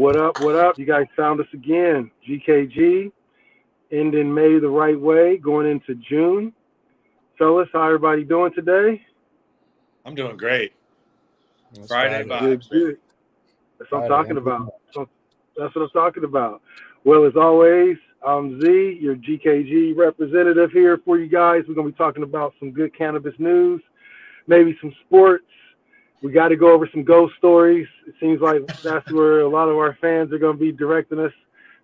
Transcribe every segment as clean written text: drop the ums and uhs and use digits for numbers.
What up? What up? You guys found us again. GKG, ending May the right way, going into June. Fellas, how everybody doing today? I'm doing great. It's Friday Good, vibes. good. That's what I'm Friday, talking about. That's what I'm talking about. Well, as always, I'm Z, your GKG representative here for you guys. We're going to be talking about some good cannabis news, maybe some sports. We got to go over some ghost stories. It seems like that's where a lot of our fans are going to be directing us,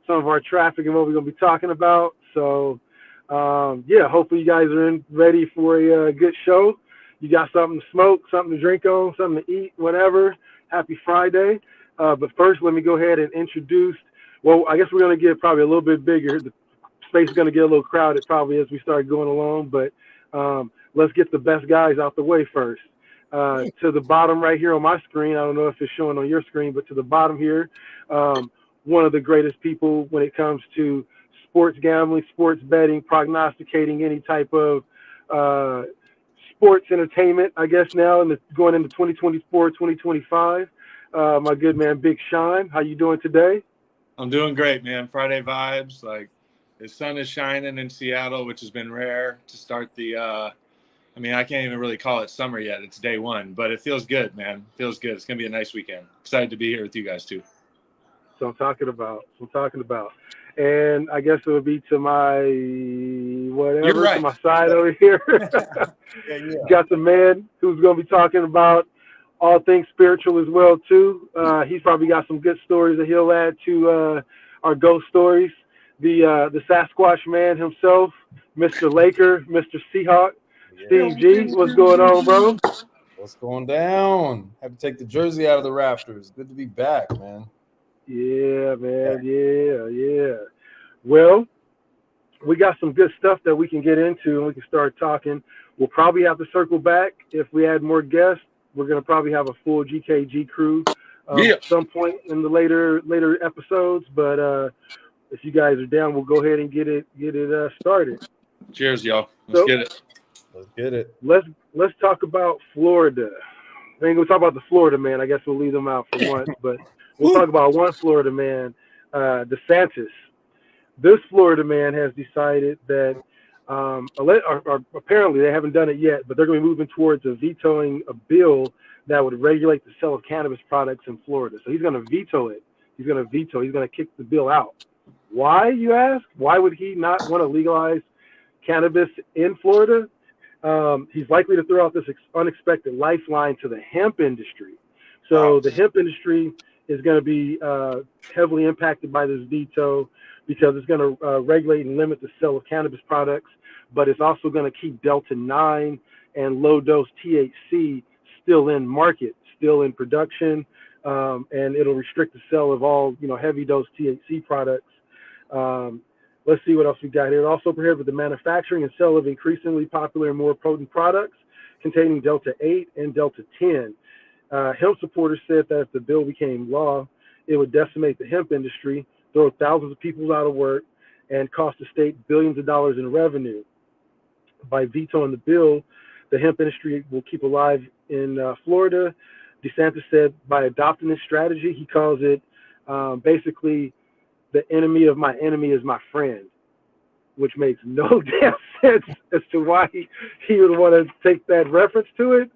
some of our traffic and what we're going to be talking about. So, yeah, hopefully you guys are ready for a good show. You got something to smoke, something to drink on, something to eat, whatever. Happy Friday. But first, let me go ahead and introduce, well, I guess we're going to get probably a little bit bigger. The space is going to get a little crowded probably as we start going along, but let's get the best guys out the way first. To the bottom right here on my screen, I don't know if it's showing on your screen, but to the bottom here, one of the greatest people when it comes to sports gambling, sports betting, prognosticating any type of sports entertainment, I guess now, going into 2024, 2025. My good man, Big Sean. How you doing today? I'm doing great, man. Friday vibes. Like, the sun is shining in Seattle, which has been rare to start the I can't even really call it summer yet. It's day one, but it feels good, man. It feels good. It's going to be a nice weekend. Excited to be here with you guys, too. So I'm talking about. And I guess it would be to my whatever, Right. to my side over here. Yeah. Got the man who's going to be talking about all things spiritual as well, too. He's probably got some good stories that he'll add to our ghost stories. The Sasquatch man himself, Mr. Laker, Mr. Seahawk. Steve G, what's going on, bro? What's going down? Had to take the jersey out of the rafters. Good to be back, man. Yeah, man. Yeah. Well, we got some good stuff that we can get into and we can start talking. We'll probably have to circle back if we add more guests. We're going to probably have a full GKG crew at some point in the later episodes. But if you guys are down, we'll go ahead and get it started. Cheers, y'all. Let's get it. Let's get it. Let's talk about Florida. I ain't gonna talk about the Florida man. I guess we'll leave them out for once, but we'll talk about one Florida man, DeSantis. This Florida man has decided that, apparently they haven't done it yet, but they're going to be moving towards vetoing a bill that would regulate the sale of cannabis products in Florida. So he's going to veto it. He's going to kick the bill out. Why, you ask? Why would he not want to legalize cannabis in Florida? He's likely to throw out this unexpected lifeline to the hemp industry. So the hemp industry is going to be heavily impacted by this veto because it's going to regulate and limit the sale of cannabis products, but it's also going to keep Delta-9 and low-dose THC still in market, still in production, and it'll restrict the sale of all, heavy-dose THC products. Let's see what else we got here. It also prohibits the manufacturing and sale of increasingly popular and more potent products containing Delta-8 and Delta-10. Hemp supporters said that if the bill became law, it would decimate the hemp industry, throw thousands of people out of work, and cost the state billions of dollars in revenue. By vetoing the bill, the hemp industry will keep alive in Florida. DeSantis said by adopting this strategy, he calls it basically the enemy of my enemy is my friend, which makes no damn sense as to why he would want to take that reference to it.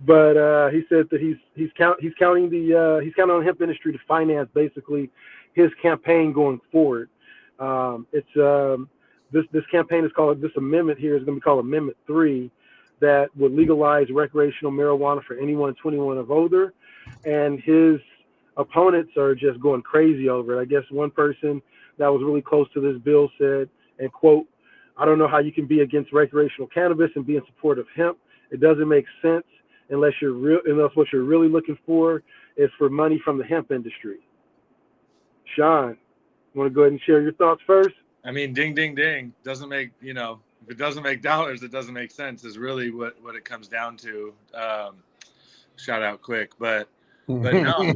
But he said that he's counting on the hemp industry to finance basically his campaign going forward. This campaign is called, this amendment here is going to be called Amendment 3, that would legalize recreational marijuana for anyone 21 or older, and his opponents are just going crazy over it. I guess one person that was really close to this bill said, and quote, "I don't know how you can be against recreational cannabis and be in support of hemp. It doesn't make sense unless what you're really looking for is for money from the hemp industry." Sean, you want to go ahead and share your thoughts first? I mean, ding, ding, ding. Doesn't make, if it doesn't make dollars, it doesn't make sense is really what it comes down to. Shout out quick, but no, Oh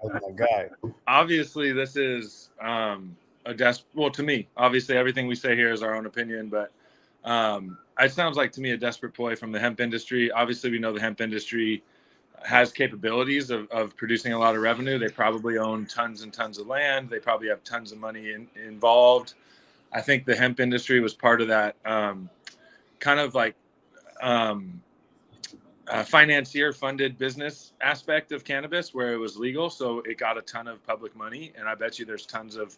my God. Obviously this is to me, obviously everything we say here is our own opinion, but it sounds like to me a desperate ploy from the hemp industry. Obviously we know the hemp industry has capabilities of producing a lot of revenue. They probably own tons and tons of land. They probably have tons of money involved. I think the hemp industry was part of that kind of like financier funded business aspect of cannabis where it was legal. So it got a ton of public money. And I bet you there's tons of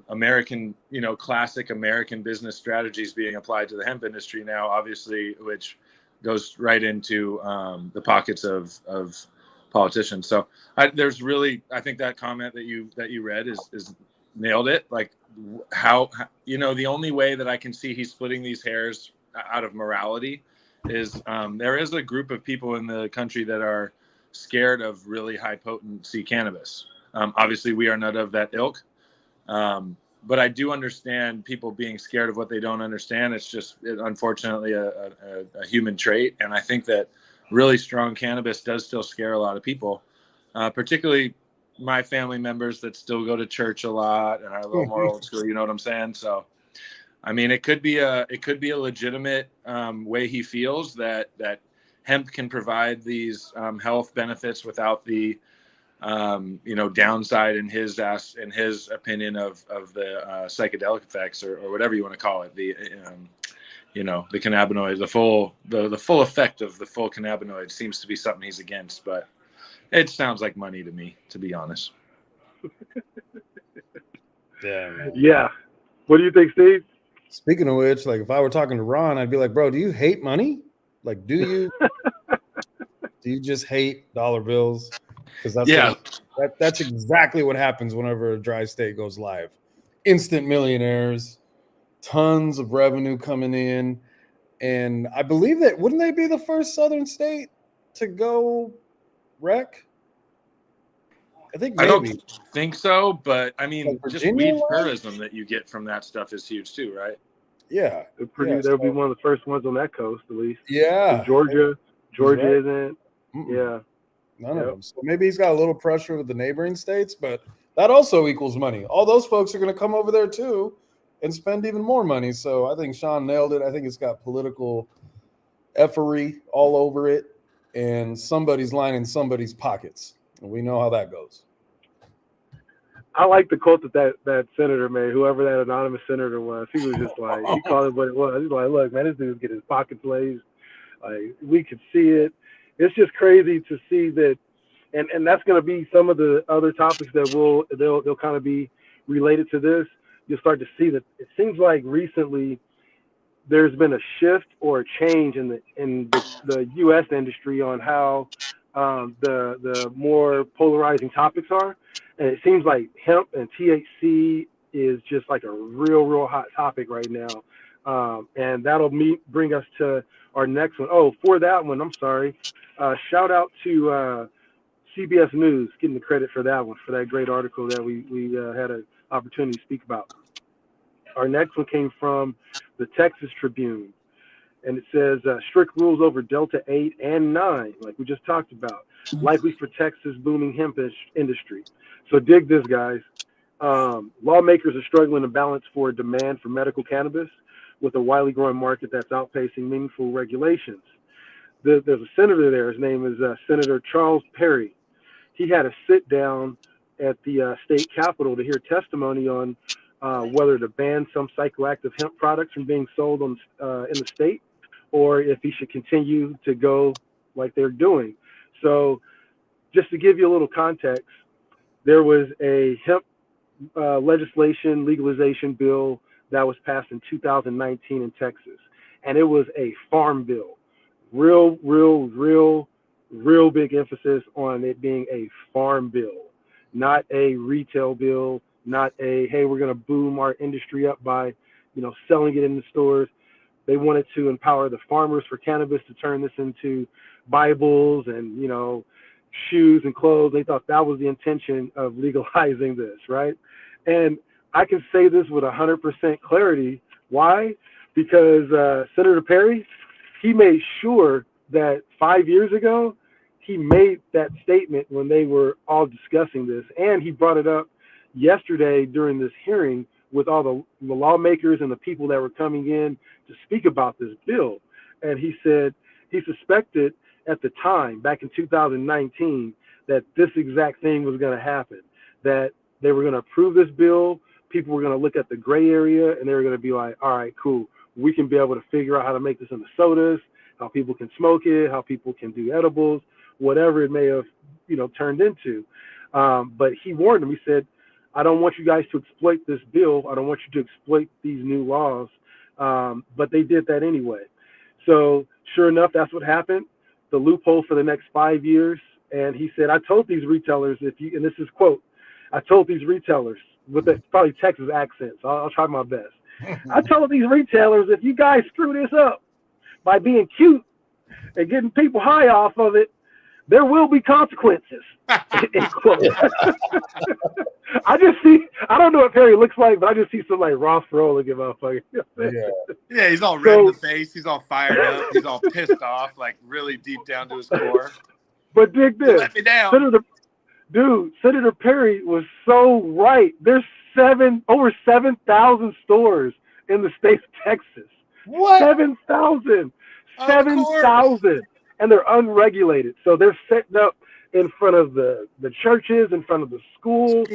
American, classic American business strategies being applied to the hemp industry now, obviously, which goes right into the pockets of politicians. So I think that comment that you read is nailed it. Like how the only way that I can see he's splitting these hairs out of morality is there is a group of people in the country that are scared of really high potency cannabis. Obviously, we are not of that ilk. But I do understand people being scared of what they don't understand. It's just, unfortunately, a human trait. And I think that really strong cannabis does still scare a lot of people, particularly my family members that still go to church a lot and are a little more old school. You know what I'm saying? So, I mean, it could be a legitimate way he feels that hemp can provide these health benefits without the downside in his opinion of the psychedelic effects or whatever you want to call it, the cannabinoids, the full effect of the full cannabinoid seems to be something he's against, but it sounds like money to me, to be honest. Yeah, man. Yeah. What do you think, Steve? Speaking of which, like if I were talking to Ron, I'd be like, bro, do you hate money? Like, do you just hate dollar bills? Because that's exactly what happens whenever a dry state goes live. Instant millionaires, tons of revenue coming in. And I believe that wouldn't they be the first southern state to go rec? I think maybe. I don't think so, but I mean, Like just weed Virginia? tourism that you get from that stuff is huge too, right? Yeah. They'll be one of the first ones on that coast, at least. Yeah. Georgia right. isn't. Mm-mm. Yeah. None of them. So maybe he's got a little pressure with the neighboring states, but that also equals money. All those folks are going to come over there too and spend even more money. So I think Sean nailed it. I think it's got political effery all over it, and somebody's lining somebody's pockets. And we know how that goes. I like the quote that senator made, whoever that anonymous senator was. He was just like, he called it what it was. He's like, look, man, this dude's getting his pockets laced. Like, we could see it. It's just crazy to see that, and that's going to be some of the other topics that they'll kind of be related to this. You'll start to see that it seems like recently there's been a shift or a change in the U.S. industry on how the more polarizing topics are, and it seems like hemp and THC is just like a real hot topic right now, and that'll bring us to our next one. Oh, for that one, I'm sorry. Shout out to CBS News getting the credit for that one, for that great article that we had an opportunity to speak about. Our next one came from the Texas Tribune, and it says strict rules over Delta 8 and 9, like we just talked about, likely for Texas booming hemp industry. So dig this, guys. Lawmakers are struggling to balance for demand for medical cannabis with a widely growing market that's outpacing meaningful regulations. There's a senator there. His name is Senator Charles Perry. He had a sit down at the state capitol to hear testimony on whether to ban some psychoactive hemp products from being sold in the state, or if he should continue to go like they're doing. So just to give you a little context, there was a hemp legislation legalization bill that was passed in 2019 in Texas, and it was a farm bill. Real big emphasis on it being a farm bill, not a retail bill, not a, hey, we're going to boom our industry up by, selling it in the stores. They wanted to empower the farmers for cannabis to turn this into Bibles and, shoes and clothes. They thought that was the intention of legalizing this, right? And I can say this with 100% clarity. Why? Because Senator Perry, he made sure that 5 years ago, he made that statement when they were all discussing this. And he brought it up yesterday during this hearing with all the lawmakers and the people that were coming in to speak about this bill. And he said he suspected at the time, back in 2019, that this exact thing was going to happen, that they were going to approve this bill. People were going to look at the gray area, and they were going to be like, all right, cool. We can be able to figure out how to make this into sodas, how people can smoke it, how people can do edibles, whatever it may have, turned into. But he warned them. He said, I don't want you guys to exploit this bill. I don't want you to exploit these new laws. But they did that anyway. So sure enough, that's what happened. The loophole for the next 5 years. And he said, I told these retailers, and this is quote, I told these retailers with the probably Texas accent, so I'll try my best. I told these retailers, if you guys screw this up by being cute and getting people high off of it, there will be consequences. End quote. I don't know what Perry looks like, but I just see some like Ross Perot-looking motherfucker. Yeah, he's all red in the face. He's all fired up. He's all pissed off, like really deep down to his core. But dig this. Let me down. Senator Perry was so right. There's over 7,000 stores in the state of Texas. What? 7,000. 7,000. And they're unregulated. So they're setting up in front of the churches, in front of the schools.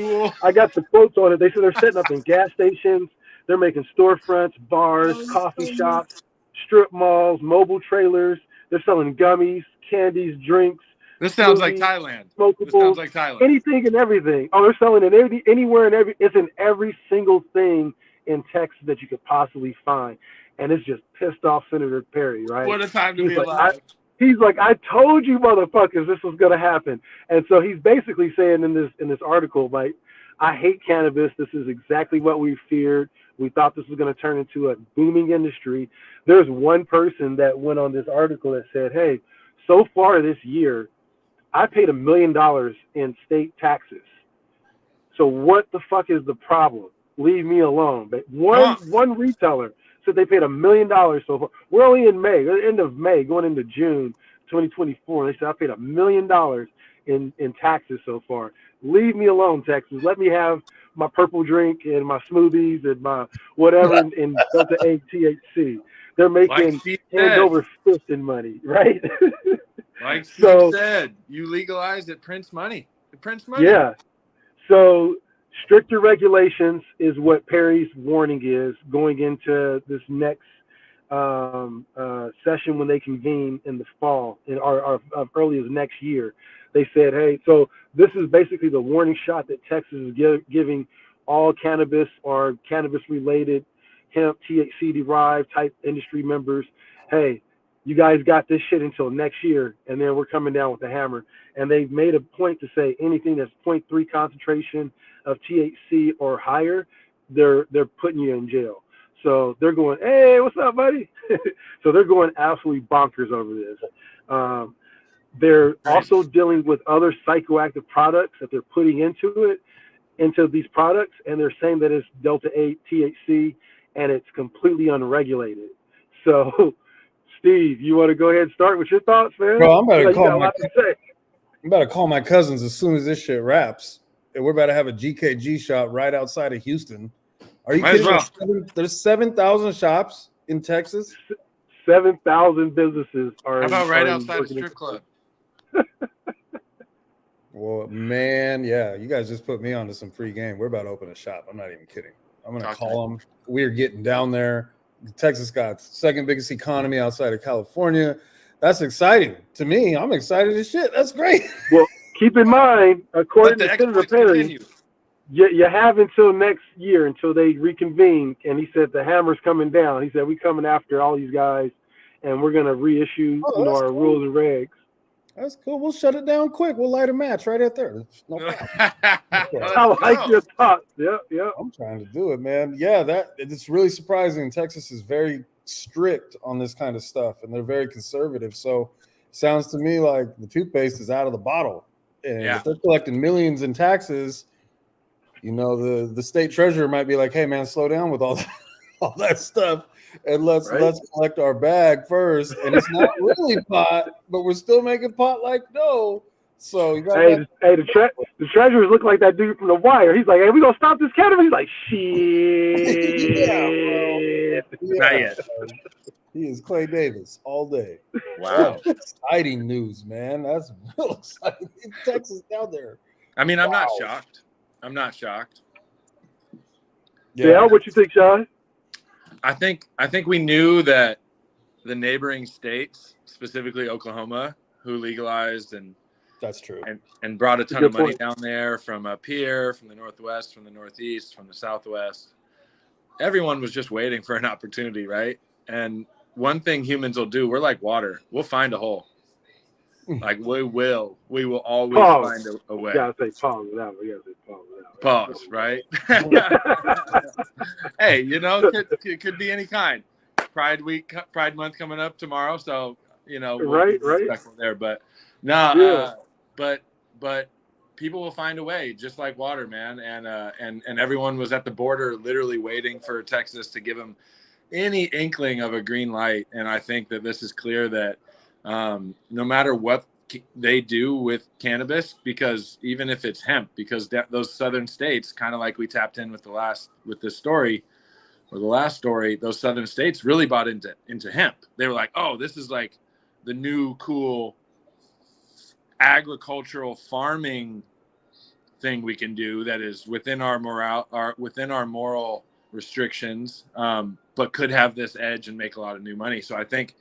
I got the quotes on it. They said they're setting up in gas stations. They're making storefronts, bars, coffee shops, strip malls, mobile trailers. They're selling gummies, candies, drinks. This sounds like Thailand. This sounds like Thailand. Anything and everything. Oh, they're selling it anywhere and it's in every single thing in Texas that you could possibly find. And it's just pissed off Senator Perry, right? What a time to be alive. He's like, I told you motherfuckers this was going to happen. And so he's basically saying in this article, like, I hate cannabis. This is exactly what we feared. We thought this was going to turn into a booming industry. There's one person that went on this article that said, hey, so far this year, I paid $1 million in state taxes. So what the fuck is the problem? Leave me alone. But one retailer said they paid $1 million so far. We're only in May, end of May, going into June 2024. They said I paid $1 million in taxes so far. Leave me alone, Texas. Let me have my purple drink and my smoothies and my whatever in Delta 8 THC. They're making hand over fist in money, right? Like Steve said, you legalized it prints money. It prints money. Yeah. So stricter regulations is what Perry's warning is going into this next session when they convene in the fall, or early as next year. They said, hey, so this is basically the warning shot that Texas is giving all cannabis or cannabis-related hemp, THC-derived type industry members. Hey, you guys got this shit until next year, and then we're coming down with the hammer. And they've made a point to say anything that's 0.3 concentration of THC or higher, they're putting you in jail. So they're going, hey, what's up, buddy? So they're going absolutely bonkers over this. They're also dealing with other psychoactive products that they're putting into these products, and they're saying that it's Delta 8 THC, and it's completely unregulated. So, Steve, you want to go ahead and start with your thoughts, man? Bro, I'm about to call my cousins as soon as this shit wraps. And we're about to have a GKG shop right outside of Houston. Are you kidding me? There's 7,000 shops in Texas. 7,000 businesses are. How about right outside a strip club? Well, man, yeah, you guys just put me onto some free game. We're about to open a shop. I'm not even kidding. I'm going to call them. We're getting down there. Texas got second biggest economy outside of California. That's exciting to me. I'm excited as shit. That's great. Well, keep in mind, according to Senator Perry, you have until next year until they reconvene. And he said the hammer's coming down. He said we're coming after all these guys, and we're going to reissue our rules and regs. That's cool. We'll shut it down quick. We'll light a match right out there. No problem. I like your thoughts. Yeah. I'm trying to do it, man. Yeah, it's really surprising. Texas is very strict on this kind of stuff, and they're very conservative. So sounds to me like the toothpaste is out of the bottle. And if they're collecting millions in taxes, the state treasurer might be like, hey, man, slow down with all that stuff. And let's collect our bag first. And it's not really pot, but we're still making pot like dough. So you got the treasurers look like that dude from The Wire. He's like, hey, we gonna stop this cannabis? He's like, shit. Not yet. He is Clay Davis all day. Wow. Exciting news, man. That's real exciting. Texas down there. I mean, I'm not Wow. shocked. I'm not shocked. Yeah, what you think, Sean? I think we knew that the neighboring states, specifically Oklahoma, who legalized and that's true, and brought a ton Good of money point. down there from up here, from the Northwest, from the Northeast, from the Southwest. Everyone was just waiting for an opportunity, right? And one thing humans will do, we're like water. We'll find a hole. Like we will always Pause. find a way. You gotta say pause with that one. You gotta say pause with that Pause, right? Hey, you know, it could be any kind. Pride Month coming up tomorrow, so you know, we'll right. be respectful there. But no, Yeah. but people will find a way, just like water, man. And everyone was at the border, literally waiting for Texas to give them any inkling of a green light. And I think that this is clear that no matter what they do with cannabis, because even if it's hemp, because those southern states, kind of like we tapped in with the last story, those southern states really bought into hemp. They were like, oh, this is like the new cool agricultural farming thing we can do that is within our moral restrictions, but could have this edge and make a lot of new money. So I think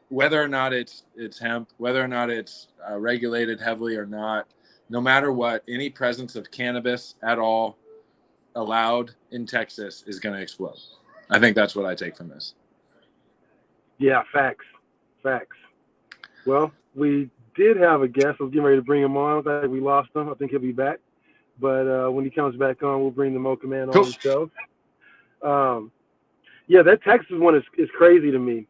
whether or not it's hemp, whether or not it's regulated heavily or not, no matter what, any presence of cannabis at all allowed in Texas is going to explode. I think that's what I take from this. Yeah, facts. Well, we did have a guest. I was getting ready to bring him on. I think we lost him. I think he'll be back. But when he comes back on, we'll bring the Mocha Man on himself. Yeah, that Texas one is crazy to me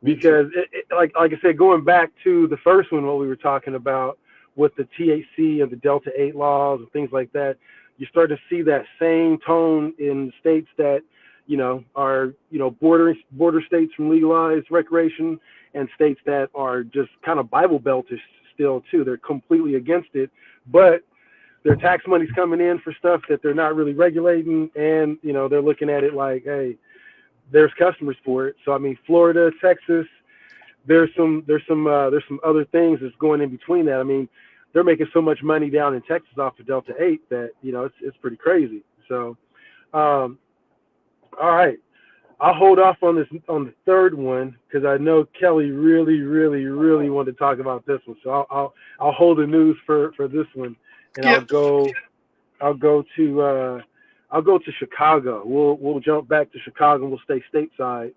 because, like I said, going back to the first one, what we were talking about with the THC and the Delta 8 laws and things like that, you start to see that same tone in states that, you know, are, you know, border states from legalized recreation and states that are just kind of Bible Beltish still too. They're completely against it, but their tax money's coming in for stuff that they're not really regulating, and you know they're looking at it like, hey, there's customers for it. So I mean, Florida, Texas, there's some other things that's going in between that. I mean, they're making so much money down in Texas off of Delta 8 that, you know, it's pretty crazy. So, all right, I'll hold off on the third one because I know Kelly really wanted to talk about this one. So I'll hold the news for this one, and I'll go to Chicago. We'll jump back to Chicago and we'll stay stateside.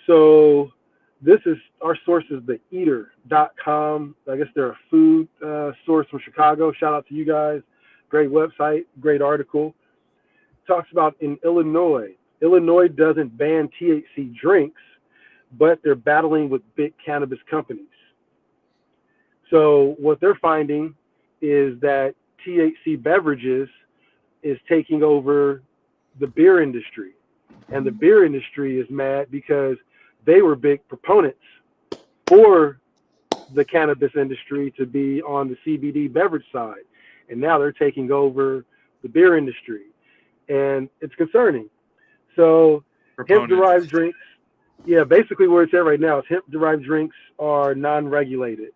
So this is, our source is theeater.com. I guess they're a food source from Chicago. Shout out to you guys. Great website, great article. Talks about in Illinois doesn't ban THC drinks, but they're battling with big cannabis companies. So what they're finding is that THC beverages is taking over the beer industry, and the beer industry is mad because they were big proponents for the cannabis industry to be on the CBD beverage side, and now they're taking over the beer industry, and it's concerning. So hemp-derived drinks, yeah, basically where it's at right now is hemp-derived drinks are non-regulated.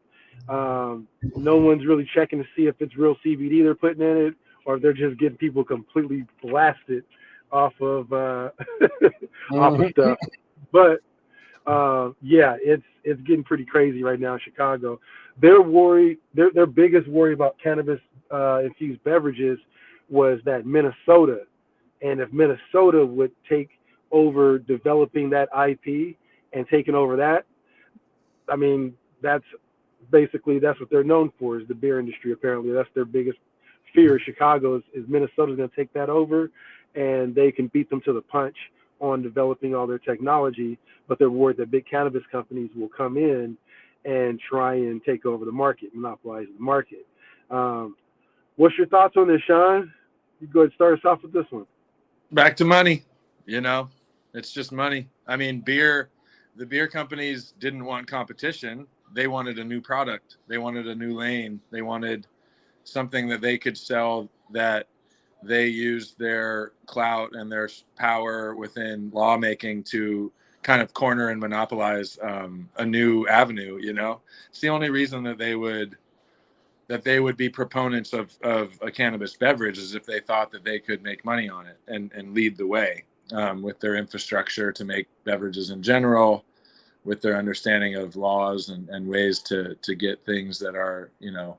No one's really checking to see if it's real CBD they're putting in it, or if they're just getting people completely blasted off of off of stuff. But yeah, it's getting pretty crazy right now in Chicago. They're worried. Their biggest worry about cannabis infused beverages was that Minnesota, and if Minnesota would take over developing that IP and taking over that, I mean, that's what they're known for, is the beer industry. Apparently that's their biggest fear. Chicago is Minnesota's going to take that over, and they can beat them to the punch on developing all their technology, but they're worried that big cannabis companies will come in and try and take over the market, monopolize the market. What's your thoughts on this, Sean? You go ahead and start us off with this one. Back to money, you know, it's just money. I mean, the beer companies didn't want competition. They wanted a new product. They wanted a new lane. They wanted something that they could sell, that they used their clout and their power within lawmaking to kind of corner and monopolize a new avenue. You know, it's the only reason that they would be proponents of a cannabis beverage is if they thought that they could make money on it and lead the way with their infrastructure to make beverages in general, with their understanding of laws and ways to get things that are, you know,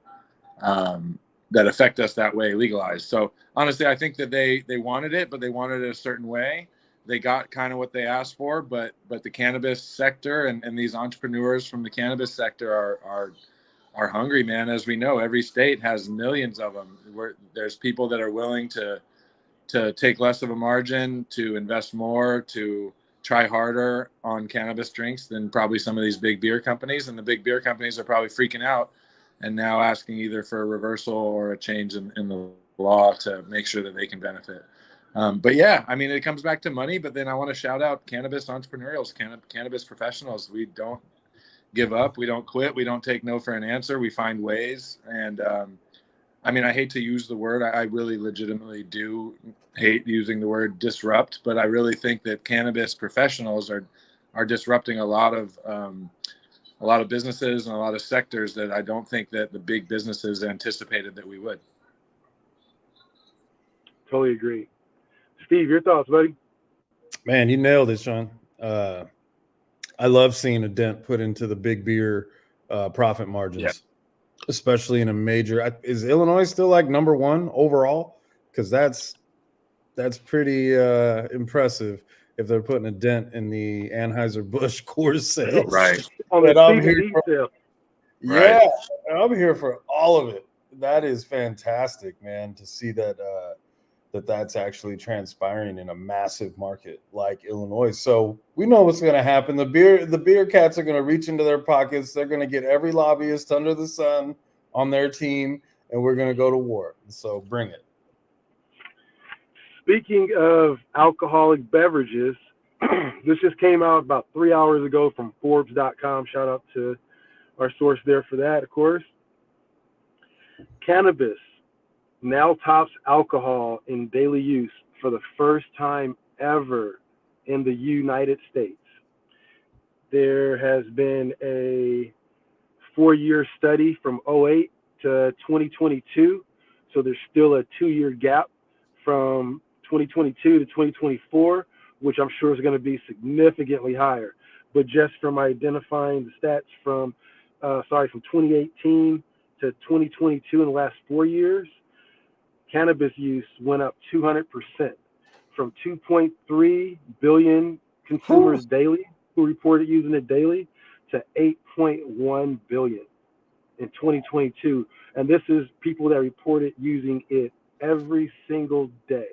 that affect us that way legalized. So honestly, I think that they wanted it, but they wanted it a certain way. They got kind of what they asked for, but the cannabis sector and these entrepreneurs from the cannabis sector are hungry, man. As we know, every state has millions of them. There's people that are willing to take less of a margin, to invest more, to try harder on cannabis drinks than probably some of these big beer companies. And the big beer companies are probably freaking out and now asking either for a reversal or a change in the law to make sure that they can benefit. But yeah, I mean, it comes back to money, but then I want to shout out cannabis entrepreneurs, cannabis professionals. We don't give up. We don't quit. We don't take no for an answer. We find ways. And I mean, I hate to use the word. I really legitimately do hate using the word disrupt, but I really think that cannabis professionals are disrupting a lot of businesses and a lot of sectors that I don't think that the big businesses anticipated that we would. Totally agree. Steve, your thoughts, buddy? Man, you nailed it, Sean. I love seeing a dent put into the big beer profit margins, especially in a major. Is Illinois still like number one overall? Because that's pretty impressive if they're putting a dent in the Anheuser-Busch Coors sales. Right. On the I'm here CBD sale. Yeah, I'm here for all of it. That is fantastic, man, to see that that's actually transpiring in a massive market like Illinois. So we know what's going to happen. The beer cats are going to reach into their pockets. They're going to get every lobbyist under the sun on their team, and we're going to go to war. So bring it. Speaking of alcoholic beverages, this just came out about 3 hours ago from Forbes.com. Shout out to our source there for that, of course. Cannabis now tops alcohol in daily use for the first time ever in the United States. There has been a 4-year study from 2008 to 2022. So there's still a 2-year gap from 2022 to 2024, which I'm sure is going to be significantly higher. But just from identifying the stats from 2018 to 2022 in the last 4 years, cannabis use went up 200% from 2.3 billion consumers daily who reported using it daily to 8.1 billion in 2022. And this is people that reported using it every single day,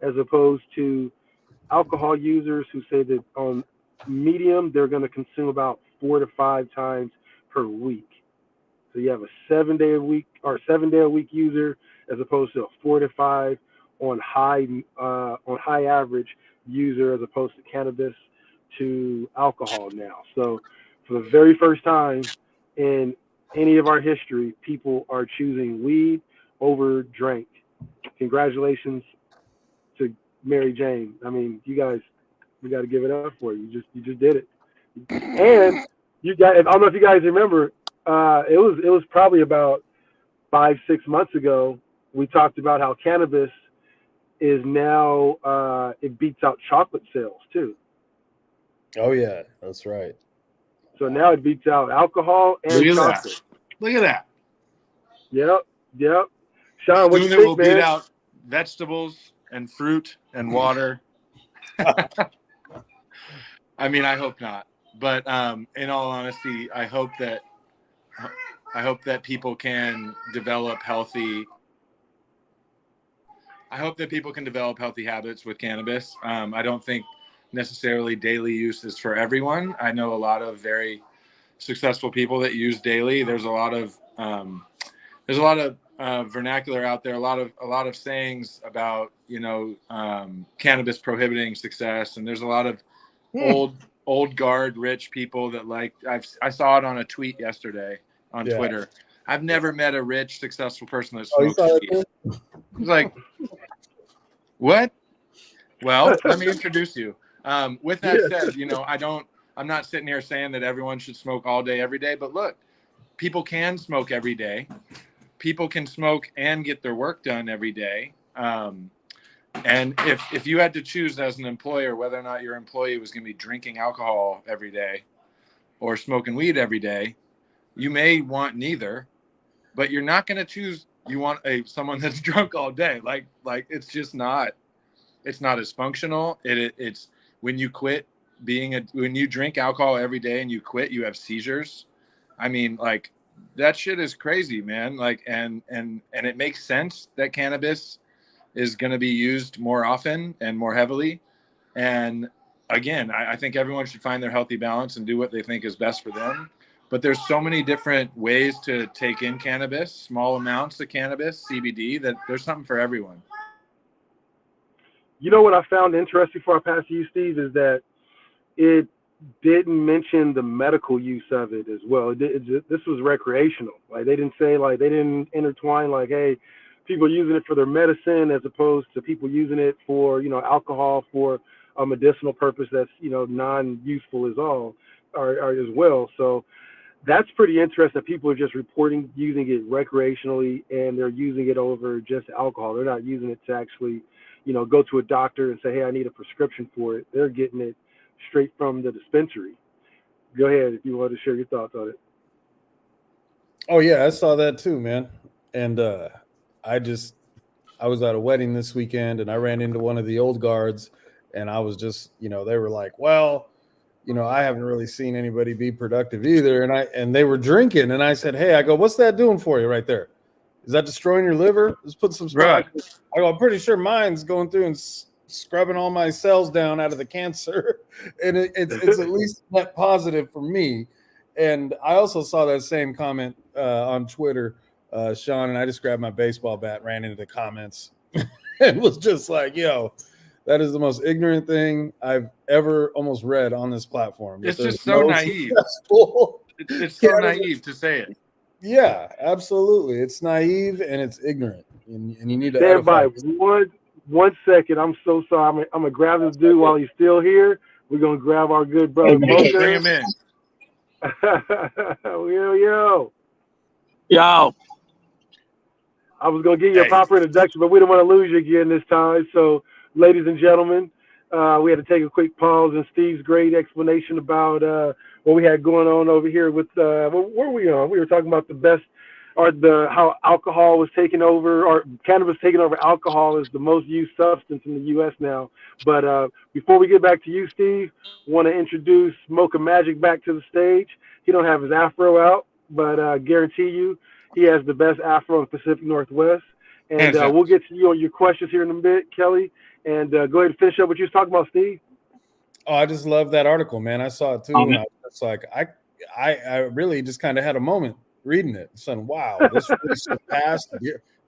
as opposed to alcohol users who say that on medium, they're going to consume about 4 to 5 times per week. So you have a 7-day a week user, as opposed to a 4 to 5 on high average user, as opposed to cannabis to alcohol now. So for the very first time in any of our history, people are choosing weed over drink. Congratulations to Mary Jane. I mean, you guys, we got to give it up for you. You just did it. And you guys, I don't know if you guys remember, it was probably about 5-6 months ago, we talked about how cannabis is now, it beats out chocolate sales too. Oh yeah, that's right. So now it beats out alcohol and chocolate. Look at that. Yep. Sean, what do you think, will man? Beat out vegetables and fruit and water. I mean, I hope not. But in all honesty, I hope that people can develop healthy. I hope that people can develop healthy habits with cannabis. I don't think necessarily daily use is for everyone. I know a lot of very successful people that use daily. There's a lot of vernacular out there, a lot of sayings about, cannabis prohibiting success. And there's a lot of old guard rich people that I saw it on a tweet yesterday on Twitter. I've never met a rich, successful person that smokes weed. It's like, what? Well, let me introduce you. With that said, I'm not sitting here saying that everyone should smoke all day, every day. But look, people can smoke every day. People can smoke and get their work done every day. And if you had to choose as an employer whether or not your employee was going to be drinking alcohol every day or smoking weed every day, you may want neither, but you're not going to choose. You want someone that's drunk all day. Like it's just not. It's not as functional. It's when you quit when you drink alcohol every day and you quit, you have seizures. I mean, like that shit is crazy, man. Like and it makes sense that cannabis is going to be used more often and more heavily. And again, I think everyone should find their healthy balance and do what they think is best for them. But there's so many different ways to take in cannabis, small amounts of cannabis, CBD, that there's something for everyone. You know what I found interesting before I pass to you, Steve, is that it didn't mention the medical use of it as well. This was recreational. Like they didn't intertwine like, hey, people using it for their medicine as opposed to people using it for, alcohol for a medicinal purpose that's, non-useful as well. So that's pretty interesting that people are just reporting using it recreationally and they're using it over just alcohol. They're not using it to actually, go to a doctor and say, hey, I need a prescription for it. They're getting it straight from the dispensary. Go ahead if you want to share your thoughts on it. Oh yeah, I saw that too, man. And I was at a wedding this weekend and I ran into one of the old guards and I was just, they were like, well, I haven't really seen anybody be productive either. And they were drinking and I said, hey, I go, what's that doing for you right there? Is that destroying your liver? Let's put some stuff. Right. I go, I'm pretty sure mine's going through and scrubbing all my cells down out of the cancer. And it's at least net positive for me. And I also saw that same comment on Twitter, Sean, and I just grabbed my baseball bat, ran into the comments and was just like, yo, that is the most ignorant thing I've ever almost read on this platform. It's just so naive. It's so naive to say it. Yeah, absolutely. It's naive and it's ignorant. And you need to stand by one second. I'm so sorry. I'm going to grab this dude while he's still here. We're going to grab our good brother. Bring him in. Yo. I was going to give you a proper introduction, but we don't want to lose you again this time. So, ladies and gentlemen, we had to take a quick pause in Steve's great explanation about what we had going on over here with what were we on? We were talking about how alcohol was taking over, or cannabis taking over alcohol is the most used substance in the U.S. now. But before we get back to you, Steve, want to introduce Mocha Magic back to the stage. He don't have his afro out, but I guarantee you he has the best afro in the Pacific Northwest. And we'll get to you on your questions here in a bit, Kelly. And go ahead and finish up what you was talking about, Steve. Oh, I just love that article, man. I saw it too. And I was like, I really just kind of had a moment reading it. Saying, wow, this really surpassed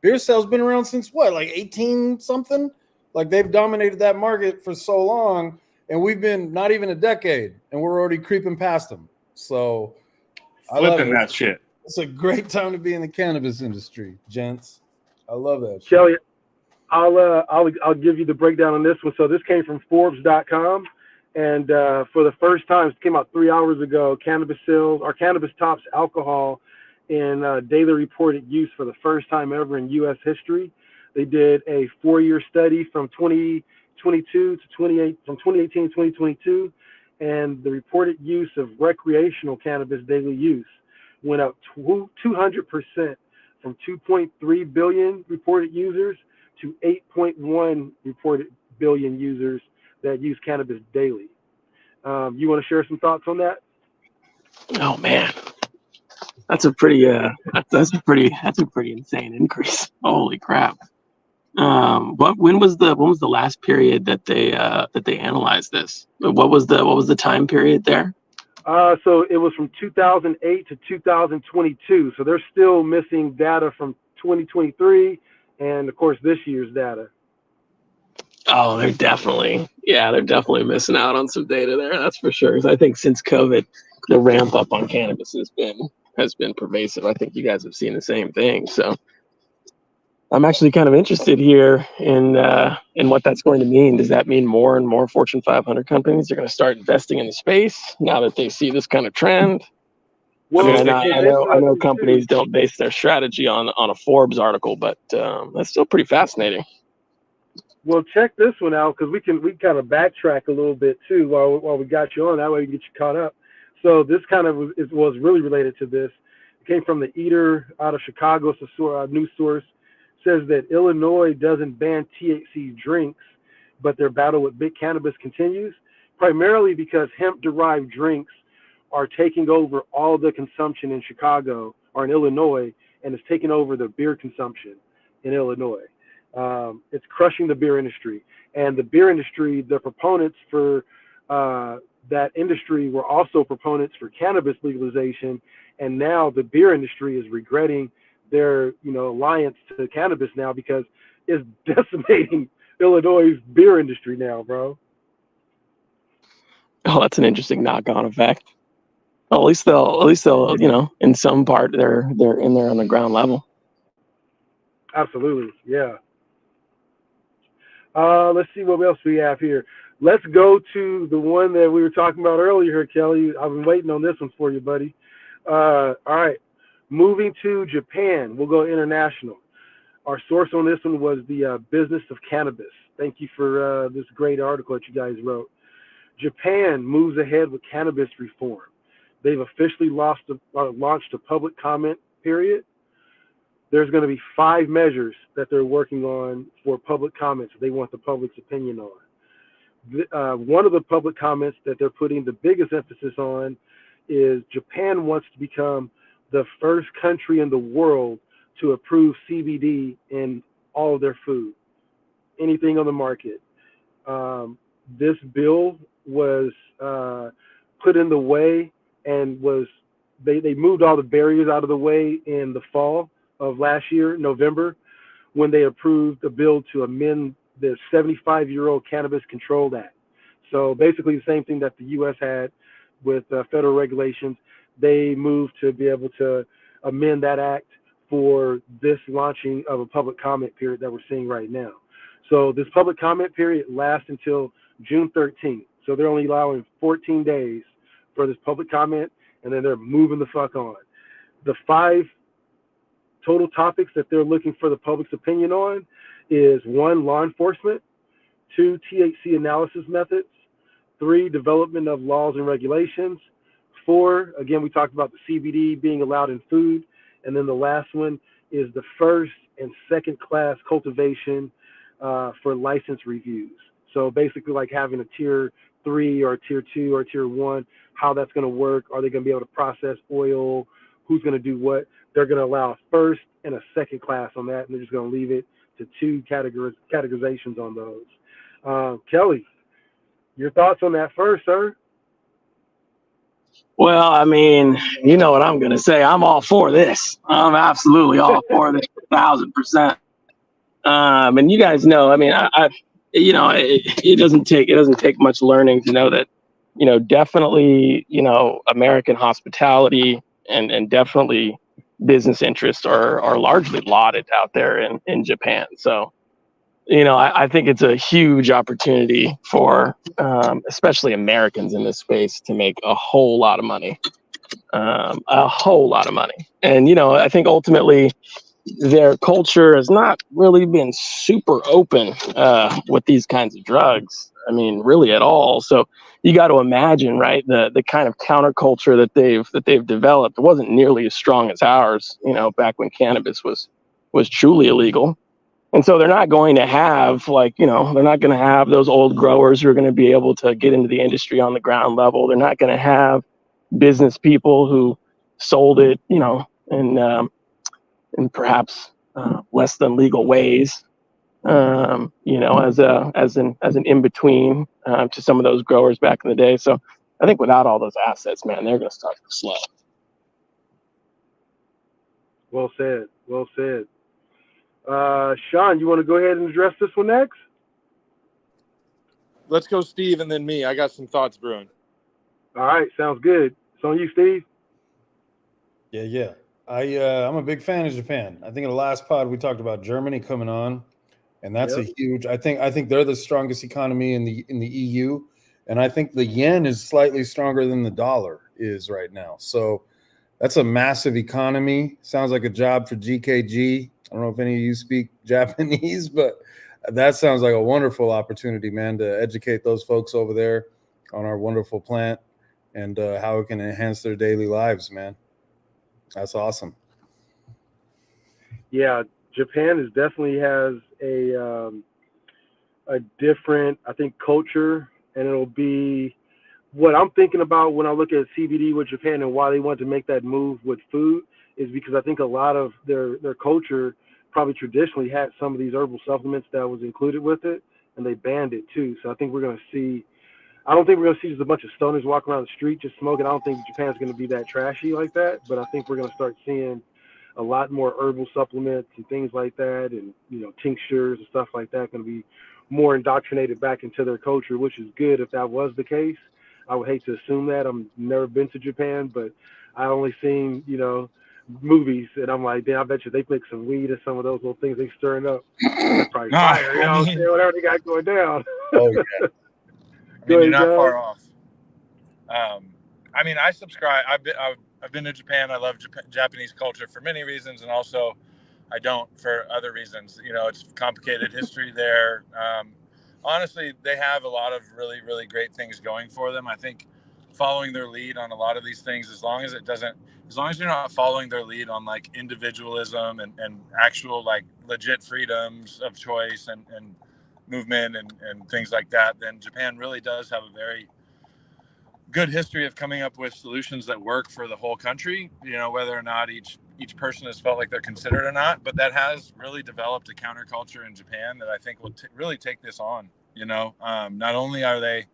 beer sales. Been around since what, like 18 something? Like they've dominated that market for so long, and we've been not even a decade, and we're already creeping past them. So flipping that shit. It's a great time to be in the cannabis industry, gents. I love that shit. Kelly, I'll give you the breakdown on this one. So this came from Forbes.com, and for the first time, it came out 3 hours ago. Cannabis tops alcohol in daily reported use for the first time ever in U.S. history. They did a 4-year study from 2018 to 2022, and the reported use of recreational cannabis daily use went up 200% from 2.3 billion reported users to 8.1 reported billion users that use cannabis daily. You want to share some thoughts on that? Oh man, that's a pretty insane increase. Holy crap! When was the last period that they analyzed this? What was the time period there? So it was from 2008 to 2022. So they're still missing data from 2023 and of course this year's data. Oh, they're definitely missing out on some data there. That's for sure. 'Cause I think since COVID, the ramp up on cannabis has been pervasive. I think you guys have seen the same thing. So I'm actually kind of interested here in what that's going to mean. Does that mean more and more Fortune 500 companies are going to start investing in the space now that they see this kind of trend? I Well, mean, It's I know companies don't base their strategy on a Forbes article, but that's still pretty fascinating. Well, check this one out because we kind of backtrack a little bit too while we got you on. That way we can get you caught up. So this kind of was really related to this. It came from the Eater out of Chicago. It's a news source. Says that Illinois doesn't ban THC drinks, but their battle with big cannabis continues, primarily because hemp-derived drinks are taking over all the consumption in Chicago or in Illinois, and it's taking over the beer consumption in Illinois. It's crushing the beer industry, and the beer industry, the proponents for that industry were also proponents for cannabis legalization, and now the beer industry is regretting their alliance to cannabis now because it's decimating Illinois' beer industry now, bro. Oh, that's an interesting knock-on effect. Well, at least they'll in some part they're in there on the ground level. Absolutely, yeah. Let's see what else we have here. Let's go to the one that we were talking about earlier, Kelly. I've been waiting on this one for you, buddy. All right. Moving to Japan. We'll go international. Our source on this one was the Business of Cannabis. Thank you for this great article that you guys wrote. Japan moves ahead with cannabis reform. They've officially launched a public comment period. There's going to be 5 measures that they're working on for public comments they want the public's opinion on. One of the public comments that they're putting the biggest emphasis on is Japan wants to become the first country in the world to approve CBD in all of their food, anything on the market. This bill was put in the way and they moved all the barriers out of the way in the fall of last year, November, when they approved a bill to amend the 75-year-old Cannabis Control Act. So basically the same thing that the U.S. had with federal regulations. They moved to be able to amend that act for this launching of a public comment period that we're seeing right now. So this public comment period lasts until June 13th. So they're only allowing 14 days for this public comment, and then they're moving the fuck on. The 5 total topics that they're looking for the public's opinion on is 1, law enforcement, 2, THC analysis methods, 3, development of laws and regulations, 4, again, we talked about the CBD being allowed in food, and then the last one is the first and second class cultivation for license reviews. So basically like having a tier 3 or tier 2 or tier 1, how that's going to work. Are they going to be able to process oil? Who's going to do what? They're going to allow a first and a second class on that, and they're just going to leave it to 2 categorizations on those. Kelly, your thoughts on that first, sir? Well, I mean, you know what I'm going to say. I'm all for this. I'm absolutely all for this, 1,000%. And you guys know, I mean, it doesn't take much learning to know that, definitely, American hospitality and definitely business interests are largely lauded out there in Japan. So, I think it's a huge opportunity for especially Americans in this space to make a whole lot of money, And, I think ultimately their culture has not really been super open with these kinds of drugs. I mean, really at all. So you got to imagine, right, the kind of counterculture that they've developed wasn't nearly as strong as ours, back when cannabis was truly illegal. And so they're not going to have they're not going to have those old growers who are going to be able to get into the industry on the ground level. They're not going to have business people who sold it, in perhaps less than legal ways, as an in between to some of those growers back in the day. So I think without all those assets, man, they're going to start to slow. Well said. Well said. Sean, you want to go ahead and address this one next? Let's go Steve and then me. I got some thoughts brewing. All right, sounds good. It's on you, Steve. Yeah. I'm a big fan of Japan. I think in the last pod we talked about Germany coming on, and that's a huge. I think they're the strongest economy in the EU, and I think the yen is slightly stronger than the dollar is right now. So that's a massive economy. Sounds like a job for GKG. I don't know if any of you speak Japanese, but that sounds like a wonderful opportunity, man, to educate those folks over there on our wonderful plant and how it can enhance their daily lives, man. That's awesome. Yeah, Japan is definitely has a different, I think, culture, and it'll be what I'm thinking about when I look at CBD with Japan and why they want to make that move with food is because I think a lot of their culture probably traditionally had some of these herbal supplements that was included with it, and they banned it too. So I think we're going to see. I don't think we're going to see just a bunch of stoners walking around the street just smoking. I don't think Japan's going to be that trashy like that, but I think we're going to start seeing a lot more herbal supplements and things like that, and tinctures and stuff like that going to be more indoctrinated back into their culture, which is good if that was the case. I would hate to assume that. I've never been to Japan, but I only seen movies, and I'm like, damn, I bet you they mix some weed or some of those little things they stirring up. That's probably fire, whatever they got going down. Oh yeah. I mean, you're not far off. I mean, I subscribe. I've been to Japan. I love Japanese culture for many reasons, and also I don't for other reasons. It's complicated history there. Honestly, they have a lot of really, really great things going for them. I think following their lead on a lot of these things, as long as you're not following their lead on like individualism and actual like legit freedoms of choice and movement and things like that, then Japan really does have a very good history of coming up with solutions that work for the whole country, whether or not each person has felt like they're considered or not. But that has really developed a counterculture in Japan that I think will really take this on. Not only are they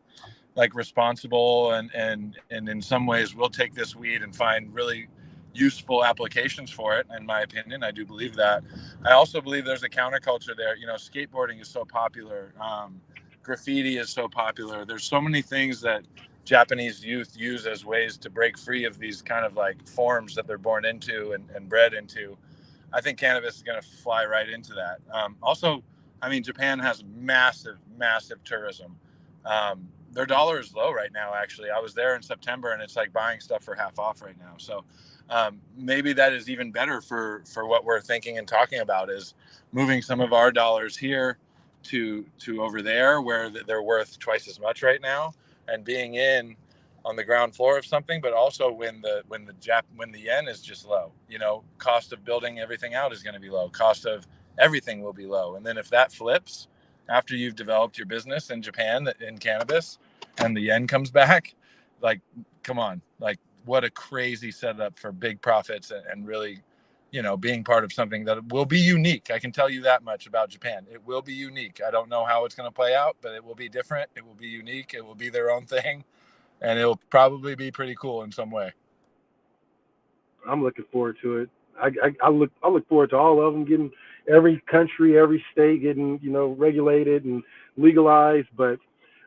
like responsible and in some ways will take this weed and find really useful applications for it. In my opinion, I do believe that. I also believe there's a counterculture there. Skateboarding is so popular. Graffiti is so popular. There's so many things that Japanese youth use as ways to break free of these kind of like forms that they're born into and bred into. I think cannabis is going to fly right into that. Also, I mean, Japan has massive, massive tourism. Their dollar is low right now, actually. I was there in September, and it's like buying stuff for half off right now. So maybe that is even better for what we're thinking and talking about, is moving some of our dollars here to over there where they're worth twice as much right now, and being in on the ground floor of something, but also when the yen is just low, cost of building everything out is going to be low. Cost of everything will be low. And then if that flips after you've developed your business in Japan in cannabis and the yen comes back, like, come on, like what a crazy setup for big profits and really, being part of something that will be unique. I can tell you that much about Japan. It will be unique. I don't know how it's going to play out, but it will be different. It will be unique. It will be their own thing, and it'll probably be pretty cool in some way. I'm looking forward to it. I look forward to all of them getting, every country, every state getting, regulated and legalized, but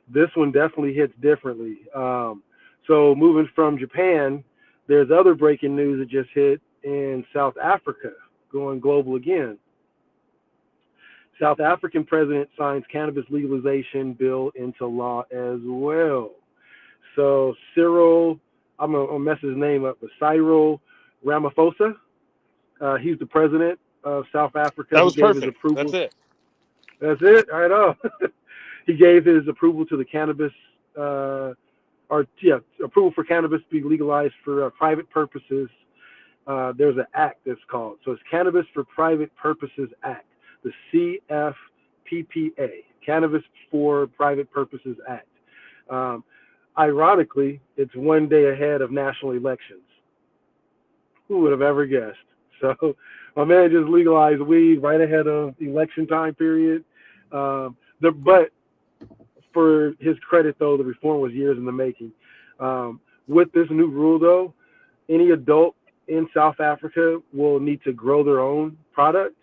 this one definitely hits differently. So moving from Japan, there's other breaking news that just hit in South Africa, going global again. South African president signs cannabis legalization bill into law as well. So Cyril, I'm gonna mess his name up, but Cyril Ramaphosa, he's the president of South Africa. That was perfect. His approval. That's it. That's it. I know. He gave his approval to the cannabis, approval for cannabis to be legalized for private purposes. There's an act that's called, so it's Cannabis for Private Purposes Act, the CFPPA, Cannabis for Private Purposes Act. Ironically, it's one day ahead of national elections. Who would have ever guessed? So my man just legalized weed right ahead of the election time period. But for his credit, though, the reform was years in the making. With this new rule, though, any adult in South Africa will need to grow their own product,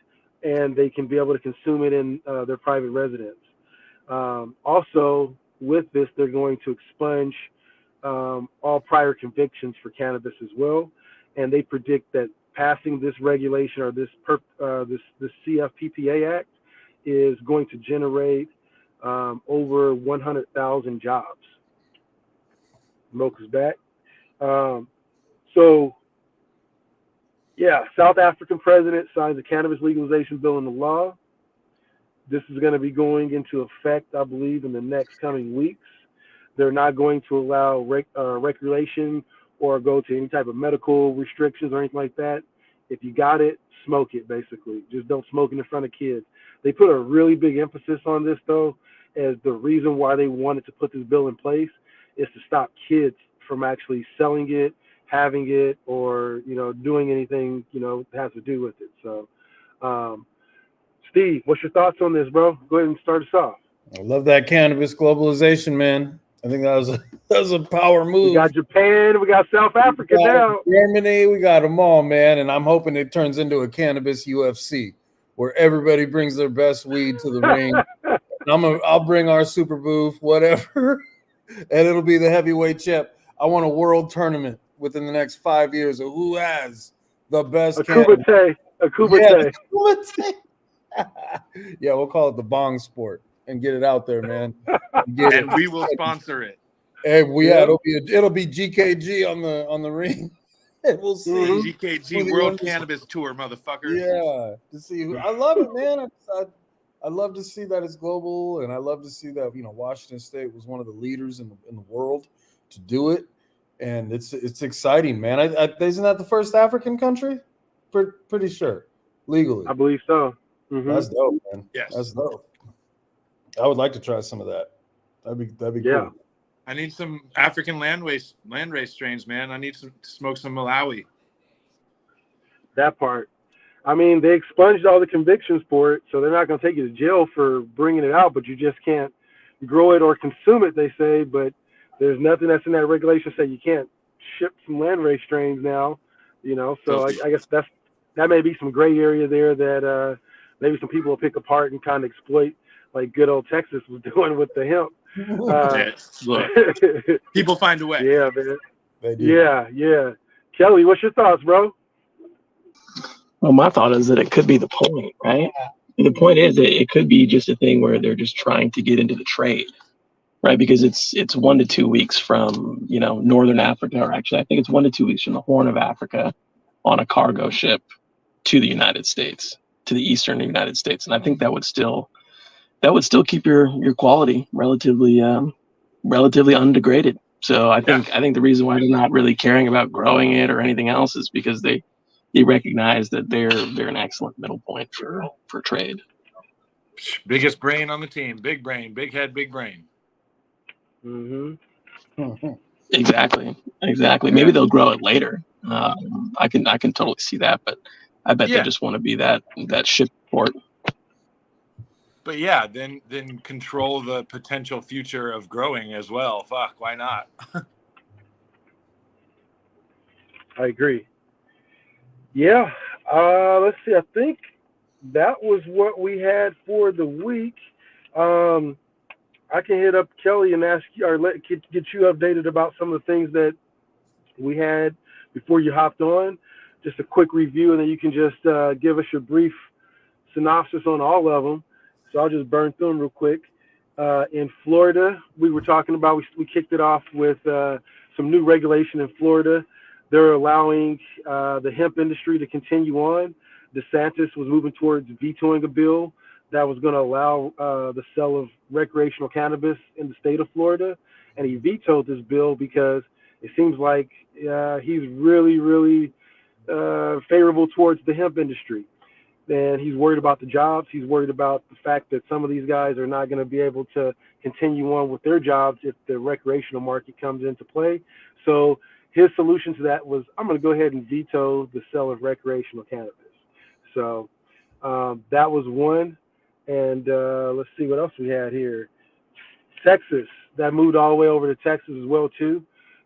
and they can be able to consume it in their private residence. Also, with this, they're going to expunge all prior convictions for cannabis as well. And they predict that passing this regulation or this CFPPA Act is going to generate over 100,000 jobs. Mocha's back. So, yeah, South African president signs a cannabis legalization bill into law. This is going to be going into effect, I believe, in the next coming weeks. They're not going to allow regulation or go to any type of medical restrictions or anything like that. If you got it, smoke it, basically. Just don't smoke in front of kids. They put a really big emphasis on this, though, as the reason why they wanted to put this bill in place is to stop kids from actually selling it, having it, or, doing anything, that has to do with it. So, Steve, what's your thoughts on this, bro? Go ahead and start us off. I love that cannabis globalization, man. I think that was a power move. We got Japan, we got South Africa now. Germany, we got them all, man. And I'm hoping it turns into a cannabis UFC where everybody brings their best weed to the ring. And I'll bring our super booth, whatever, and it'll be the heavyweight champ. I want a world tournament within the next 5 years of who has the best Akubate. Yeah, we'll call it the bong sport and get it out there, man. And we will sponsor it. Hey, it'll be GKG on the ring. And we'll see. GKG World Cannabis Tour, motherfuckers. Yeah, to see I love it, man. I love to see that it's global, and I love to see that Washington State was one of the leaders in the world to do it, and it's exciting, man. Isn't that the first African country? Pretty sure, legally. I believe so. Mm-hmm. That's dope, man. Yes, that's dope. I would like to try some of that. That'd be cool. I need some African landrace strains, man. I need to smoke some Malawi. That part. I mean, they expunged all the convictions for it, so they're not going to take you to jail for bringing it out, but you just can't grow it or consume it, they say. But there's nothing that's in that regulation say you can't ship some landrace strains now, So I guess that may be some gray area there that maybe some people will pick apart and kind of exploit, like good old Texas was doing with the hemp. Look, people find a way. Yeah, man. They do. Yeah. Kelly, what's your thoughts, bro? Well, my thought is that it could be the point, right? And the point is that it could be just a thing where they're just trying to get into the trade, right? Because it's 1 to 2 weeks from, Northern Africa, or actually I think it's 1 to 2 weeks from the Horn of Africa on a cargo ship to the United States, to the Eastern United States. And I think that would still keep your quality relatively undegraded. So I think the reason why they're not really caring about growing it or anything else is because they recognize that they're an excellent middle point for trade. Biggest brain on the team, big brain, big head, big brain. Mm-hmm. Exactly. Maybe they'll grow it later. I can totally see that, but I bet they just want to be that ship port. But yeah, then control the potential future of growing as well. Fuck, why not? I agree. Yeah. Let's see. I think that was what we had for the week. I can hit up Kelly and ask you, or get you updated about some of the things that we had before you hopped on. Just a quick review, and then you can just give us your brief synopsis on all of them. So I'll just burn through them real quick. In Florida, we were talking about, we kicked it off with some new regulation in Florida. They're allowing the hemp industry to continue on. DeSantis was moving towards vetoing a bill that was going to allow the sale of recreational cannabis in the state of Florida. And he vetoed this bill because it seems like he's really, really favorable towards the hemp industry. And he's worried about the jobs. He's worried about the fact that some of these guys are not going to be able to continue on with their jobs if the recreational market comes into play. So his solution to that was, I'm going to go ahead and veto the sale of recreational cannabis. So that was one. And let's see what else we had here. Texas, that moved all the way over to Texas as well, too.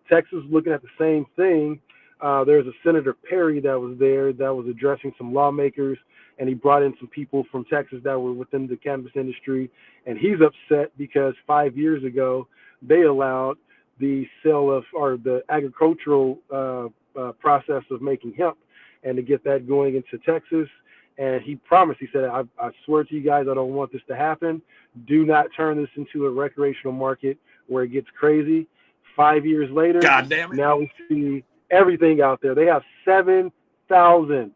Texas looking at the same thing. There's a Senator Perry that was there that was addressing some lawmakers, and he brought in some people from Texas that were within the cannabis industry. And he's upset because 5 years ago, they allowed the sale of, or the agricultural process of making hemp. and to get that going into Texas. And he promised, he said, I swear to you guys, I don't want this to happen. Do not turn this into a recreational market where it gets crazy. 5 years later, God damn it. now we see everything out there. They have 7,000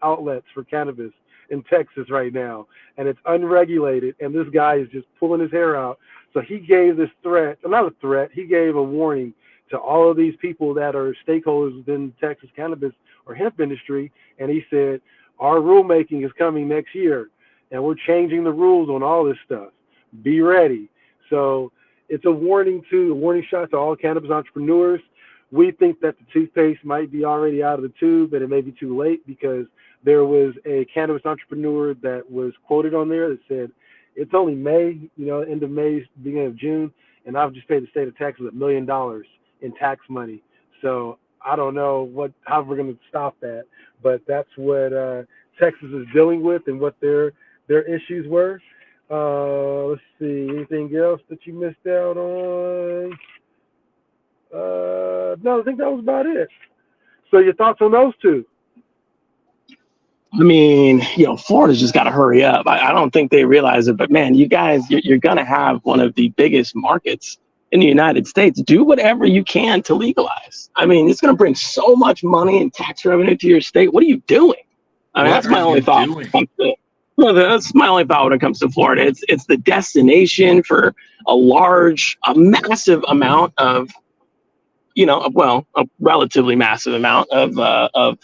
outlets for cannabis in Texas right now, and it's unregulated, and this guy is just pulling his hair out. So he gave this threat, not a threat, he gave a warning to all of these people that are stakeholders within Texas cannabis or hemp industry, and he said, our rulemaking is coming next year, and we're changing the rules on all this stuff. Be ready. So it's a warning shot to all cannabis entrepreneurs. We think that the toothpaste might be already out of the tube, but it may be too late, because there was a cannabis entrepreneur that was quoted on there that said, it's only May, end of May, beginning of June, and I've just paid the state of Texas $1 million in tax money. So I don't know how we're going to stop that, but that's what Texas is dealing with and what their issues were. Let's see, anything else that you missed out on? No, I think that was about it. So your thoughts on those two? I mean, Florida's just got to hurry up. I don't think they realize it, but man, you guys, you're going to have one of the biggest markets in the United States. Do whatever you can to legalize. I mean, it's going to bring so much money and tax revenue to your state. What are you doing? I mean, that's my only thought. That's my only thought when it comes to Florida. It's the destination for a massive amount of, a relatively massive amount of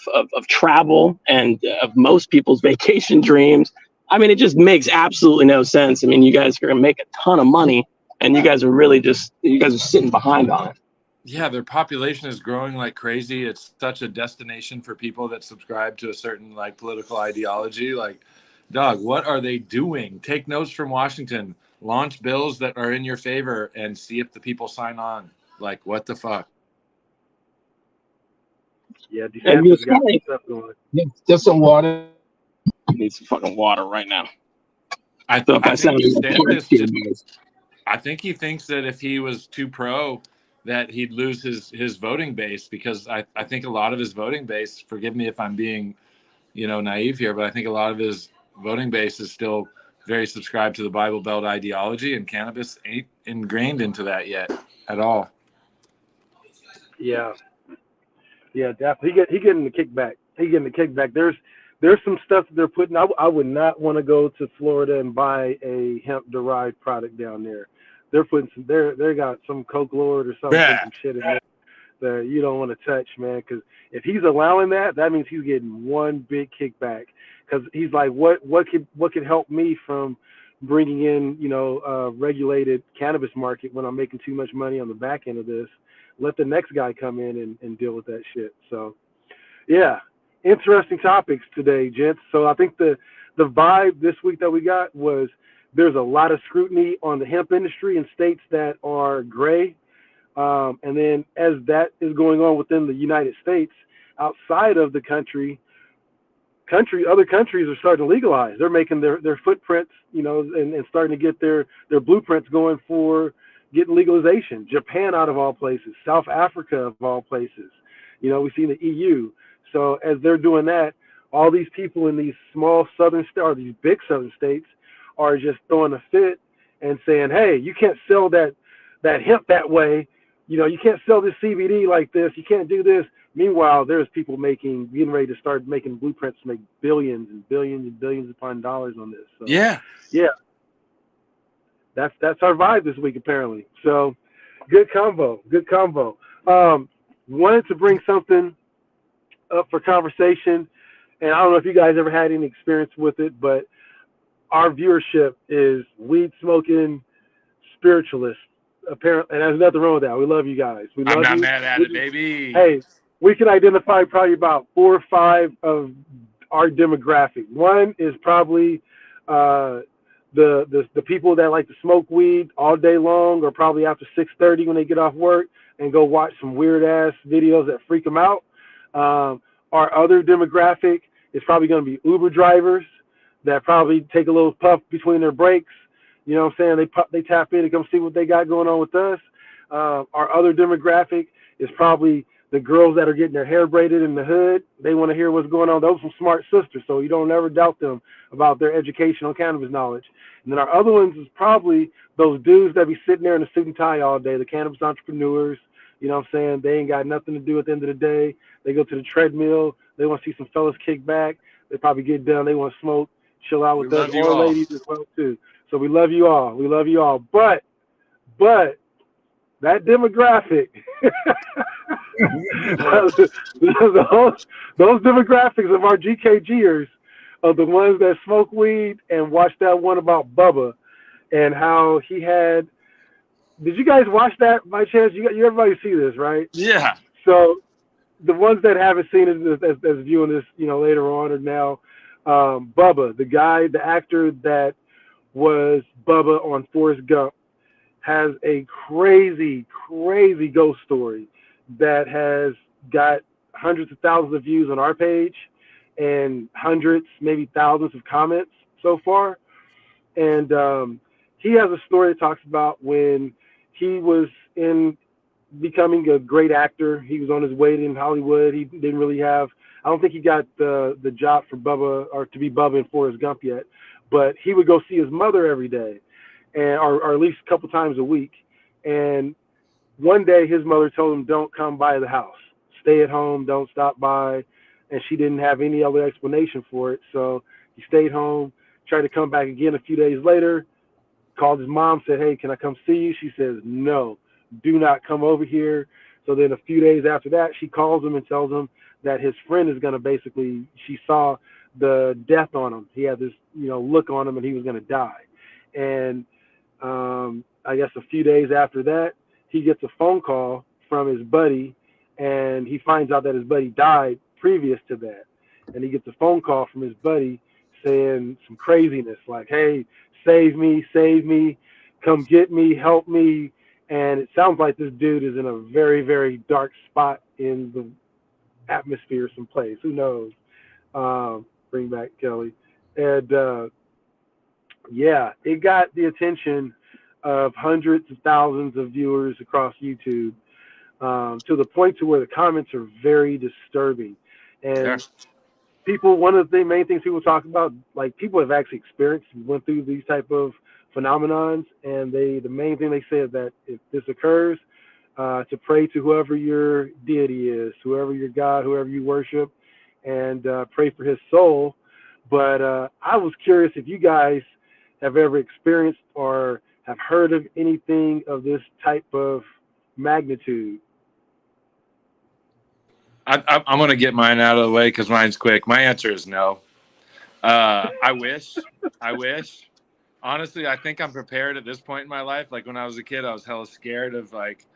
travel and of most people's vacation dreams. I mean, it just makes absolutely no sense. I mean, you guys are going to make a ton of money, and you guys are sitting behind on it. Yeah, their population is growing like crazy. It's such a destination for people that subscribe to a certain political ideology. Dog, what are they doing? Take notes from Washington. Launch bills that are in your favor and see if the people sign on. What the fuck? Yeah, DeSantis got some stuff going. Just some water. I need some fucking water right now. I think he thinks that if he was too pro, that he'd lose his voting base, because I think a lot of his voting base, forgive me if I'm being, naive here, but I think a lot of his voting base is still very subscribed to the Bible Belt ideology, and cannabis ain't ingrained into that yet at all. Yeah, definitely. He getting the kickback. There's some stuff that they're putting. I would not want to go to Florida and buy a hemp derived product down there. They're putting they got some Coke Lord or something, some shit in there that you don't want to touch, man. Because if he's allowing that means he's getting one big kickback. Because he's like, what could help me from bringing in a regulated cannabis market when I'm making too much money on the back end of this? Let the next guy come in and deal with that shit. So, yeah, interesting topics today, gents. So I think the vibe this week that we got was there's a lot of scrutiny on the hemp industry in states that are gray. And then as that is going on within the United States, outside of the country, other countries are starting to legalize. They're making their footprints, and starting to get their blueprints going for getting legalization. Japan, out of all places, South Africa, of all places, we've seen the EU. So as they're doing that, all these people in these small these big southern states are just throwing a fit and saying, hey, you can't sell that hemp that way. You can't sell this CBD like this. You can't do this. Meanwhile, there's people getting ready to start making blueprints to make billions and billions and billions upon dollars on this. So, yeah. That's our vibe this week, apparently. So, good combo. Wanted to bring something up for conversation, and I don't know if you guys ever had any experience with it, but our viewership is weed smoking spiritualists, apparently, and there's nothing wrong with that. We love you guys. I'm not mad at it, baby. Hey, we can identify probably about 4 or 5 of our demographic. One is probably the people that like to smoke weed all day long, or probably after 6:30 when they get off work and go watch some weird ass videos that freak them out. Our other demographic is probably going to be Uber drivers that probably take a little puff between their breaks. You know what I'm saying? They tap in and come see what they got going on with us. Our other demographic is probably The girls that are getting their hair braided in the hood, they want to hear what's going on. Those are some smart sisters, so you don't ever doubt them about their educational cannabis knowledge. And then our other ones is probably those dudes that be sitting there in a suit and tie all day, the cannabis entrepreneurs. You know what I'm saying? They ain't got nothing to do at the end of the day. They go to the treadmill. They want to see some fellas kick back. They probably get done. They want to smoke, chill out with us, or ladies as well too. So we love you all. We love you all. But that demographic, those demographics of our GKGers are the ones that smoke weed and watch that one about Bubba and how he had. Did you guys watch that by chance? You everybody see this, right? Yeah. So the ones that haven't seen it as viewing this, later on or now, Bubba, the actor that was Bubba on Forrest Gump, has a crazy, crazy ghost story that has got hundreds of thousands of views on our page and hundreds, maybe thousands of comments so far. And he has a story that talks about when he was in becoming a great actor. He was on his way in Hollywood. He didn't really have, I don't think he got the job for Bubba or to be Bubba in Forrest Gump yet, but he would go see his mother every day. Or at least a couple times a week. And one day his mother told him, don't come by the house. Stay at home, don't stop by. And she didn't have any other explanation for it. So he stayed home, tried to come back again a few days later, called his mom, said, hey, can I come see you? She says, no, do not come over here. So then a few days after that, she calls him and tells him that his friend is going to she saw the death on him. He had this, look on him and he was going to die. And I guess a few days after that, he gets a phone call from his buddy, and he finds out that his buddy died previous to that. And he gets a phone call from his buddy saying some craziness like, hey, save me, come get me, help me. And it sounds like this dude is in a very, very dark spot in the atmosphere someplace. Who knows? Bring back Kelly. And yeah, it got the attention of hundreds of thousands of viewers across YouTube, to the point to where the comments are very disturbing. And people, one of the main things people talk about, like people have actually went through these type of phenomenons, and the main thing they say is that if this occurs, to pray to whoever your deity is, whoever your God, whoever you worship, and pray for his soul. But I was curious if you guys have ever experienced or have heard of anything of this type of magnitude. I'm going to get mine out of the way because mine's quick. My answer is no. I wish. Honestly, I think I'm prepared at this point in my life. Like when I was a kid, I was hella scared of like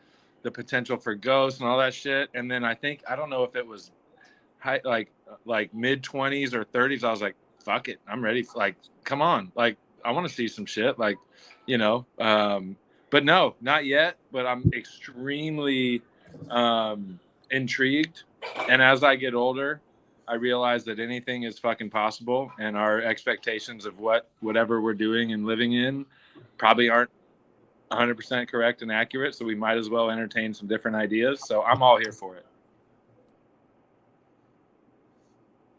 the potential for ghosts and all that shit. And then I don't know if it was like mid 20s or 30s. I was like, fuck it. I'm ready. Like, come on. Like, I want to see some shit, like, but no, not yet. But I'm extremely intrigued. And as I get older, I realize that anything is fucking possible. And our expectations of whatever we're doing and living in probably aren't 100% correct and accurate. So we might as well entertain some different ideas. So I'm all here for it.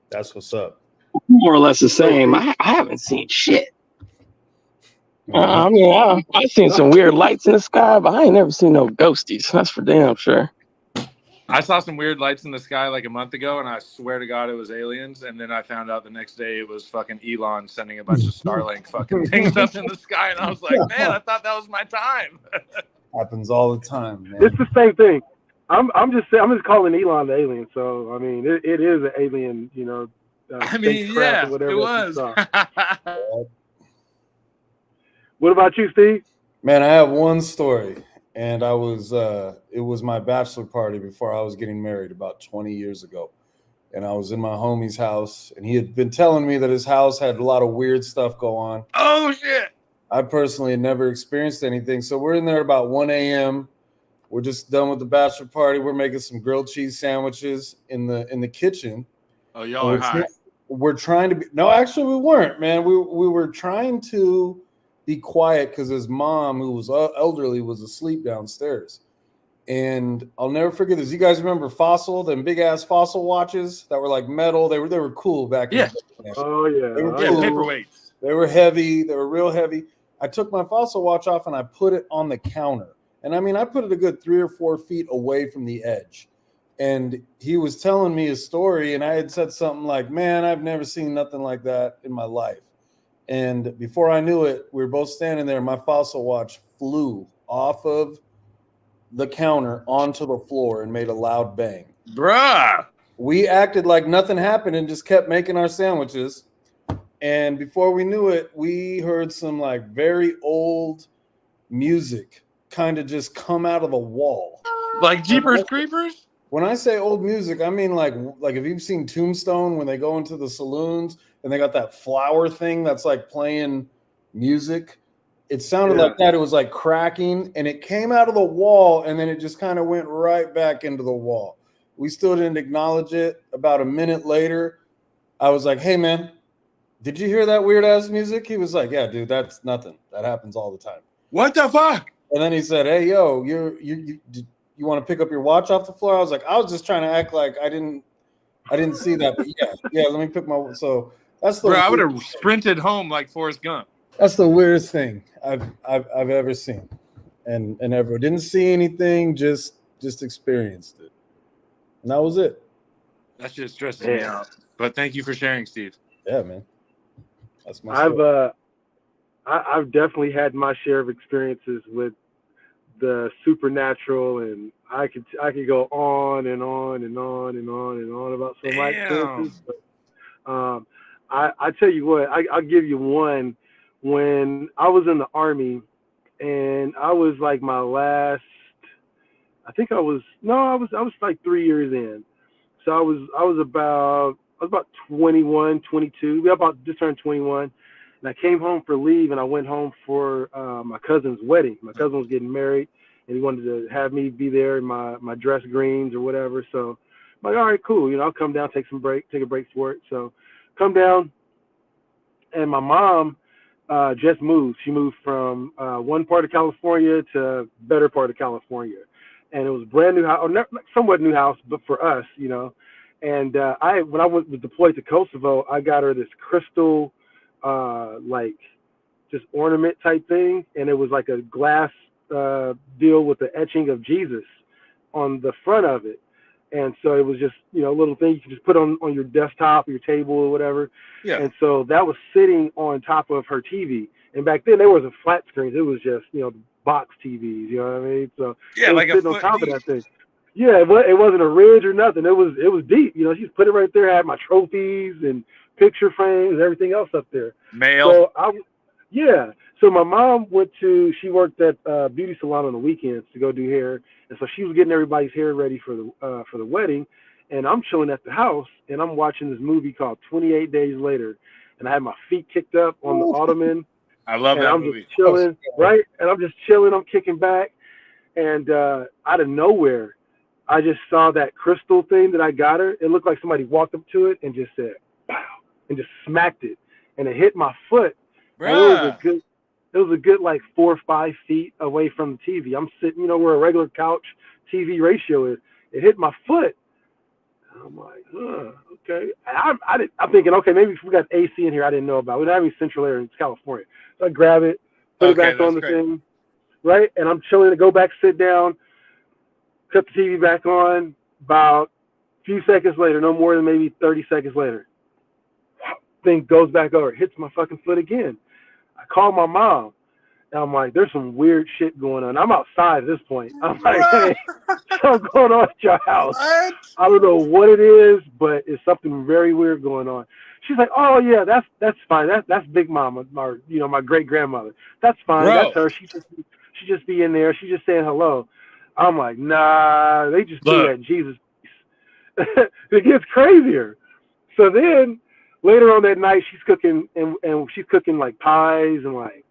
That's what's up. More or less the same. I haven't seen shit. I've seen some weird lights in the sky, but I ain't never seen no ghosties. That's for damn sure. I saw some weird lights in the sky like a month ago, and I swear to God it was aliens. And then I found out the next day it was fucking Elon sending a bunch of Starlink fucking things up in the sky, and I was like, man, I thought that was my time. Happens all the time, man. It's the same thing. I'm just calling Elon the alien. So I mean, it is an alien, yeah, it was. What about you, Steve? Man, I have one story, and it was my bachelor party before I was getting married about 20 years ago. And I was in my homie's house, and he had been telling me that his house had a lot of weird stuff go on. Oh, shit. I personally had never experienced anything. So we're in there about 1 a.m. We're just done with the bachelor party. We're making some grilled cheese sandwiches in the kitchen. Oh, y'all are high. We're trying to be – no, actually we weren't, man. We were trying to – be quiet because his mom, who was elderly, was asleep downstairs. And I'll never forget this. You guys remember Fossil, them big ass Fossil watches that were like metal? They were cool back Yeah. then. Oh yeah. They were Oh, Yeah, cool. paperweights. They were heavy. They were real heavy. I took my Fossil watch off and I put it on the counter. And I mean, I put it a good 3 or 4 feet away from the edge. And he was telling me a story, and I had said something like, man, I've never seen nothing like that in my life. And before I knew it, we were both standing there. My Fossil watch flew off of the counter onto the floor and made a loud bang. Bruh. We acted like nothing happened and just kept making our sandwiches. And before we knew it, we heard some like very old music kind of just come out of the wall. Like Jeepers Creepers? When I say old music, I mean like if you've seen Tombstone when they go into the saloons and they got that flower thing that's like playing music. It sounded like that. It was like cracking and it came out of the wall and then it just kind of went right back into the wall. We still didn't acknowledge it. About a minute later, I was like, hey man, did you hear that weird ass music? He was like, yeah, dude, that's nothing. That happens all the time. What the fuck? And then he said, hey, yo, you want to pick up your watch off the floor? I was like, I was just trying to act like I didn't see that. But yeah, let me pick my. So that's the. Bro, I would have sprinted home like Forrest Gump. That's the weirdest thing I've ever seen, and ever didn't see anything. Just experienced it, and that was it. That shit stresses me out. But thank you for sharing, Steve. Yeah, man. That's my. I've definitely had my share of experiences with the supernatural, and I could go on and on and on and on and on about some of my experiences. But, I tell you what, I'll give you one. When I was in the Army, and I was like my last, I was like 3 years in. So I was about 21, 22. We about just turned 21. And I came home for leave, and I went home for my cousin's wedding. My cousin was getting married, and he wanted to have me be there in my dress greens or whatever. So I'm like, all right, cool. I'll come down, take a break for it. So come down, and my mom just moved. She moved from one part of California to better part of California. And it was a brand new house, or somewhat new house, but for us, And when I was deployed to Kosovo, I got her this crystal, like just ornament type thing, and it was like a glass deal with the etching of Jesus on the front of it. And so it was just, a little thing you can just put on your desktop or your table or whatever. Yeah. And so that was sitting on top of her TV. And back then there wasn't flat screens. It was just, box TVs, you know what I mean? So yeah, it was like sitting on top of that thing. Yeah, it wasn't a ridge or nothing. It was deep. She's put it right there. I had my trophies and picture frames and everything else up there. Mail. So So my mom she worked at a beauty salon on the weekends to go do hair. And so she was getting everybody's hair ready for the wedding. And I'm chilling at the house, and I'm watching this movie called 28 Days Later. And I had my feet kicked up on the ottoman. I love that movie. Just chilling, right? And I'm just chilling. I'm kicking back. And out of nowhere, I just saw that crystal thing that I got her. It looked like somebody walked up to it and just said, "Pow," and just smacked it. And it hit my foot. And it was a good like 4 or 5 feet away from the TV. I'm sitting, where a regular couch TV ratio is. It hit my foot. I'm like, okay. I'm thinking, okay, maybe if we got AC in here I didn't know about. We don't have any central air in California. So I grab it, put it back on the thing, right? And I'm chilling to go back, sit down, cut the TV back on. About a few seconds later, no more than maybe 30 seconds later, thing goes back over, hits my fucking foot again. I call my mom. And I'm like, there's some weird shit going on. I'm outside at this point. I'm like, hey, something's going on at your house. What? I don't know what it is, but it's something very weird going on. She's like, oh yeah, that's fine. That's Big Mama, or my great grandmother. That's fine. Bro. That's her. She just be in there. She's just saying hello. I'm like, nah, they just do that Jesus. It gets crazier. So then later on that night, she's cooking and she's cooking like pies and like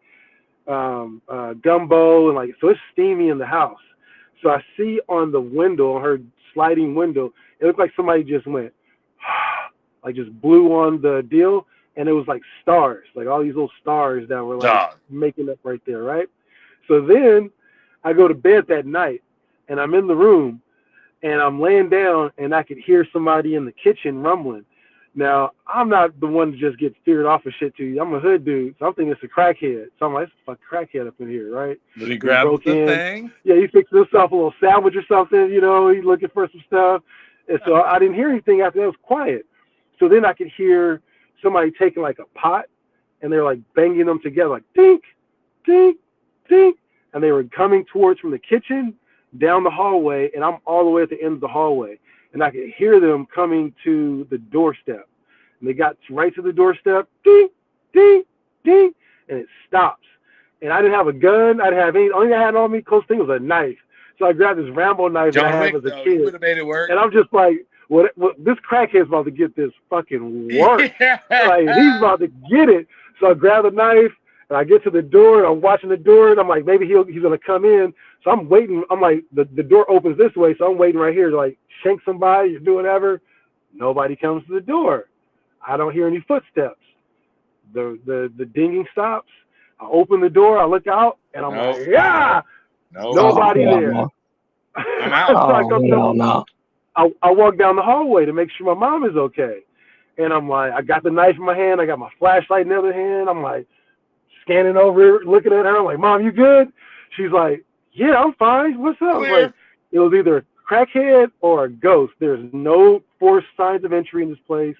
gumbo, and like, so it's steamy in the house. So I see on the window, on her sliding window, it looked like somebody just went like just blew on the deal, and it was like stars, like all these little stars that were like making up right there, right? So then I go to bed that night, and I'm in the room, and I'm laying down, and I could hear somebody in the kitchen rumbling. Now, I'm not the one to just get steered off of shit to you. I'm a hood dude, so I'm thinking it's a crackhead. So I'm like, it's a fucking crackhead up in here, right? Did he grab the thing? Yeah, he fixed himself a little sandwich or something, you know, he's looking for some stuff. And so I didn't hear anything after that. It was quiet. So then I could hear somebody taking like a pot, and they're like banging them together, like dink, dink, dink. And they were coming towards from the kitchen down the hallway, and I'm all the way at the end of the hallway. And I could hear them coming to the doorstep. And they got right to the doorstep, ding, ding, ding, and it stops. And I didn't have a gun. I didn't have any. Only thing I had on me, close thing, was a knife. So I grabbed this Rambo knife that I had as a kid. Would have made it work. And I'm just like, what this crackhead's about to get this fucking work. Like, he's about to get it. So I grab the knife, and I get to the door, and I'm watching the door, and I'm like, maybe he's going to come in. So I'm waiting. I'm like, the door opens this way, so I'm waiting right here to, like, shank somebody or do whatever. Nobody comes to the door. I don't hear any footsteps. The dinging stops. I open the door. I look out, and I'm like, yeah! Nobody there. I'm out. So I walk down the hallway to make sure my mom is okay. And I'm like, I got the knife in my hand. I got my flashlight in the other hand. I'm like, scanning over, looking at her. I'm like, Mom, you good? She's like, yeah, I'm fine. What's up? Like, it was either a crackhead or a ghost. There's no forced signs of entry in this place.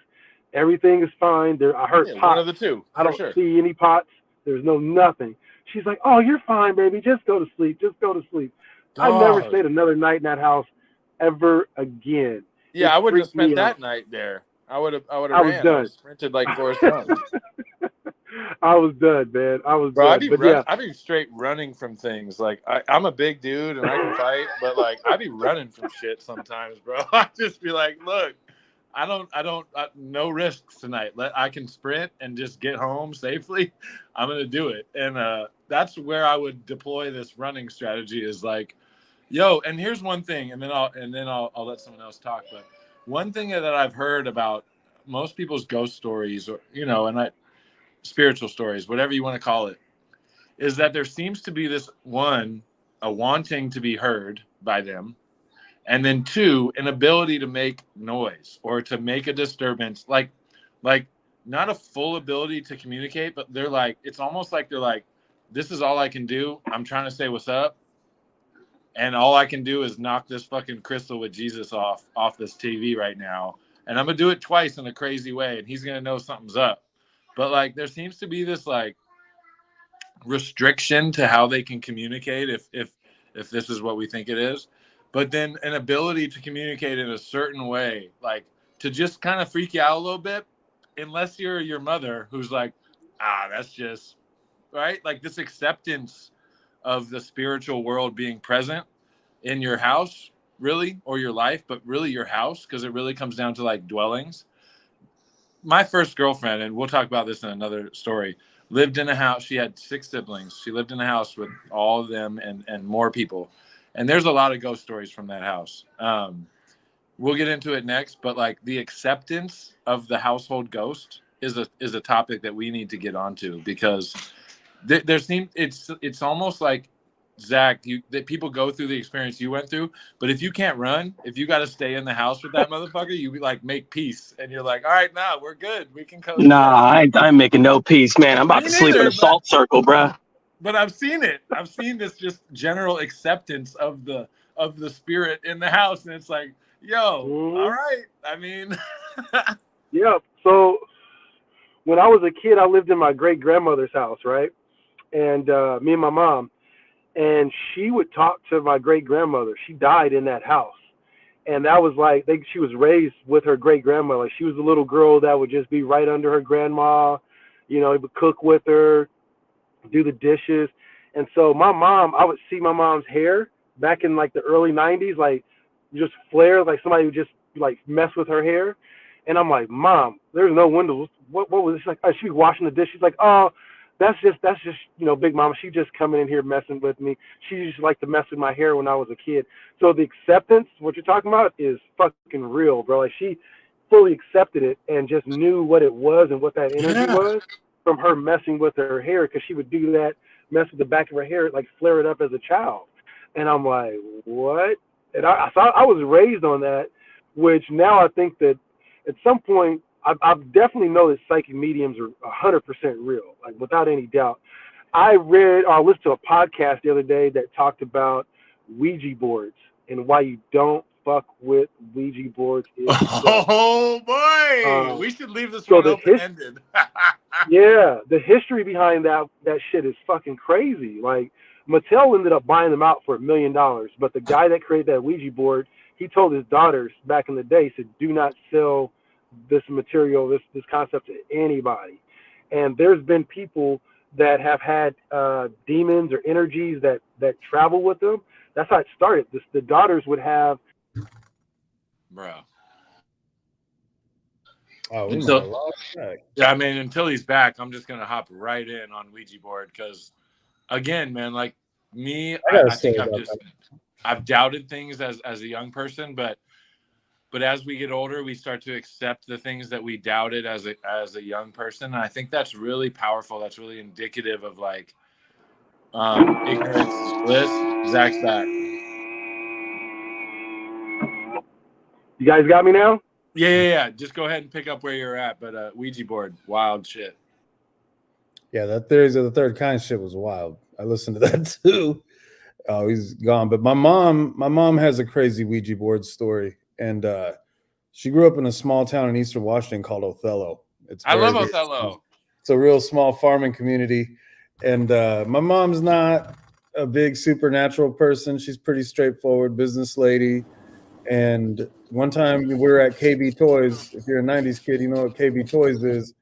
Everything is fine. I heard pots. One of the two. I don't see any pots. There's no nothing. She's like, oh, you're fine, baby. Just go to sleep. Just go to sleep. I never stayed another night in that house ever again. Yeah, I wouldn't have spent that night there. I would have ran. Done. I sprinted like Forrest Gump. I was done, man. I was done. I'd be straight running from things. Like I'm a big dude and I can fight, but like I'd be running from shit sometimes, bro. I'd just be like, look, no risks tonight. I can sprint and just get home safely. I'm gonna do it, and that's where I would deploy this running strategy. Is like, yo, and here's one thing, and then I'll let someone else talk. But one thing that I've heard about most people's ghost stories, or spiritual stories, whatever you want to call it, is that there seems to be a wanting to be heard by them. And then 2, an ability to make noise or to make a disturbance, like not a full ability to communicate, but they're like, it's almost like they're like, this is all I can do. I'm trying to say what's up. And all I can do is knock this fucking crystal with Jesus off this TV right now. And I'm going to do it twice in a crazy way. And he's going to know something's up. But like, there seems to be this like restriction to how they can communicate if this is what we think it is. But then an ability to communicate in a certain way, like to just kind of freak you out a little bit, unless you're your mother who's like, that's just right. Like this acceptance of the spiritual world being present in your house, really, or your life, but really your house, because it really comes down to like dwellings. My first girlfriend, and we'll talk about this in another story, lived in a house. She had 6 siblings. She lived in a house with all of them and more people. And there's a lot of ghost stories from that house. We'll get into it next, but like the acceptance of the household ghost is a topic that we need to get onto, because it's almost like, Zach, that people go through the experience you went through, but if you can't run, if you got to stay in the house with that motherfucker, you like make peace, and you're like, all right, we're good, we can coast. I'm making no peace, man. I'm about to sleep in a salt circle, bro. But I've seen it. I've seen this just general acceptance of the spirit in the house, and it's like, yo, all right. I mean, yeah. So when I was a kid, I lived in my great grandmother's house, right? And me and my mom. And she would talk to my great grandmother. She died in that house. And that was like, she was raised with her great grandmother. Like, she was a little girl that would just be right under her grandma, would cook with her, do the dishes. And so my mom, I would see my mom's hair back in like the early 90s, like just flare, like somebody would just like mess with her hair. And I'm like, Mom, there's no windows. What was this? Like, she'd be washing the dishes. She's like, oh, that's just Big Mama. She just coming in here messing with me. She used to like to mess with my hair when I was a kid. So the acceptance, what you're talking about, is fucking real, bro. Like, she fully accepted it and just knew what it was and what that energy was from her messing with her hair, because she would do that, mess with the back of her hair, like flare it up as a child. And I'm like, what? And I was raised on that, which now I think that at some point, I definitely know that psychic mediums are 100% real, like without any doubt. I listened to a podcast the other day that talked about Ouija boards and why you don't fuck with Ouija boards. Oh boy, we should leave this one open-ended. Yeah, the history behind that shit is fucking crazy. Like Mattel ended up buying them out for $1 million, but the guy that created that Ouija board, he told his daughters back in the day, he said, do not sell this material, this concept to anybody. And there's been people that have had demons or energies that travel with them. That's how it started. The daughters would have. Bro. Oh, yeah, I mean, until he's back, I'm just gonna hop right in on Ouija board because, again, man, like me, I think I've doubted things as a young person, but as we get older, we start to accept the things that we doubted as a young person, and I think that's really powerful. That's really indicative of like ignorance is bliss. Zach's back. You guys got me now? Yeah. Just go ahead and pick up where you're at. But Ouija board, wild shit. Yeah, that Theories of the Third Kind shit was wild. I listened to that too. Oh, he's gone. But my mom has a crazy Ouija board story, and she grew up in a small town in Eastern Washington called Othello. I love Othello. It's a real small farming community, and my mom's not a big supernatural person. She's pretty straightforward business lady. And one time we were at KB Toys. If you're a 90s kid, you know what KB Toys is.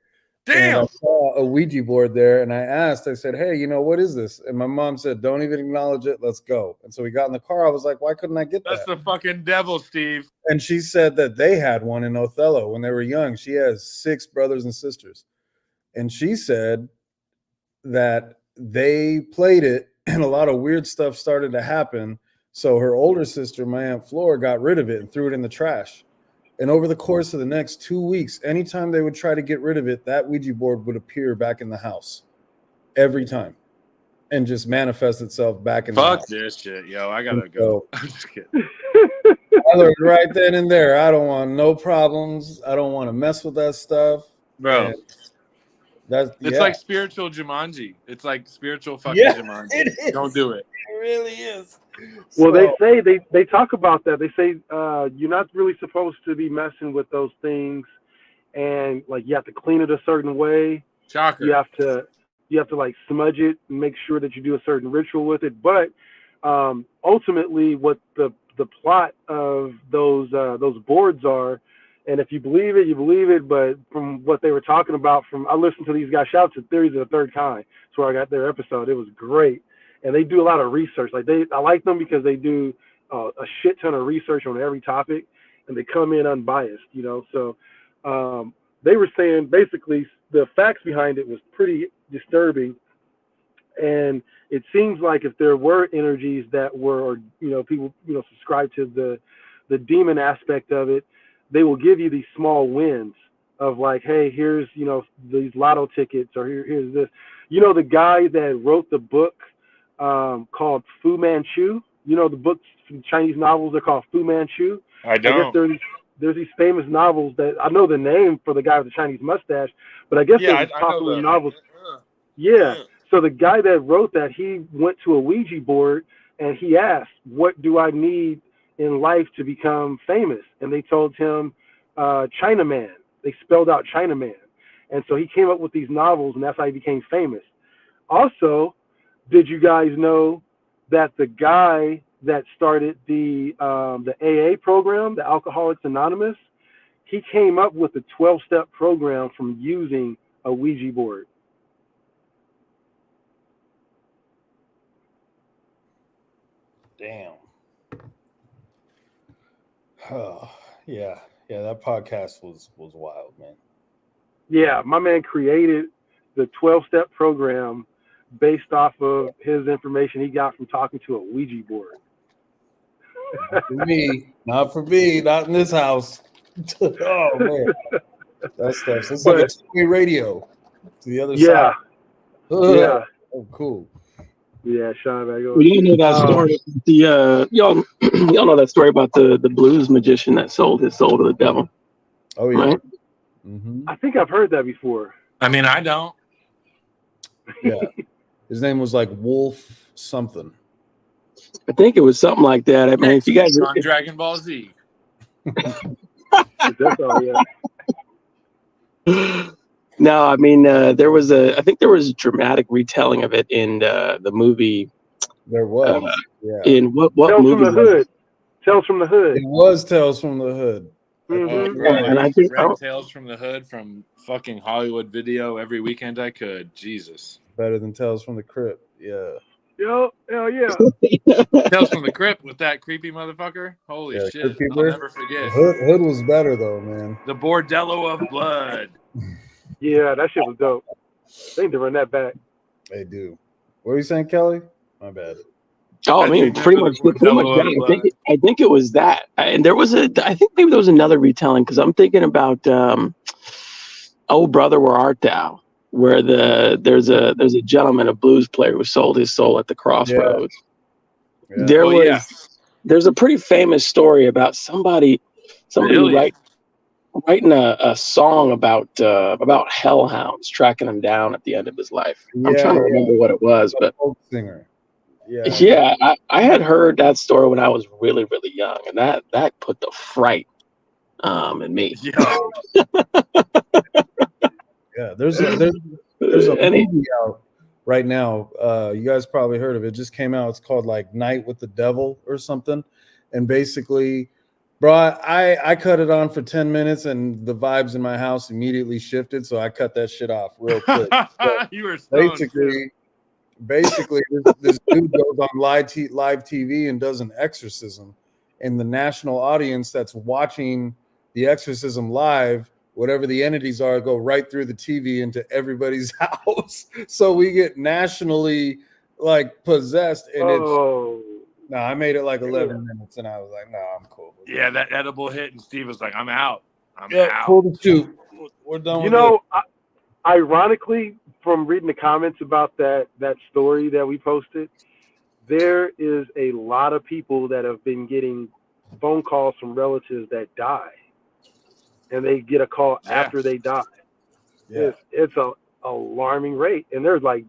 Damn. And I saw a Ouija board there, and I said, hey, what is this? And my mom said, don't even acknowledge it. Let's go. And so we got in the car. I was like, why couldn't I get that? That's the fucking devil, Steve. And she said that they had one in Othello when they were young. She has 6 brothers and sisters. And she said that they played it, and a lot of weird stuff started to happen. So her older sister, my Aunt Flora, got rid of it and threw it in the trash. And over the course of the next 2 weeks, anytime they would try to get rid of it, that Ouija board would appear back in the house every time and just manifest itself back in the house. Fuck this shit, yo. I gotta go. I'm just kidding. I learned right then and there, I don't want no problems. I don't want to mess with that stuff. Bro. It's like spiritual Jumanji. It's like spiritual fucking Jumanji. It is. Don't do it. It really is. Well, they talk about that. They say you're not really supposed to be messing with those things, and like you have to clean it a certain way. Shocker. You have to like smudge it and make sure that you do a certain ritual with it. But ultimately, what the plot of those boards are, and if you believe it, you believe it. But from what they were talking about, I listened to these guys shout to Theories of the Third Kind. That's where I got their episode. It was great. And they do a lot of research. I like them because they do a shit ton of research on every topic, and they come in unbiased, So they were saying basically the facts behind it was pretty disturbing. And it seems like if there were energies that were, people, subscribe to the demon aspect of it, they will give you these small wins of like, hey, here's, these lotto tickets, or here's this. The guy that wrote the book called Fu Manchu. The books from Chinese novels, they're called Fu Manchu. I don't. I guess there's these famous novels that I know the name for the guy with the Chinese mustache, but I guess there's popular novels. Yeah. So the guy that wrote that, he went to a Ouija board and he asked, what do I need in life to become famous? And they told him Chinaman. They spelled out Chinaman. And so he came up with these novels, and that's how he became famous. Also, did you guys know that the guy that started the AA program, the Alcoholics Anonymous, he came up with a 12-step program from using a Ouija board? Damn. Oh, yeah. That podcast was wild, man. Yeah, my man created the 12-step program based off of his information he got from talking to a Ouija board. Not for me, not in this house. Oh man, that stuff. It's like a two-way radio to the other side. Yeah. Oh, cool. Yeah, Sean Van Gogh. Well, you know that story. The y'all know that story about the blues magician that sold his soul to the devil. Oh yeah. Right? Mm-hmm. I think I've heard that before. I mean, I don't. Yeah. His name was like Wolf something. I think it was something like that. I mean, Next if you guys, on Dragon Ball Z. That's all, yeah. no, I mean, I think there was a dramatic retelling of it in the movie. There was. Yeah. In what Tales movie? from the Hood. Tales from the Hood. It was Tales from the Hood. Mm-hmm. Bro, And I I used to think rent Tales from the Hood from fucking Hollywood Video every weekend I could. Jesus. Better than Tales from the Crypt. Yeah. Yo, hell yeah. Tales from the Crypt with that creepy motherfucker. Holy Yeah, shit. Crypt I'll Keeper. never forget. Hood was better though, man. The Bordello of Blood. Yeah, that shit was dope. They need to run that back. They do. What were you saying, Kelly? My bad. Oh, I mean, pretty much that. I think it was that, and there was I think maybe there was another retelling because I'm thinking about "Oh Brother, Where Art Thou," where there's a gentleman, a blues player, who sold his soul at the crossroads. Yeah. There's a pretty famous story about somebody Really? writing a song about hellhounds tracking him down at the end of his life. I'm trying to remember what it was, but folk singer. Yeah, I had heard that story when I was really, really young, and that put the fright in me. Yeah, there's a movie out right now. You guys probably heard of it. Just came out. It's called like Night with the Devil or something. And basically, bro, I cut it on for 10 minutes and the vibes in my house immediately shifted. So I cut that shit off real quick. You were stoned, basically this dude goes on live TV and does an exorcism, and the national audience that's watching the exorcism live, whatever the entities are, go right through the TV into everybody's house. So we get nationally like possessed, and I made it like 11 minutes and I was like, I'm cool. Yeah, that edible hit, and Steve was like, I'm out. Pull the shoot. We're done with it. Ironically, from reading the comments about that story that we posted, there is a lot of people that have been getting phone calls from relatives that die, and they get a call after they die. Yeah. It's a alarming rate, and they're like,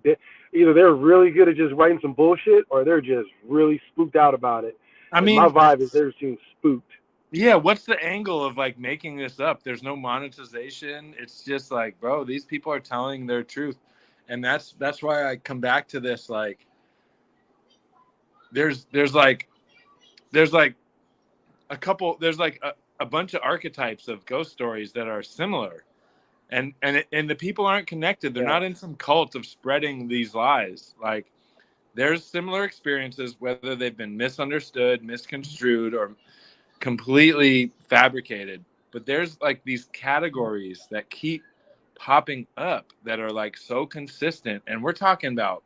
either they're really good at just writing some bullshit, or they're just really spooked out about it. I mean, my vibe is they're seeing spooked. Yeah, what's the angle of like making this up? There's no monetization. It's just like, bro, these people are telling their truth. And that's why I come back to this. Like, there's like a bunch of archetypes of ghost stories that are similar, and the people aren't connected. They're not in some cult of spreading these lies. Like, there's similar experiences, whether they've been misunderstood, misconstrued, or completely fabricated. But there's like these categories that keep popping up that are like so consistent, and we're talking about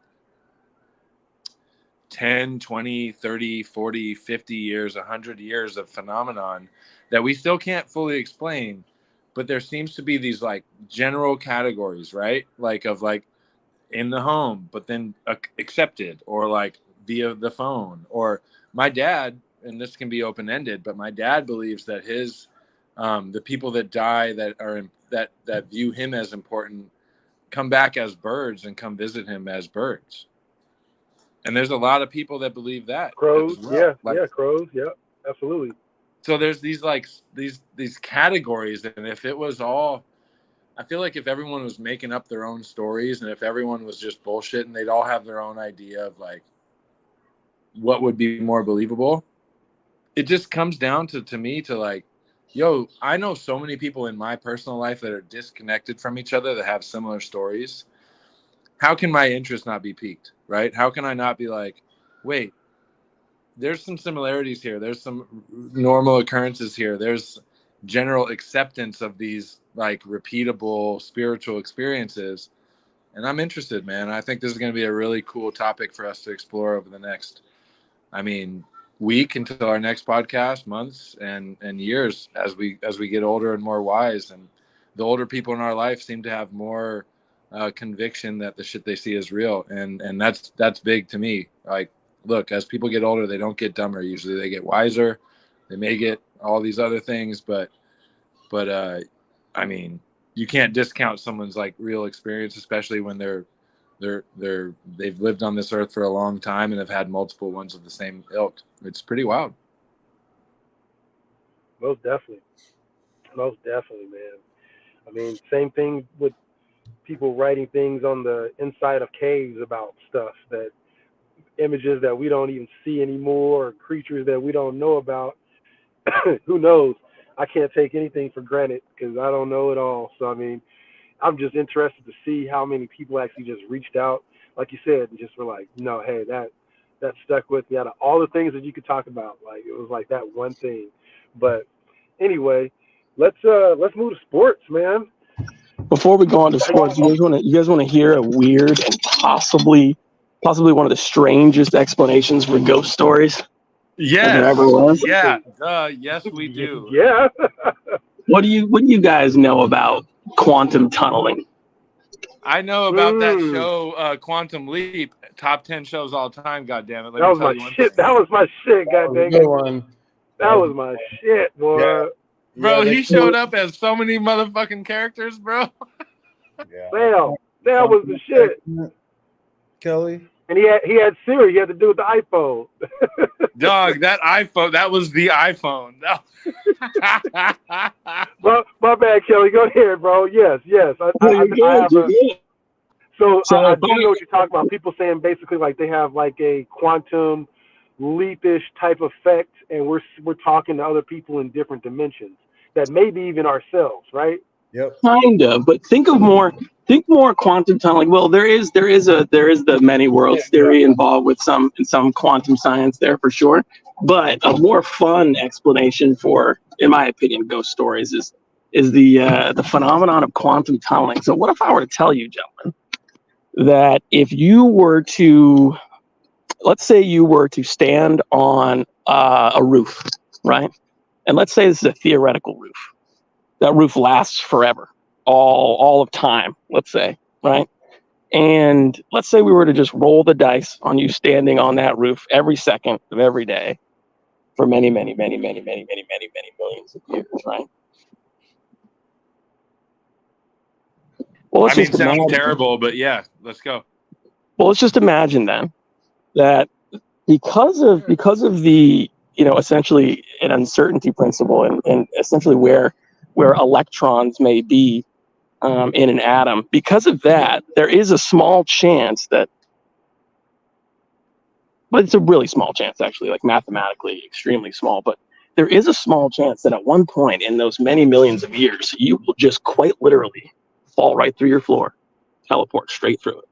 10, 20, 30, 40, 50 years, 100 years of phenomenon that we still can't fully explain. But there seems to be these like general categories, right? Like of like in the home, but then accepted, or like via the phone. Or my dad, and this can be open-ended, but my dad believes that his the people that die that are that view him as important come back as birds and come visit him as birds. And there's a lot of people that believe that. Crows, well. crows, absolutely. So there's these like these categories, and if it was all, I feel like if everyone was making up their own stories, and if everyone was just bullshitting, they'd all have their own idea of like what would be more believable. It just comes down to me to like, yo, I know so many people in my personal life that are disconnected from each other that have similar stories. How can my interest not be piqued, right? How can I not be like, wait, there's some similarities here. There's some normal occurrences here. There's general acceptance of these like repeatable spiritual experiences. And I'm interested, man. I think this is going to be a really cool topic for us to explore over the next, week until our next podcast, months and years as we get older and more wise. And the older people in our life seem to have more conviction that the shit they see is real, and that's big to me. Like, look, as people get older, they don't get dumber. Usually, they get wiser. They may get all these other things, but I mean, you can't discount someone's like real experience, especially when they've lived on this earth for a long time and have had multiple ones of the same ilk. It's pretty wild. Most definitely, man. I mean, same thing with people writing things on the inside of caves about stuff, that images that we don't even see anymore, or creatures that we don't know about. Who knows? I can't take anything for granted because I don't know it all. So, I mean, I'm just interested to see how many people actually just reached out, like you said, and just were like, no, hey, that stuck with me. Out of all the things that you could talk about, like, it was like that one thing. But anyway, let's move to sports, man. Before we go on to sports, you guys want to hear a weird and possibly one of the strangest explanations for ghost stories? Yes. There ever was? Yeah. Yes, we do. Yeah. What do you guys know about quantum tunneling? I know about that show, Quantum Leap, top 10 shows all time. God damn it! That was my shit. That was my shit. God dang it. That was my shit, boy. Yeah. Bro, he showed up as so many motherfucking characters, bro. Yeah. That was the shit. Kelly. And he had Siri. He had to do with the iPhone. Dog, that iPhone, that was the iPhone. my bad, Kelly. Go ahead, bro. Yes. I have So I do know what you're talking about. People saying basically like they have like a quantum leapish type effect, and we're talking to other people in different dimensions that maybe even ourselves, right? Yep. Kind of, but think more quantum tunneling. Well, there is the many worlds theory involved with some quantum science there for sure. But a more fun explanation for, in my opinion, ghost stories is the phenomenon of quantum tunneling. So what if I were to tell you, gentlemen, that if you were to, let's say you were to stand on a roof, right? And let's say this is a theoretical roof. That roof lasts forever, all of time, let's say, right? And let's say we were to just roll the dice on you standing on that roof every second of every day for many, many, many, many, many, many, many, many millions of years, right? Well, I mean, it sounds terrible, but yeah, let's go. Well, let's just imagine then that because of the, essentially an uncertainty principle and essentially where electrons may be in an atom, because of that, there is a small chance that, but it's a really small chance actually, like mathematically extremely small, but there is a small chance that at one point in those many millions of years, you will just quite literally fall right through your floor, teleport straight through it.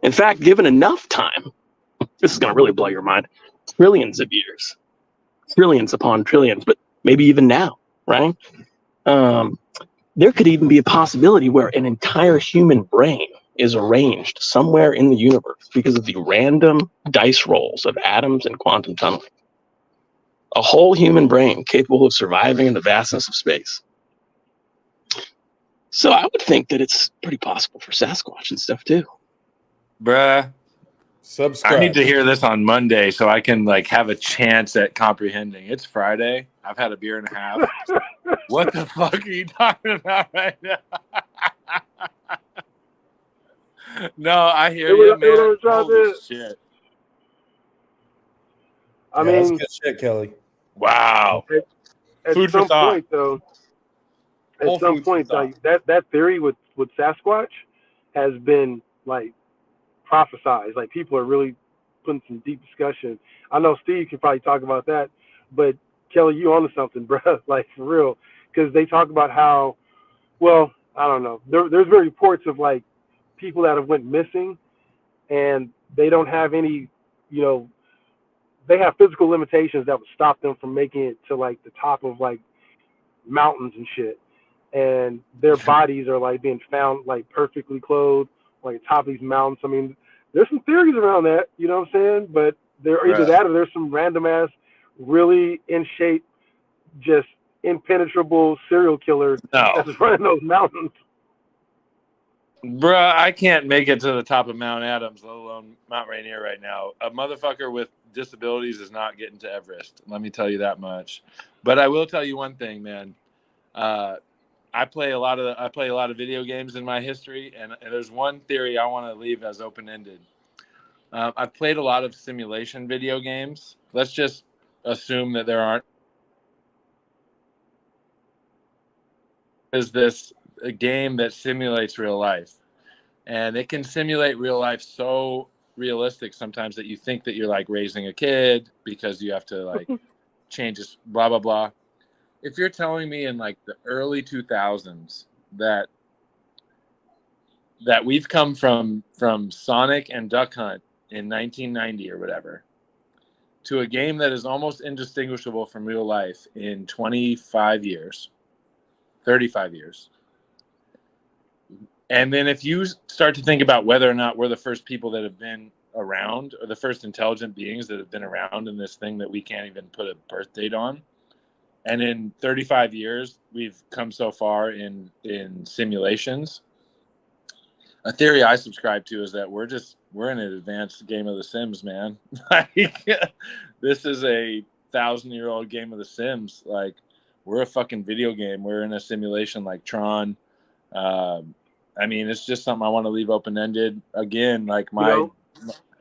In fact, given enough time, this is going to really blow your mind, trillions of years, trillions upon trillions, but maybe even now, right? There could even be a possibility where an entire human brain is arranged somewhere in the universe because of the random dice rolls of atoms and quantum tunneling. A whole human brain capable of surviving in the vastness of space. So I would think that it's pretty possible for Sasquatch and stuff too. Bruh. Subscribe. I need to hear this on Monday so I can like have a chance at comprehending. It's Friday. I've had a beer and a half. What the fuck are you talking about right now? No, I hear you, man. Holy shit. I mean, that's good shit, Kelly. Wow. At Food for some thought. point, though, that theory with Sasquatch has been like prophesized. Like people are really putting some deep discussion. I know Steve can probably talk about that, but Kelly, you onto something, bro. Like for real, because they talk about how, well, I don't know. There's been reports of like people that have went missing, and they don't have any, they have physical limitations that would stop them from making it to like the top of like mountains and shit, and their bodies are like being found like perfectly clothed like top of these mountains. I mean, there's some theories around that, you know what I'm saying? But they're either that or there's some random ass, really in shape, just impenetrable serial killer that's running those mountains. Bruh, I can't make it to the top of Mount Adams, let alone Mount Rainier right now. A motherfucker with disabilities is not getting to Everest. Let me tell you that much. But I will tell you one thing, man. I play a lot of video games in my history, and there's one theory I want to leave as open-ended. I've played a lot of simulation video games. Let's just assume that there aren't. Is this a game that simulates real life? And it can simulate real life so realistic sometimes that you think that you're like raising a kid because you have to like change this, blah, blah, blah. If you're telling me in like the early 2000s that we've come from Sonic and Duck Hunt in 1990 or whatever to a game that is almost indistinguishable from real life in 25 years, 35 years. And then if you start to think about whether or not we're the first people that have been around or the first intelligent beings that have been around in this thing that we can't even put a birth date on, and in 35 years, we've come so far in simulations. A theory I subscribe to is that we're in an advanced game of The Sims, man. Like, this is a 1,000-year-old game of The Sims. Like, we're a fucking video game. We're in a simulation like Tron. I mean, it's just something I want to leave open-ended. Again, like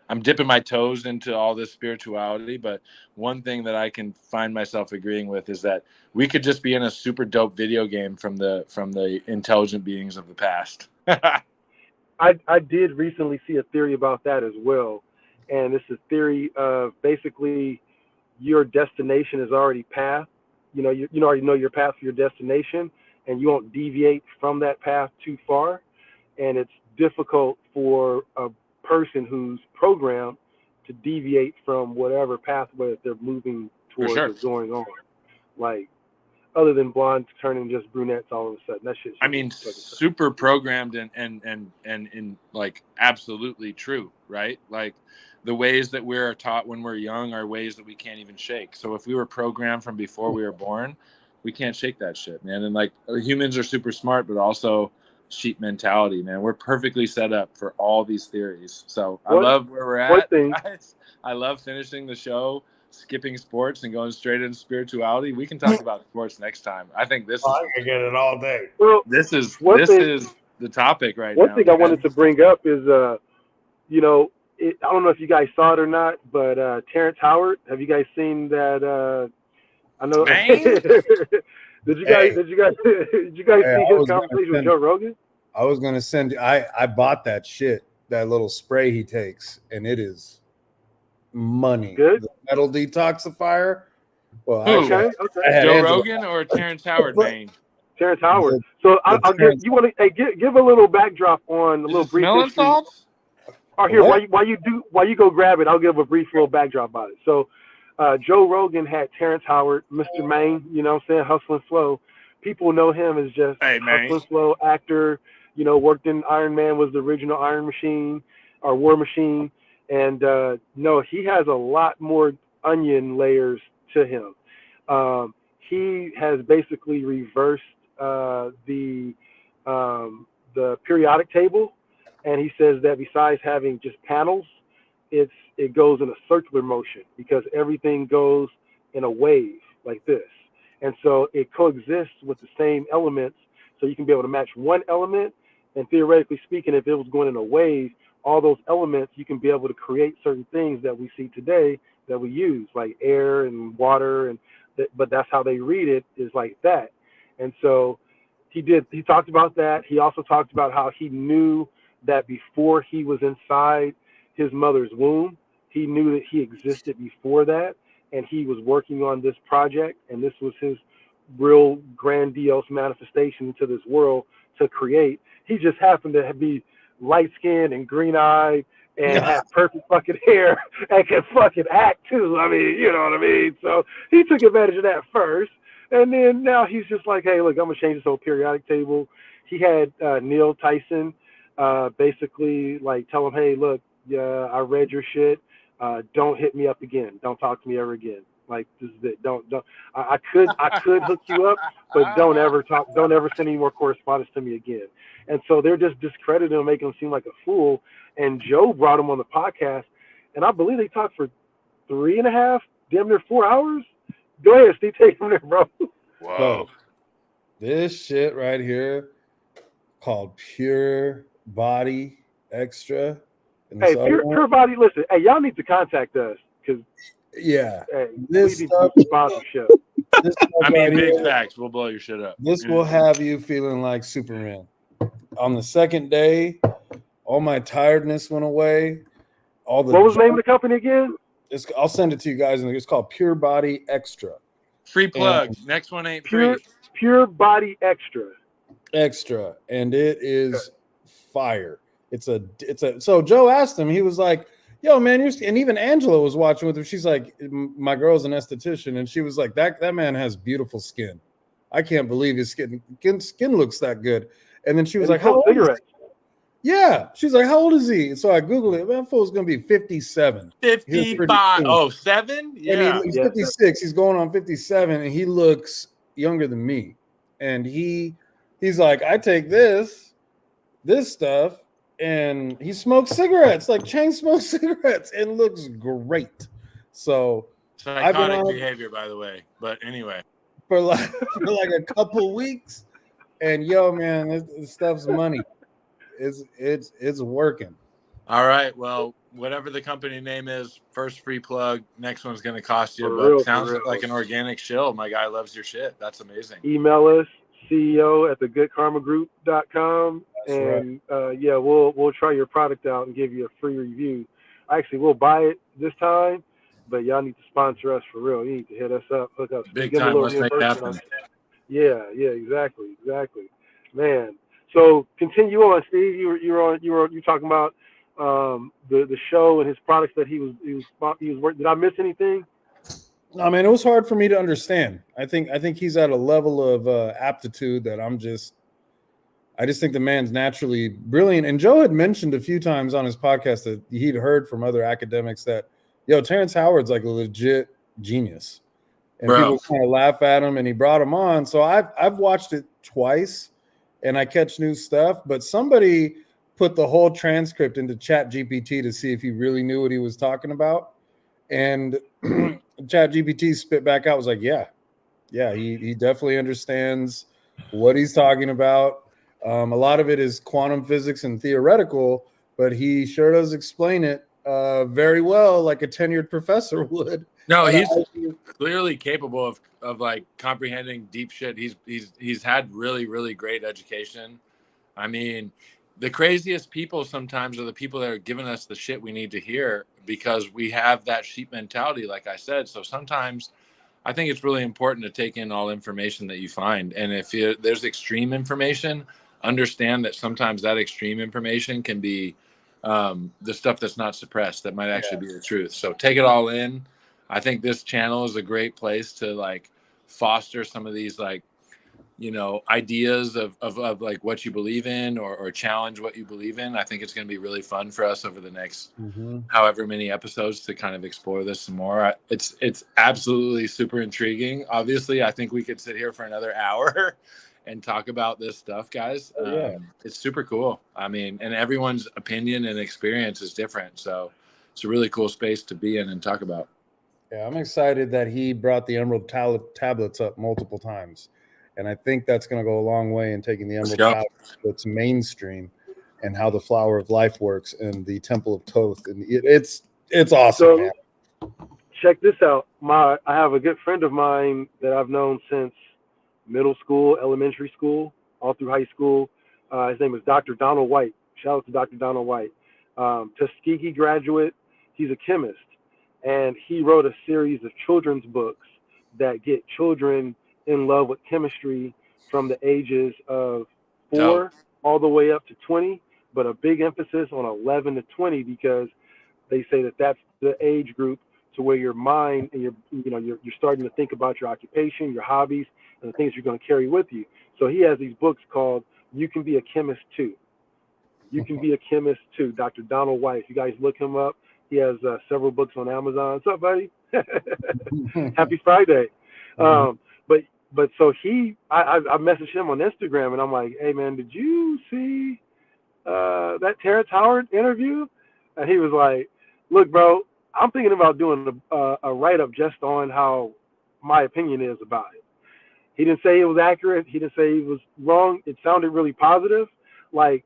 I'm dipping my toes into all this spirituality, but one thing that I can find myself agreeing with is that we could just be in a super dope video game from the intelligent beings of the past. I did recently see a theory about that as well, and it's a theory of basically your destination is already path. You already know your path for your destination, and you won't deviate from that path too far. And it's difficult for a person who's programmed to deviate from whatever pathway that they're moving towards or going on. Like, other than blondes turning just brunettes all of a sudden. That shit. I mean, super programmed and like absolutely true, right? Like the ways that we're taught when we're young are ways that we can't even shake. So if we were programmed from before we were born, we can't shake that shit, man. And like humans are super smart, but also sheep mentality, man. We're perfectly set up for all these theories. So I love where we're at, guys. I love finishing the show, skipping sports and going straight into spirituality. We can talk about sports next time. I think this I can get it all day. Well, this is the topic right now. One thing I wanted to bring up is, I don't know if you guys saw it or not, but Terrence Howard. Have you guys seen that? I know. Did you guys see his conversation with Joe Rogan? I was gonna send. I bought that shit, that little spray he takes, and it is money. Good. The metal detoxifier. Well, okay. Joe Rogan or Terrence Howard, Maine? Terrence Howard. So I'll give you want to give a little backdrop on a little brief history. Or here, while you go grab it, I'll give a brief little backdrop about it. So Joe Rogan had Terrence Howard, Mr. Maine, saying Hustle and Flow. People know him as just Hustle and Flow actor, worked in Iron Man, was the original Iron Machine or War Machine. And no, he has a lot more onion layers to him. He has basically reversed the periodic table, and he says that besides having just panels, it goes in a circular motion because everything goes in a wave like this, and so it coexists with the same elements. So you can be able to match one element, and theoretically speaking, if it was going in a wave, all those elements, you can be able to create certain things that we see today that we use, like air and water, but that's how they read it, is like that. And so he talked about that. He also talked about how he knew that before he was inside his mother's womb, he knew that he existed before that, and he was working on this project, and this was his real grandiose manifestation into this world to create. He just happened to be light-skinned and green-eyed and have perfect fucking hair and can fucking act too. I mean, you know what I mean? So he took advantage of that first, and then now he's just like, hey, look, I'm gonna change this whole periodic table. He had Neil Tyson basically like tell him, hey, look, I read your shit. Don't hit me up again. Don't talk to me ever again. Like, this is it. Don't. I could hook you up, but don't ever send any more correspondence to me again. And so they're just discrediting him, making him seem like a fool. And Joe brought him on the podcast, and I believe they talked for 3.5, damn near 4 hours. Go ahead, Steve, take him there, bro. Whoa. This shit right here called Pure Body Extra. And Hey, this Pure Body, listen, hey, y'all need to contact us because yeah, hey, this we need stuff, to do sponsorship. this stuff I mean, right big here, facts. We'll blow your shit up. this will have you feeling like Superman. On the second day, all my tiredness went away. All the What was the name of the company again? I'll send it to you guys, and it's called Pure Body Extra. Free plug. Next one ain't Pure free. Pure Body Extra. Extra, and it is fire. It's a so Joe asked him, he was like, yo man, and even Angela was watching with him. She's like, my girl's an esthetician, and she was like, that man has beautiful skin. I can't believe his skin looks that good. And then she was like, how old is he? Yeah, she's like, how old is he? And so I googled it. Man, fool's gonna be 57. 55. Oh, 7? Yeah. And he's 56. He's going on 57, and he looks younger than me. And he's like, I take this stuff, and he smokes cigarettes, like chain smoke cigarettes, and looks great. So psychotic behavior, by the way. But anyway, for like a couple weeks, and yo, man, this stuff's money. It's working. All right. Well, whatever the company name is, first free plug. Next one's going to cost you, but sounds like an organic shill. My guy loves your shit. That's amazing. Email us, CEO@thegoodkarmagroup.com, and right. We'll try your product out and give you a free review. Actually, we'll buy it this time, but y'all need to sponsor us for real. You need to hit us up, hook up, big time. Let's make it happen. Yeah, exactly, man. So continue on, Steve. You talking about the show and his products that he was working. Did I miss anything? No, man, it was hard for me to understand. I think he's at a level of aptitude that I just think the man's naturally brilliant. And Joe had mentioned a few times on his podcast that he'd heard from other academics that, Terrence Howard's like a legit genius, and people kind of laugh at him. And he brought him on, so I've watched it twice. And I catch new stuff, but somebody put the whole transcript into ChatGPT to see if he really knew what he was talking about. And ChatGPT spit back out, was like, yeah, he definitely understands what he's talking about. A lot of it is quantum physics and theoretical, but he sure does explain it very well, like a tenured professor would. No, he's clearly capable of like comprehending deep shit. He's had really, really great education. I mean, the craziest people sometimes are the people that are giving us the shit we need to hear because we have that sheep mentality, like I said. So sometimes I think it's really important to take in all information that you find. And if there's extreme information, understand that sometimes that extreme information can be the stuff that's not suppressed, that might actually be the truth. So take it all in. I think this channel is a great place to like foster some of these like, ideas of like what you believe in or challenge what you believe in. I think it's going to be really fun for us over the next however many episodes to kind of explore this some more. It's absolutely super intriguing. Obviously, I think we could sit here for another hour and talk about this stuff, guys. It's super cool. I mean, and everyone's opinion and experience is different. So it's a really cool space to be in and talk about. Yeah, I'm excited that he brought the Emerald tablets up multiple times. And I think that's going to go a long way in taking the Emerald tablets mainstream and how the Flower of Life works and the Temple of Thoth. And it's awesome, so, man. Check this out. I have a good friend of mine that I've known since middle school, elementary school, all through high school. His name is Dr. Donald White. Shout out to Dr. Donald White. Tuskegee graduate. He's a chemist. And he wrote a series of children's books that get children in love with chemistry from the ages of 4 all the way up to 20, but a big emphasis on 11 to 20 because they say that that's the age group to where your mind and you're starting to think about your occupation, your hobbies, and the things you're going to carry with you. So he has these books called "You Can Be a Chemist Too." You Can Be a Chemist Too. Dr. Donald White. If you guys look him up, he has several books on Amazon. What's up, buddy? Happy Friday. But but so I messaged him on Instagram, and I'm like, hey man, did you see that Terrence Howard interview? And he was like, look, bro, I'm thinking about doing a write-up just on how my opinion is about it. He didn't say it was accurate. He didn't say he was wrong. It sounded really positive. Like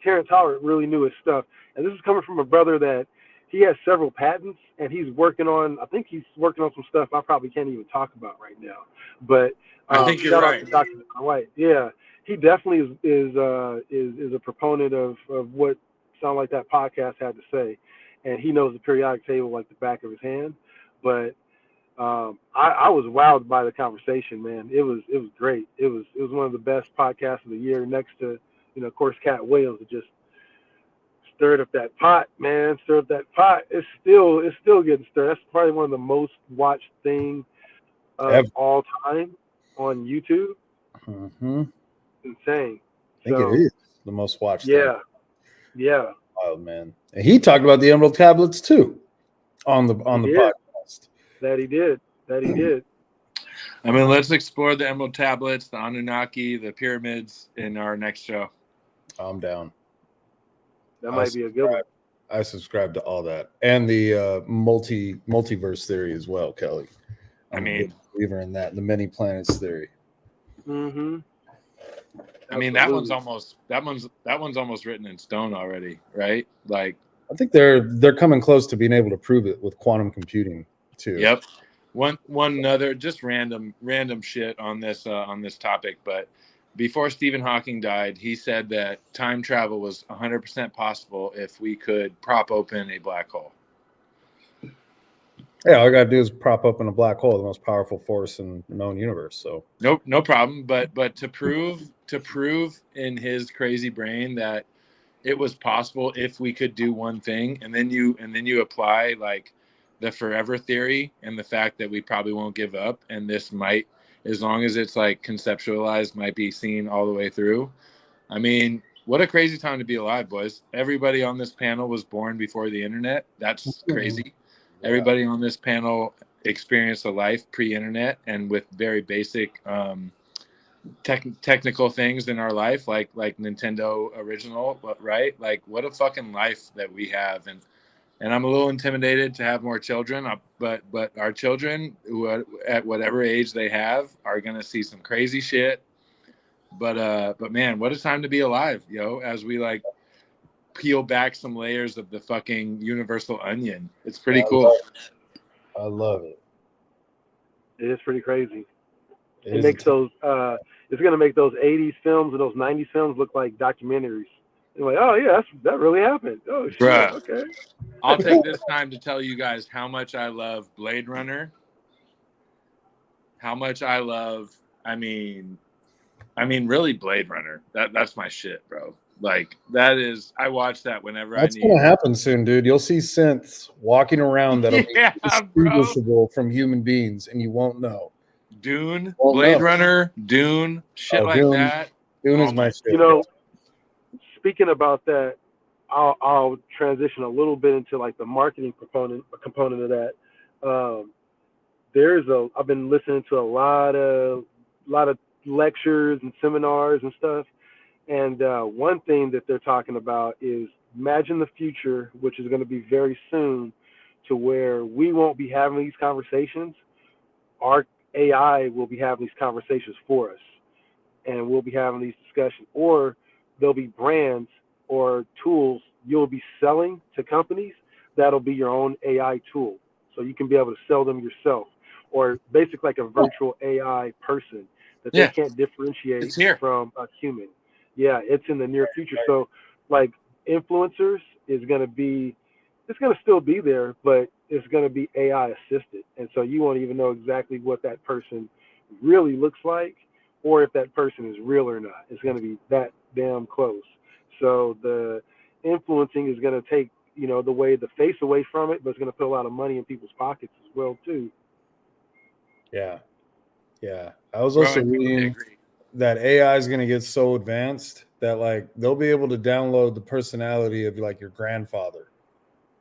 Terrence Howard really knew his stuff. And this is coming from a brother that he has several patents, and he's working on, I think he's working on some stuff I probably can't even talk about right now. But I think you're shout right. out to Dr. White. Yeah, he definitely is a proponent of what sound like that podcast had to say. And he knows the periodic table like the back of his hand. But I was wowed by the conversation, man. It was great. It was one of the best podcasts of the year, next to, of course, Cat Williams. It just stirred up that pot, man. Stirred up that pot. It's still getting stirred. That's probably one of the most watched things of all time on YouTube. Mm-hmm. Insane. I think it is the most watched. Yeah. Yeah. Wild, man. And he talked about the Emerald Tablets too on the podcast. That he did. I mean, let's explore the Emerald Tablets, the Anunnaki, the pyramids in our next show. I'm down. That might be a good one. I subscribe to all that, and the multiverse theory as well, Kelly. I'm a believer in that, the many planets theory. Mm-hmm. I mean, that one's almost written in stone already, right? Like, I think they're coming close to being able to prove it with quantum computing too. Yep. One other just random shit on this topic, but before Stephen Hawking died, he said that time travel was 100% possible if we could prop open a black hole. Yeah, all I gotta do is prop open a black hole, the most powerful force in the known universe. So no problem. But to prove in his crazy brain that it was possible if we could do one thing, and then you apply like the forever theory and the fact that we probably won't give up, and this might, as long as it's like conceptualized, might be seen all the way through. I mean, what a crazy time to be alive, boys. Everybody on this panel was born before the internet. That's crazy. Yeah. Everybody on this panel experienced a life pre-internet and with very basic technical things in our life, like Nintendo original, right? Like, what a fucking life that we have. And I'm a little intimidated to have more children, but our children, who at whatever age they have, are gonna see some crazy shit. But man, what a time to be alive, yo! As we like peel back some layers of the fucking universal onion, it's pretty cool. I love it. It is pretty crazy. It makes those. It's gonna make those '80s films and those '90s films look like documentaries. You're like, oh yeah, that really happened. Oh shit, bruh. Okay. I'll take this time to tell you guys how much I love Blade Runner. How much I love, I mean, really Blade Runner. That's my shit, bro. Like, that is, I watch that whenever That's I need. That's gonna happen soon, dude. You'll see synths walking around that'll be distinguishable from human beings, and you won't know. Dune, Blade Runner, Dune, shit like Dune, that. Dune is my shit. You know, speaking about that, I'll transition a little bit into like the marketing component of that. I've been listening to a lot of lectures and seminars and stuff, and one thing that they're talking about is imagine the future, which is going to be very soon, to where we won't be having these conversations. Our AI will be having these conversations for us, and we'll be having these discussions, or there'll be brands or tools you'll be selling to companies that'll be your own AI tool. So you can be able to sell them yourself, or basically like a virtual AI person that they can't differentiate from a human. Yeah, it's in the near future. So like influencers it's going to still be there, but it's going to be AI assisted. And so you won't even know exactly what that person really looks like, or if that person is real or not. It's going to be that damn close. So the influencing is going to take, the face away from it, but it's going to put a lot of money in people's pockets as well too. Yeah. I was also reading that AI is going to get so advanced that like they'll be able to download the personality of like your grandfather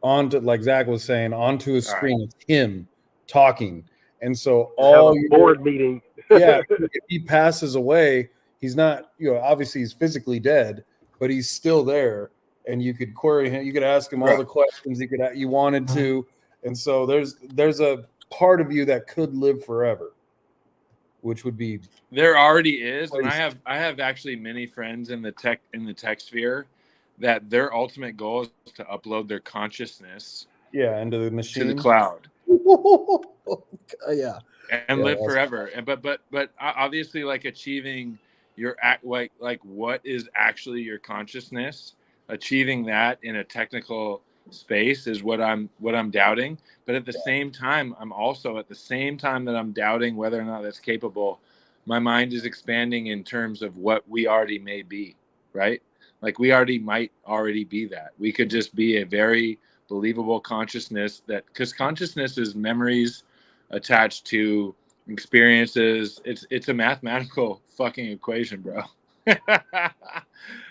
onto, like Zach was saying, onto a screen. It's him talking. And so all your board meeting. Yeah, if he passes away, he's not, obviously he's physically dead, but he's still there, and you could query him, you could ask him all the questions you wanted to, and so there's a part of you that could live forever, which would be there already is, and I have actually many friends in the tech sphere that their ultimate goal is to upload their consciousness into the machine, to the cloud. Yeah. And live forever. And but obviously, like, achieving your act, like what is actually your consciousness, achieving that in a technical space is what I'm doubting. But at the same time, I'm also, at the same time that I'm doubting whether or not that's capable, my mind is expanding in terms of what we already may be, right? Like, we might already be that. We could just be a very believable consciousness, that, because consciousness is memories attached to experiences. It's a mathematical fucking equation, bro.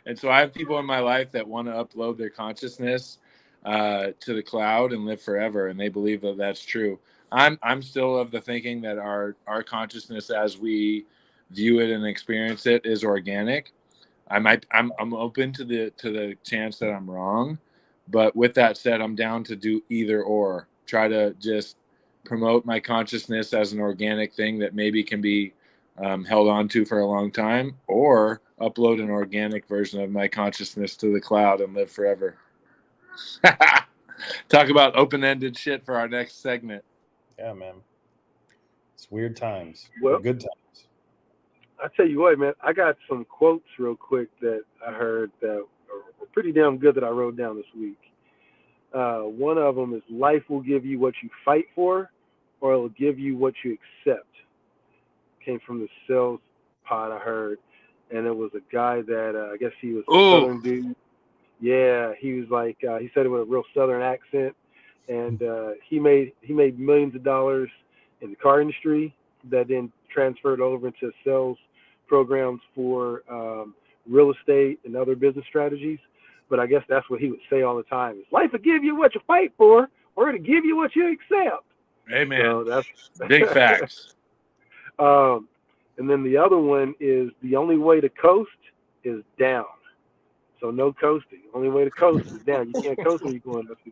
And so I have people in my life that want to upload their consciousness to the cloud and live forever, and they believe that that's true. I'm still of the thinking that our consciousness, as we view it and experience it, is organic. I'm open to the chance that I'm wrong, but with that said, I'm down to do either or. Try to just promote my consciousness as an organic thing that maybe can be held on to for a long time, or upload an organic version of my consciousness to the cloud and live forever. Talk about open-ended shit for our next segment. Yeah, man. It's weird times. Well, good times. I tell you what, man, I got some quotes real quick that I heard that are pretty damn good that I wrote down this week. One of them is, life will give you what you fight for, or it'll give you what you accept. Came from the sales pod I heard, and it was a guy that I guess he was a Southern dude. Yeah, he was like, he said it with a real Southern accent, and he made millions of dollars in the car industry that then transferred over into sales programs for real estate and other business strategies. But I guess that's what he would say all the time: is life will give you what you fight for, or it'll give you what you accept. Hey, man, so that's big facts. And then the other one is, the only way to coast is down. So no coasting. Only way to coast is down. You can't coast when you're going up to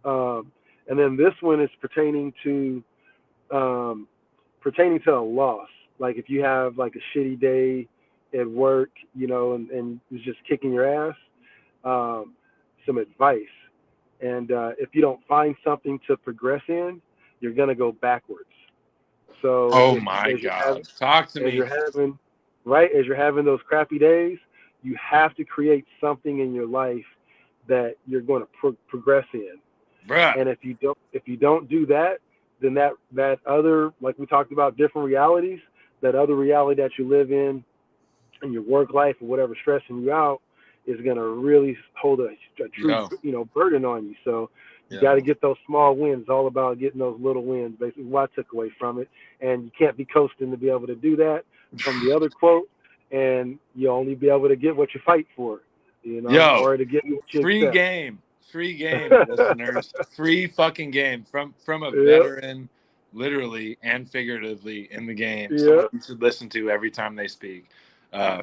go. And then this one is pertaining to a loss. Like, if you have like a shitty day at work, and it's just kicking your ass, some advice. And if you don't find something to progress in, you're gonna go backwards. So, oh my God, talk to me. As you're having those crappy days, you have to create something in your life that you're going to progress in. Bruh. And if you don't do that, then that other, like we talked about, different realities, that other reality that you live in your work life or whatever stressing you out, is going to really hold a true burden on you. So you got to get those small wins. It's all about getting those little wins, basically what I took away from it. And you can't be coasting to be able to do that, from the other quote. And you only be able to get what you fight for, or to get what you accept. Free game, listeners. Free fucking game from a veteran, literally and figuratively, in the game. Someone you should listen to every time they speak.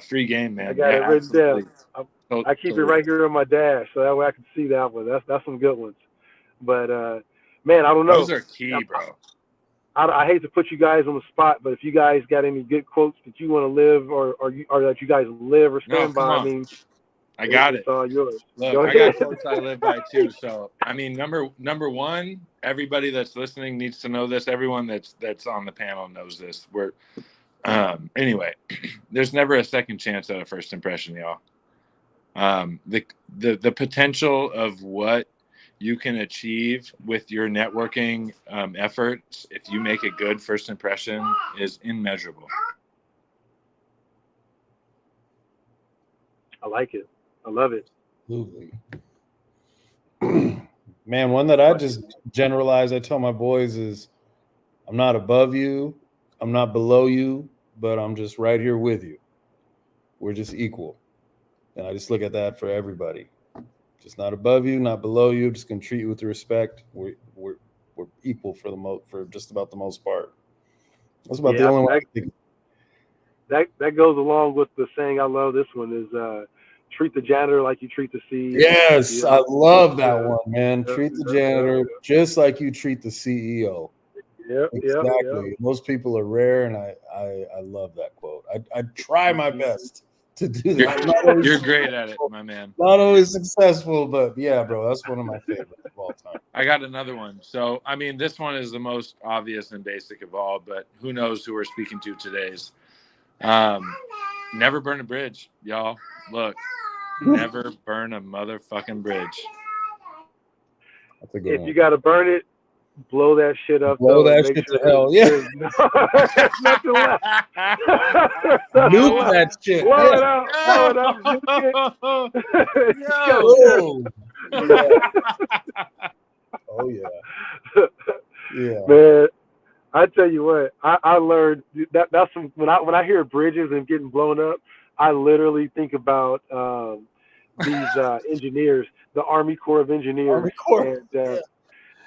Free game, man. I got it written down. I keep it right here on my dash, so that way I can see that one. That's some good ones. But man, I don't know. Those are key, bro. I hate to put you guys on the spot, but if you guys got any good quotes that you want to live, or that you guys live or stand by, I mean, I got it. It's all yours. Look, I got quotes I live by too. So, I mean, number one, everybody that's listening needs to know this. Everyone that's on the panel knows this. Anyway, there's never a second chance at a first impression, y'all. The potential of what you can achieve with your networking efforts, if you make a good first impression, is immeasurable. I like it. I love it. Absolutely. Man, one that I just generalize, I tell my boys, is, I'm not above you, I'm not below you, but I'm just right here with you. We're just equal. And I just look at that for everybody. Just not above you, not below you, just gonna treat you with respect. We're equal for just about the most part. That's about the only one I think. That goes along with the saying I love. This one is treat the janitor like you treat the CEO. Yes, I love that one, man. Treat the janitor just like you treat the CEO. Yep, exactly. Most people are rare, and I love that quote. I try my best to do that. You're great at it, my man. Not always successful, but yeah, bro, that's one of my favorites of all time. I got another one. So, I mean, this one is the most obvious and basic of all, but who knows who we're speaking to today's. Never burn a bridge, y'all. Look, never burn a motherfucking bridge. That's a good one. You got to burn it, blow that shit up. Blow that shit to hell. Yeah. There's nothing left. Nuke that shit. Blow it up. Blow it up. Oh, yeah. Yeah. Man, I tell you what, I learned that's when I hear bridges and getting blown up, I literally think about these engineers, the Army Corps of Engineers. And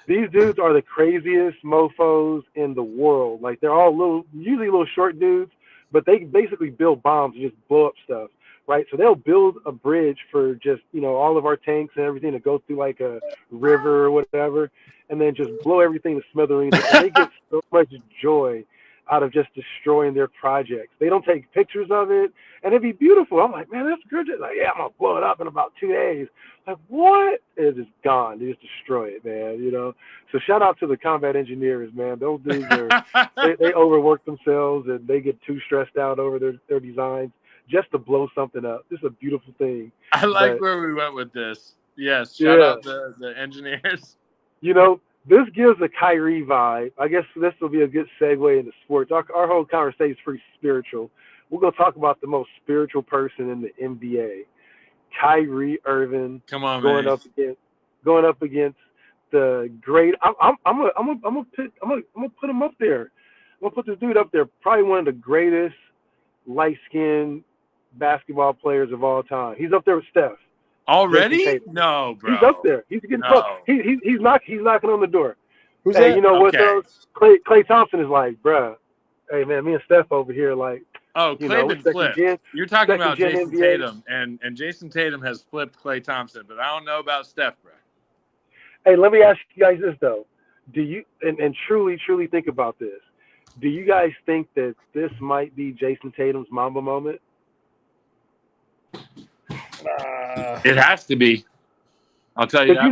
these dudes are the craziest mofos in the world. Like, they're all usually little short dudes, but they basically build bombs and just blow up stuff, right? So they'll build a bridge for just, all of our tanks and everything to go through like a river or whatever, and then just blow everything to smithereens. And they get so much joy out of just destroying their projects. They don't take pictures of it, and it'd be beautiful. I'm like, man, that's good. Like, yeah, I'm gonna blow it up in about 2 days. Like, what? It's just gone. They just destroy it, man. So shout out to the combat engineers, man. Those dudes they overwork themselves, and they get too stressed out over their designs just to blow something up. This is a beautiful thing. I like where we went with this. Yes, shout out the engineers. This gives a Kyrie vibe. I guess this will be a good segue into sports. Our whole conversation is pretty spiritual. We're going to talk about the most spiritual person in the NBA, Kyrie Irving. Come on, going man. Going up against the great. I'm gonna put him up there. I'm gonna put this dude up there. Probably one of the greatest light-skinned basketball players of all time. He's up there with Steph. Already? No, bro. He's up there. He's getting close. He's knocking on the door. Who's hey, that? You know what Okay. though? Klay Thompson is like, bruh. Hey man, me and Steph over here, like. Oh, Klay been flipped. You're talking about second-gen Jason NBA. Tatum, and Jason Tatum has flipped Klay Thompson, but I don't know about Steph, bro. Hey, let me ask you guys this though. Do you and truly think about this? Do you guys think that this might be Jason Tatum's Mamba moment? It has to be. I'll tell you that.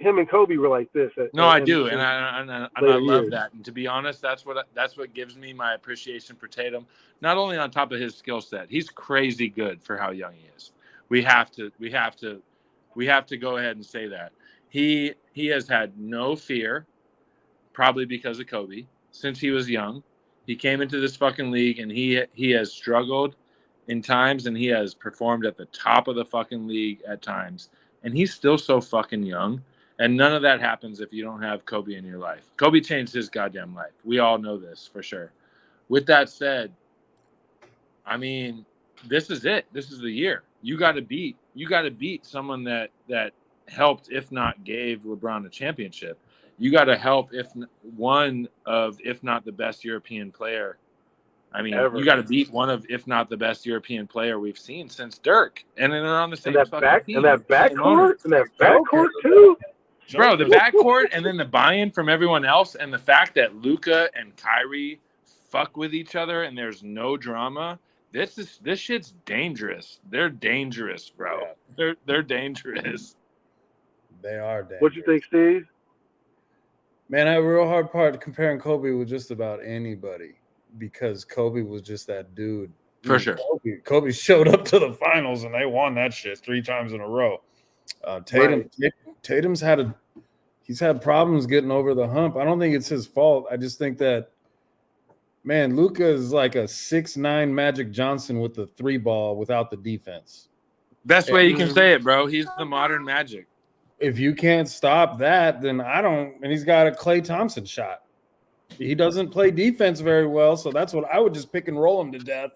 Him and Kobe were like this. I do, and I love years. that. And to be honest, that's what gives me my appreciation for Tatum. Not only on top of his skill set, he's crazy good for how young he is. We have to go ahead and say that he has had no fear, probably because of Kobe, since he was young. He came into this fucking league, and he has struggled in times, and he has performed at the top of the fucking league at times. And he's still so fucking young. And none of that happens if you don't have Kobe in your life. Kobe changed his goddamn life. We all know this for sure. With that said, I mean, this is it. This is the year. You got to beat someone that helped, if not gave LeBron a championship. You got to help if not the best European player. I mean, Ever. You got to beat one of, if not the best European player we've seen since Dirk, and then they're on the same team. And that backcourt too, bro. The backcourt, and then the buy-in from everyone else, and the fact that Luka and Kyrie fuck with each other, and there's no drama. This shit's dangerous. They're dangerous, bro. Yeah. They're dangerous. They are dangerous. What you think, Steve? Man, I have a real hard part comparing Kobe with just about anybody. Because Kobe was just that dude. For sure. Kobe showed up to the finals and they won that shit 3 times in a row. Tatum's had problems getting over the hump. I don't think it's his fault. I just think that, man, Luka is like a 6'9" Magic Johnson with the 3 ball without the defense. Best way you can say it, bro. He's the modern Magic. If you can't stop that, then and he's got a Klay Thompson shot. He doesn't play defense very well, so that's what I would just pick and roll him to death.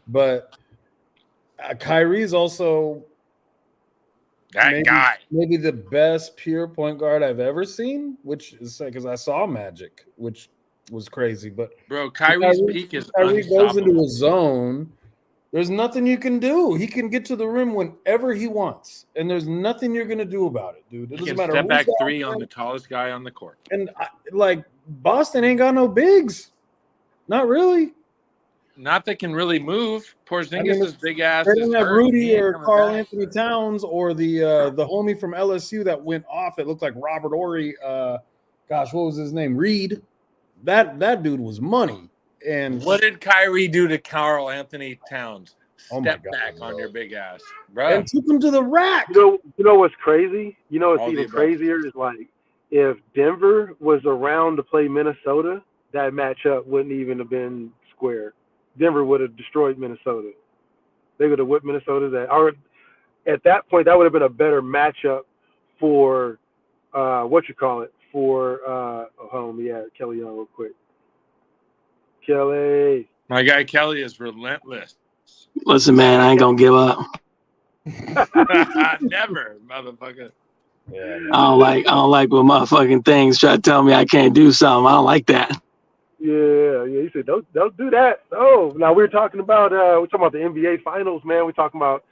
But Kyrie's also maybe the best pure point guard I've ever seen, which is because I saw Magic, which was crazy. But bro, Kyrie's peak is Kyrie goes into unstoppable. a zone. There's nothing you can do. He can get to the rim whenever he wants, and there's nothing you're gonna do about it, dude. It He doesn't can matter step who's back out three there. on the tallest guy on the court. And like Boston ain't got no bigs, not really. Not that can really move. Porzingis' I mean, big ass They is don't have hurt. He Rudy ain't or coming Carl back. Anthony Towns or the homie from LSU that went off. It looked like Robert Ory. Gosh, what was his name? Reed. That dude was money. And What did Kyrie do to Carl Anthony Towns? Oh my Step God, back bro. on your big ass, bro. and took him to the rack. You know what's crazy? You know what's All the even above. crazier is like if Denver was around to play Minnesota, that matchup wouldn't even have been square. Denver would have destroyed Minnesota. They would have whipped Minnesota. Or at that point, that would have been a better matchup for for hold on, yeah, Kelly Young real quick. Kelly. My guy Kelly is relentless. Listen, man, I ain't gonna give up. Never, motherfucker. Yeah, I don't like when motherfucking things try to tell me I can't do something. I don't like that. Yeah. He said, "Don't do that." Oh, now we're talking about the NBA Finals, man. We're talking about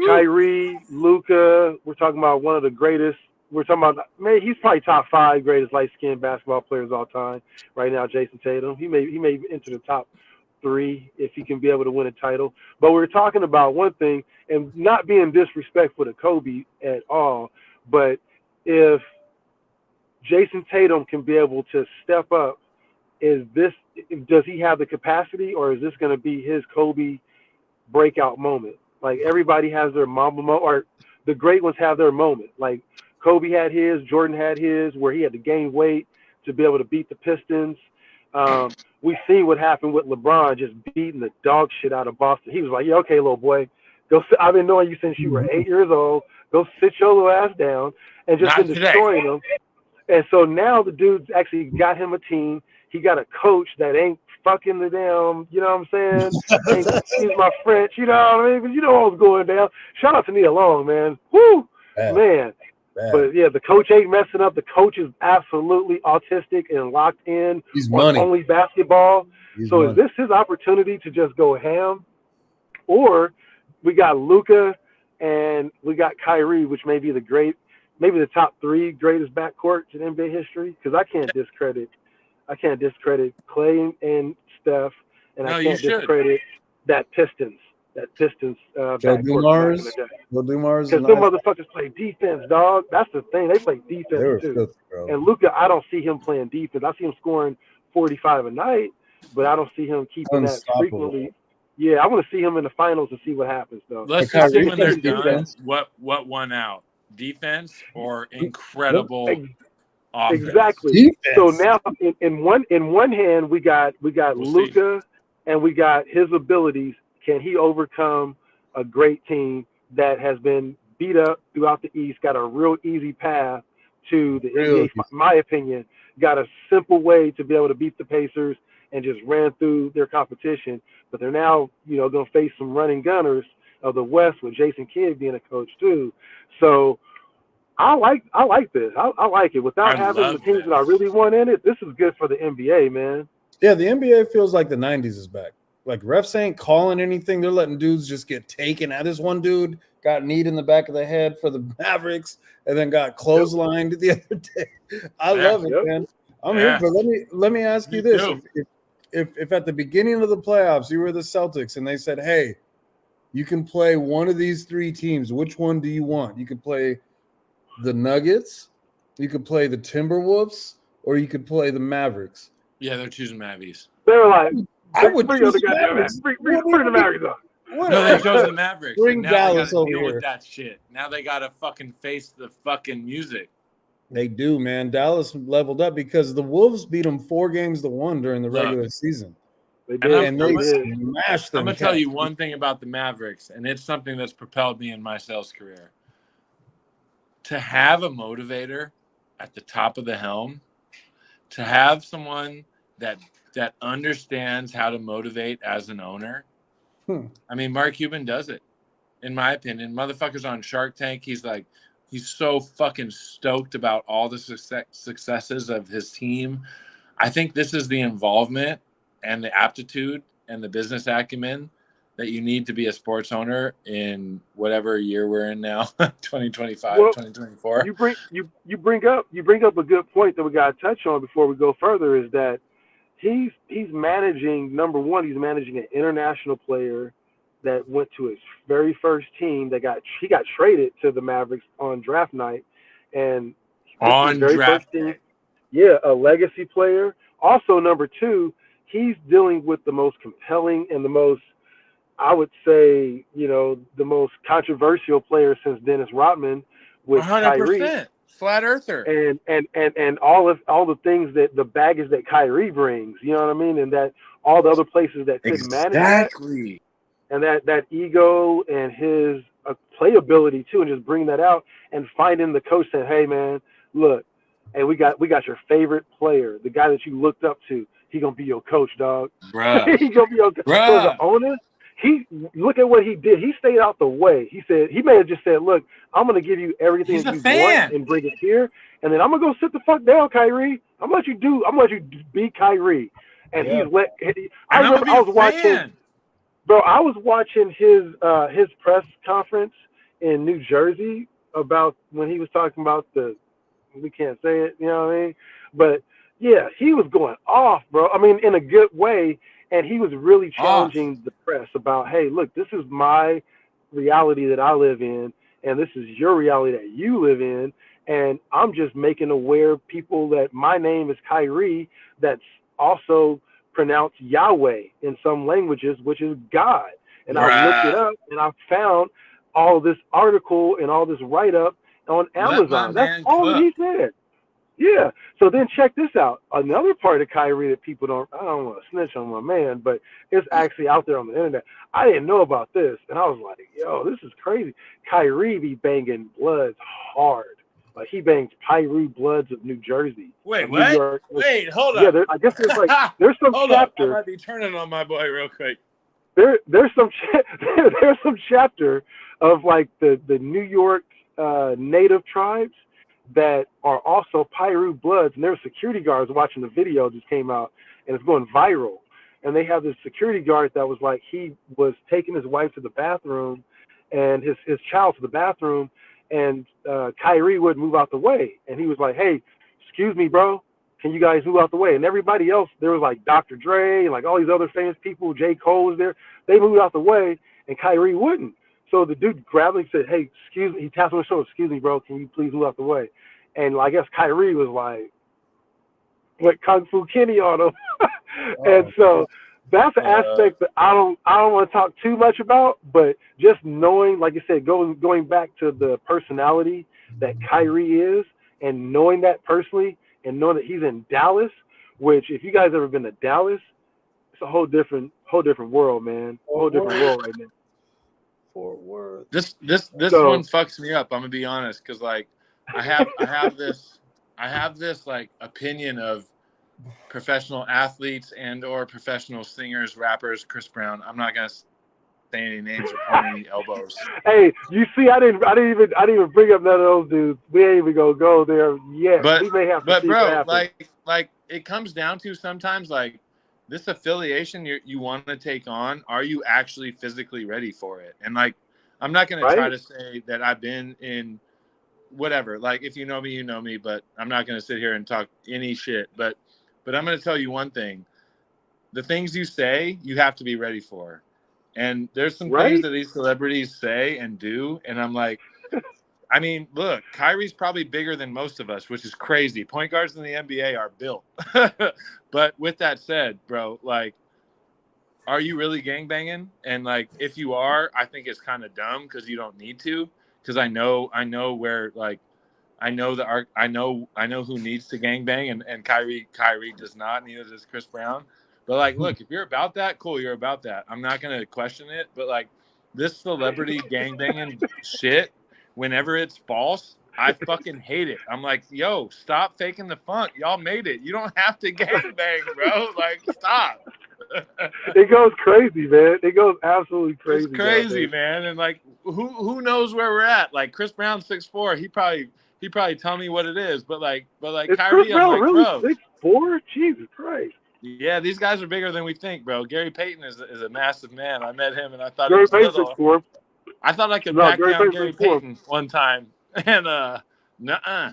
Kyrie, Luka. We're talking about one of the greatest. We're talking about he's probably top 5 greatest light-skinned basketball players of all time right now. Jason Tatum. He may enter the top 3 if he can be able to win a title. But we're talking about one thing, and not being disrespectful to Kobe at all, but if Jason Tatum can be able to step up, does he have the capacity, or is this going to be his Kobe breakout moment? Like everybody has their Mamba moment, or the great ones have their moment. Like Kobe had his, Jordan had his, where he had to gain weight to be able to beat the Pistons. We see what happened with LeBron just beating the dog shit out of Boston. He was like, "Yeah, okay, little boy, go. I've been knowing you since you were 8 years old. Go sit your little ass down," and just Not been today. destroying them. And so now the dude's actually got him a team. He got a coach that ain't fucking the damn, you know what I'm saying? Excuse my French, you know what I mean? But you know what's going down. Shout out to Nia Long, man. Woo, man. But yeah, the coach ain't messing up. The coach is absolutely autistic and locked in He's on money. only basketball. He's So money. is this his opportunity to just go ham? Or we got Luka and we got Kyrie, which may be maybe the top 3 greatest backcourts in NBA history. Because I can't discredit Clay and Steph, and No, I you can't should. discredit that Pistons Joe backcourt back in Dumars. the day. Joe Dumars. Because them motherfuckers play defense, dog. That's the thing. They play They defense were too. filthy, bro. And Luka, I don't see him playing defense. I see him scoring 45 a night, but I don't see him keeping that Unstoppable. frequently. Yeah, I want to see him in the finals and see what happens, though. Let's But just see Kyrie when they're plays done. defense. What won out? Defense or incredible offense? Exactly. Defense. So now, in one hand, we got We'll Luka, and we got his abilities. Can he overcome a great team that has been beat up throughout the East? Got a real easy path to the Real NBA. easy. In my opinion, got a simple way to be able to beat the Pacers and just ran through their competition. But they're now, going to face some running gunners of the West with Jason Kidd being a coach too. So I like this. I like it. Without I having the love teams that I this. really want in it, this is good for the NBA, man. Yeah, the NBA feels like the 90s is back. Like refs ain't calling anything. They're letting dudes just get taken out. This one dude got kneed in the back of the head for the Mavericks and then got clotheslined the other day. I love it, man. I'm here for let me ask you this. If at the beginning of the playoffs you were the Celtics and they said, "Hey, you can play one of these 3 teams, which one do you want?" You could play the Nuggets, you could play the Timberwolves, or you could play the Mavericks. Yeah, they're choosing Mavies. They're like, I would bring choose the the goddamn Mavericks. Bring the Mavericks on. No, they chose the Mavericks. Bring and now Dallas they gotta over deal here. with that shit. Now they gotta fucking face the fucking music. They do, man. Dallas leveled up because the Wolves beat them 4-1 during the regular season. They And did. And they smashed them. I'm gonna tell you one thing about the Mavericks, and it's something that's propelled me in my sales career. To have a motivator at the top of the helm, to have someone that understands how to motivate as an owner. I mean, Mark Cuban does it, in my opinion. Motherfucker's on Shark Tank. He's so fucking stoked about all the successes of his team. I think this is the involvement and the aptitude and the business acumen that you need to be a sports owner in whatever year we're in now, 2025, Well, 2024. You bring up a good point that we got to touch on before we go further, is that he's managing, number one, he's managing an international player that went to his very first team he got traded to the Mavericks on draft night, and On draft night. Yeah, a legacy player. Also, number two, he's dealing with the most compelling and the most, I would say, the most controversial player since Dennis Rodman, with 100%. Kyrie. Flat earther. And all the things, that the baggage that Kyrie brings, you know what I mean? And that all the other places that could manage that. Exactly. And that ego and his playability too, and just bring that out, and finding the coach saying, hey man, look, hey, we got your favorite player, the guy that you looked up to. He gonna be your coach, dog. Bruh. He gonna be your coach. So the owner, look at what he did. He stayed out the way. He said, he may have just said, look, I'm gonna give you everything that you want and bring it here, and then I'm gonna go sit the fuck down, Kyrie. I'm gonna let you be Kyrie. And I was watching. Bro, I was watching his press conference in New Jersey about when he was talking about we can't say it, you know what I mean? But yeah, he was going off, bro. I mean, in a good way, and he was really challenging the press about, hey, look, this is my reality that I live in, and this is your reality that you live in, and I'm just making aware people that my name is Kyrie, that's also pronounced Yahweh in some languages, which is God. And I looked it up, and I found all this article and all this write-up on Amazon. That's all he said. Yeah. So then check this out. Another part of Kyrie that people I don't want to snitch on my man, but it's actually out there on the internet. I didn't know about this, and I was like, yo, this is crazy. Kyrie be banging Bloods hard. Like, he bangs Pyru Bloods of New Jersey. Wait, what? New York. Wait, hold up. Yeah, I guess there's some chapter. I might be turning on my boy real quick. There's some chapter of like the New York native tribes that are also Pyru Bloods, and there's security guards watching the video just came out, and it's going viral. And they have this security guard that was like, he was taking his wife to the bathroom and his child to the bathroom, and Kyrie wouldn't move out the way. And he was like, hey, excuse me, bro, can you guys move out the way? And everybody else, there was like Dr. Dre, like all these other famous people, J. Cole was there. They moved out the way, and Kyrie wouldn't. So the dude grabbed him and said, hey, excuse me. He tapped on his shoulder, excuse me, bro, can you please move out the way? And I guess Kyrie was like, went Kung Fu Kenny on him. And so that's an aspect that I don't want to talk too much about, but just knowing, like you said, going back to the personality that Kyrie is, and knowing that personally, and knowing that he's in Dallas, which if you guys ever been to Dallas, it's a whole different world, man. A whole different world right now. Fort Worth. This one fucks me up. I'm gonna be honest, because like I have this like opinion of professional athletes and or professional singers, rappers. Chris Brown. I'm not gonna say any names or point any elbows. Hey, you see, I didn't even bring up none of those dudes. We ain't even gonna go there yet. But we may have to see bro, like it comes down to sometimes like this affiliation you want to take on. Are you actually physically ready for it? And like, I'm not gonna try to say that I've been in whatever. Like, if you know me, you know me. But I'm not gonna sit here and talk any shit. But I'm going to tell you one thing. The things you say, you have to be ready for. And there's some things that these celebrities say and do. And I'm like, I mean, look, Kyrie's probably bigger than most of us, which is crazy. Point guards in the NBA are built. But with that said, bro, like, are you really gangbanging? And like, if you are, I think it's kind of dumb because you don't need to. Because I know where, like, I know who needs to gangbang, and Kyrie does not. Neither does Chris Brown. But like, look, if you're about that, cool, you're about that. I'm not gonna question it. But like, this celebrity gangbanging shit, whenever it's false, I fucking hate it. I'm like, yo, stop faking the funk. Y'all made it. You don't have to gangbang, bro. Like, stop. It goes crazy, man. It goes absolutely crazy. It's crazy, man. And like, who knows where we're at? Like, Chris Brown 6'4", he probably tell me what it is, but like is Kyrie, Chris Brown I'm like, really bro, 4? Jesus Christ. Yeah, these guys are bigger than we think, bro. Gary Payton is a massive man. I met him, and I thought Gary he was Payton's little. 6'4". I thought I could No, back Gary down Payton's Gary 6'4". Payton one time, and nuh-uh.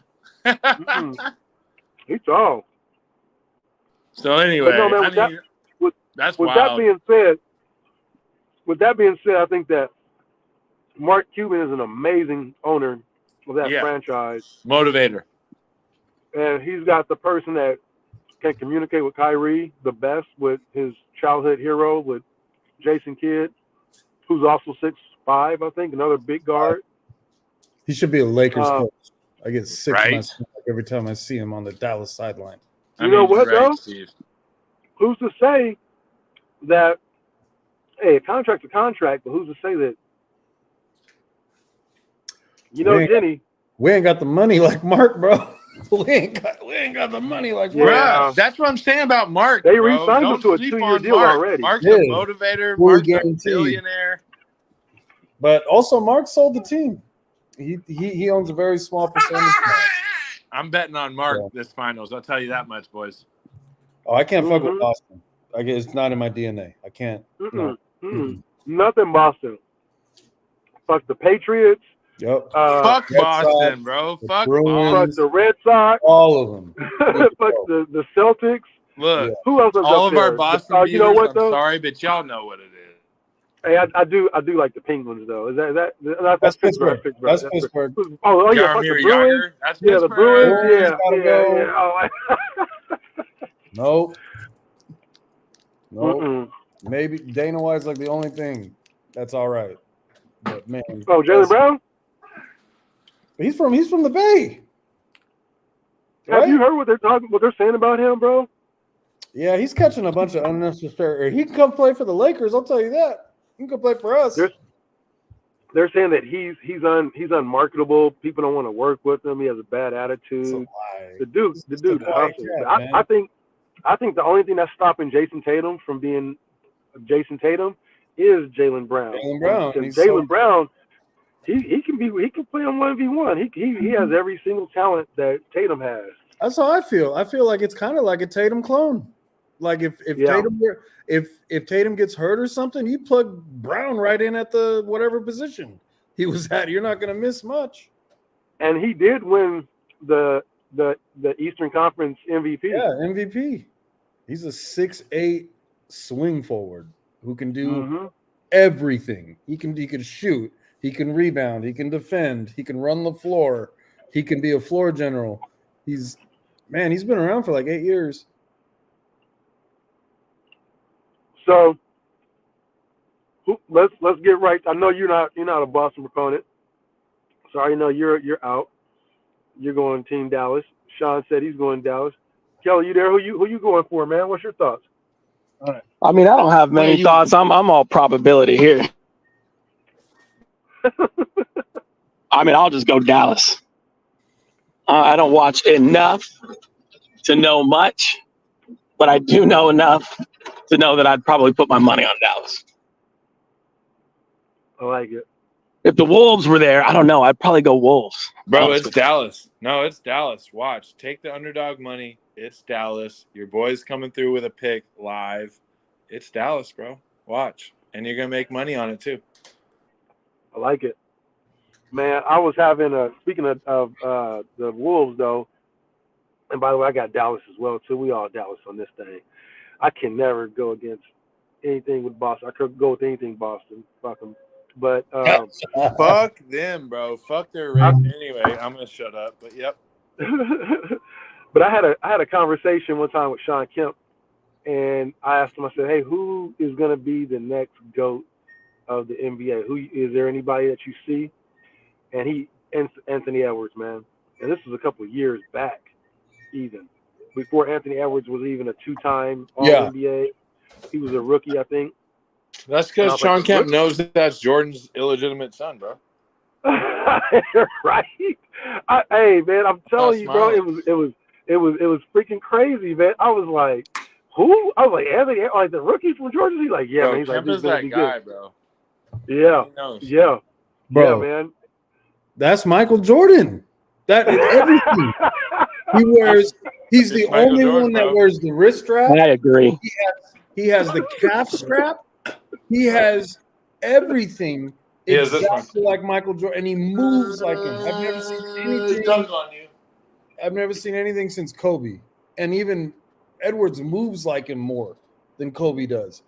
He's tall. So anyway, But no, man, I mean, that's with wild. With that being said, I think that Mark Cuban is an amazing owner of that franchise. Motivator. And he's got the person that can communicate with Kyrie the best, with his childhood hero, with Jason Kidd, who's also 6'5", I think, another big guard. He should be a Lakers coach. I get sick right? to my stomach every time I see him on the Dallas sideline. You know what, right, though? Steve. Who's to say that, hey, a contract's a contract, but who's to say that, Jenny. We ain't got the money like Mark, bro. we ain't got the money like Mark. Bro, that's what I'm saying about Mark. They bro. re-signed him Don't to a sleep 2-year on deal Mark. already. Mark's Yeah. a motivator. Fully Mark's guaranteed. a billionaire. But also, Mark sold the team. He owns a very small percentage. I'm betting on Mark this finals. I'll tell you that much, boys. Oh, I can't fuck with Boston. I guess it's not in my DNA. I can't. No. Nothing Boston. Fuck the Patriots. Yep. Fuck Red Boston, Sox, bro. the Fuck Bruins. Fuck Boston. the Red Sox. All of them. Fuck the Celtics. Look, Who else is all up of our there? Boston viewers, you know what, I'm though? sorry, but y'all know what it is. Hey, I do like the Penguins though. That's Pittsburgh. That's Pittsburgh. Oh yeah, fuck the Jaromir Bruins. Jagr, that's Yeah, the Pittsburgh. Bruins. Gotta go. Yeah. Nope. Mm-mm. Maybe Dana White's like the only thing that's all right. But man, Oh, Jaylen Brown. he's from the Bay. Have you heard what they're saying about him, bro? Yeah, he's catching a bunch of unnecessary. He can come play for the Lakers. I'll tell you that. He can come play for us. They're saying that he's unmarketable. People don't want to work with him. He has a bad attitude. It's a lie. The dude hustles. I think the only thing that's stopping Jason Tatum from being Jason Tatum is Jaylen Brown. Jaylen Brown, he can play on 1v1. He has every single talent that Tatum has. That's how I feel. I feel like it's kind of like a Tatum clone. Like if Tatum gets hurt or something, you plug Brown right in at the whatever position he was at. You're not going to miss much. And he did win the Eastern Conference MVP. Yeah, MVP. He's a 6'8" swing forward who can do everything. He can shoot. He can rebound. He can defend. He can run the floor. He can be a floor general. He's been around for like 8 years. So let's get right. I know you're not a Boston proponent. So I know you're out. You're going Team Dallas. Sean said he's going Dallas. Kelly, you there? Who you going for, man? What's your thoughts? All right. I mean, I don't have many thoughts. I'm all probability here. I mean, I'll just go Dallas. I don't watch enough to know much, but I do know enough to know that I'd probably put my money on Dallas. I like it. If the Wolves were there, I don't know. I'd probably go Wolves. Bro, it's Dallas. No, it's Dallas. Watch. Take the underdog money. It's Dallas. Your boy's coming through with a pick live. It's Dallas, bro. Watch. And you're going to make money on it, too. I like it. Man, I was having speaking of the Wolves, though, and by the way, I got Dallas as well, too. We all Dallas on this thing. I can never go against anything with Boston. I could go with anything Boston. Fuck them. But fuck them, bro. Fuck their race. Anyway, I'm gonna shut up. But yep. But I had a conversation one time with Sean Kemp, and I asked him. I said, "Hey, who is gonna be the next GOAT of the NBA? Who is there? Anybody that you see?" And Anthony Edwards, man. And this was a couple of years back, even before Anthony Edwards was even a 2-time All-NBA. He was a rookie, I think. That's because Sean Kemp knows that that's Jordan's illegitimate son, bro. Right? Hey, man, I'm telling you, bro, it was freaking crazy, man. I was like, who? I was like, Anthony, like the rookie from Georgia. He's like, yeah, bro, man. He's Kemp like, is that guy, good. bro. Yeah, bro. Yeah, man. That's Michael Jordan. That is everything. He's the It's Michael only Jordan, one that bro. wears the wrist strap. I agree. He has the calf strap. He has everything He has this exactly like Michael Jordan, and he moves like him. I've never seen anything. Dunk on you. I've never seen anything since Kobe, and even Edwards moves like him more than Kobe does.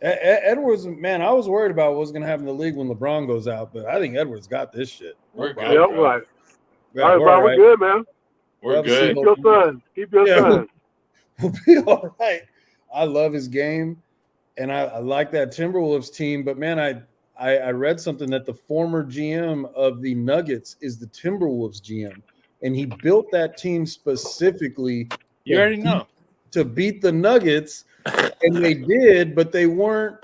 Edwards, man, I was worried about what's going to happen in the league when LeBron goes out, but I think Edwards got this shit. We're good, Yep, bro. right. Yeah, All right, bro, we're good, man. We're good. Keep your son. Keep your son. We'll be all right. I love his game, and I like that Timberwolves team. But man, I read something that the former GM of the Nuggets is the Timberwolves GM, and he built that team specifically. You already know. To beat the Nuggets, and they did, but they weren't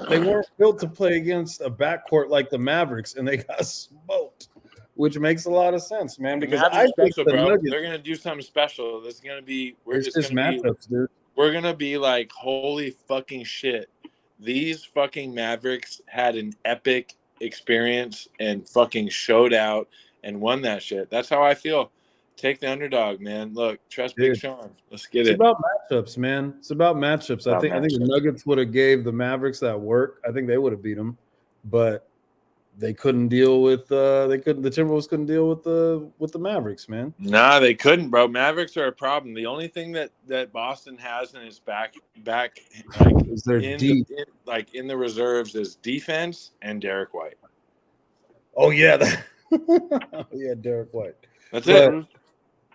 built to play against a backcourt like the Mavericks, and they got smoked, which makes a lot of sense, man. Because I think special, the bro. Nuggets, They're gonna do something special. This is gonna be. it's just matchups, dude. We're gonna be like, holy fucking shit! These fucking Mavericks had an epic experience and fucking showed out and won that shit. That's how I feel. Take the underdog, man. Look, trust Big Sean. Let's get It's it. about matchups, man. It's about matchups. I think the Nuggets would have gave the Mavericks that work. I think they would have beat them, but they couldn't deal with the Timberwolves couldn't deal with the Mavericks, man. Nah, they couldn't, bro. Mavericks are a problem. The only thing that Boston has in its back like is their deep in the reserves is defense and Derek White. Oh yeah, yeah, Derek White. That's it.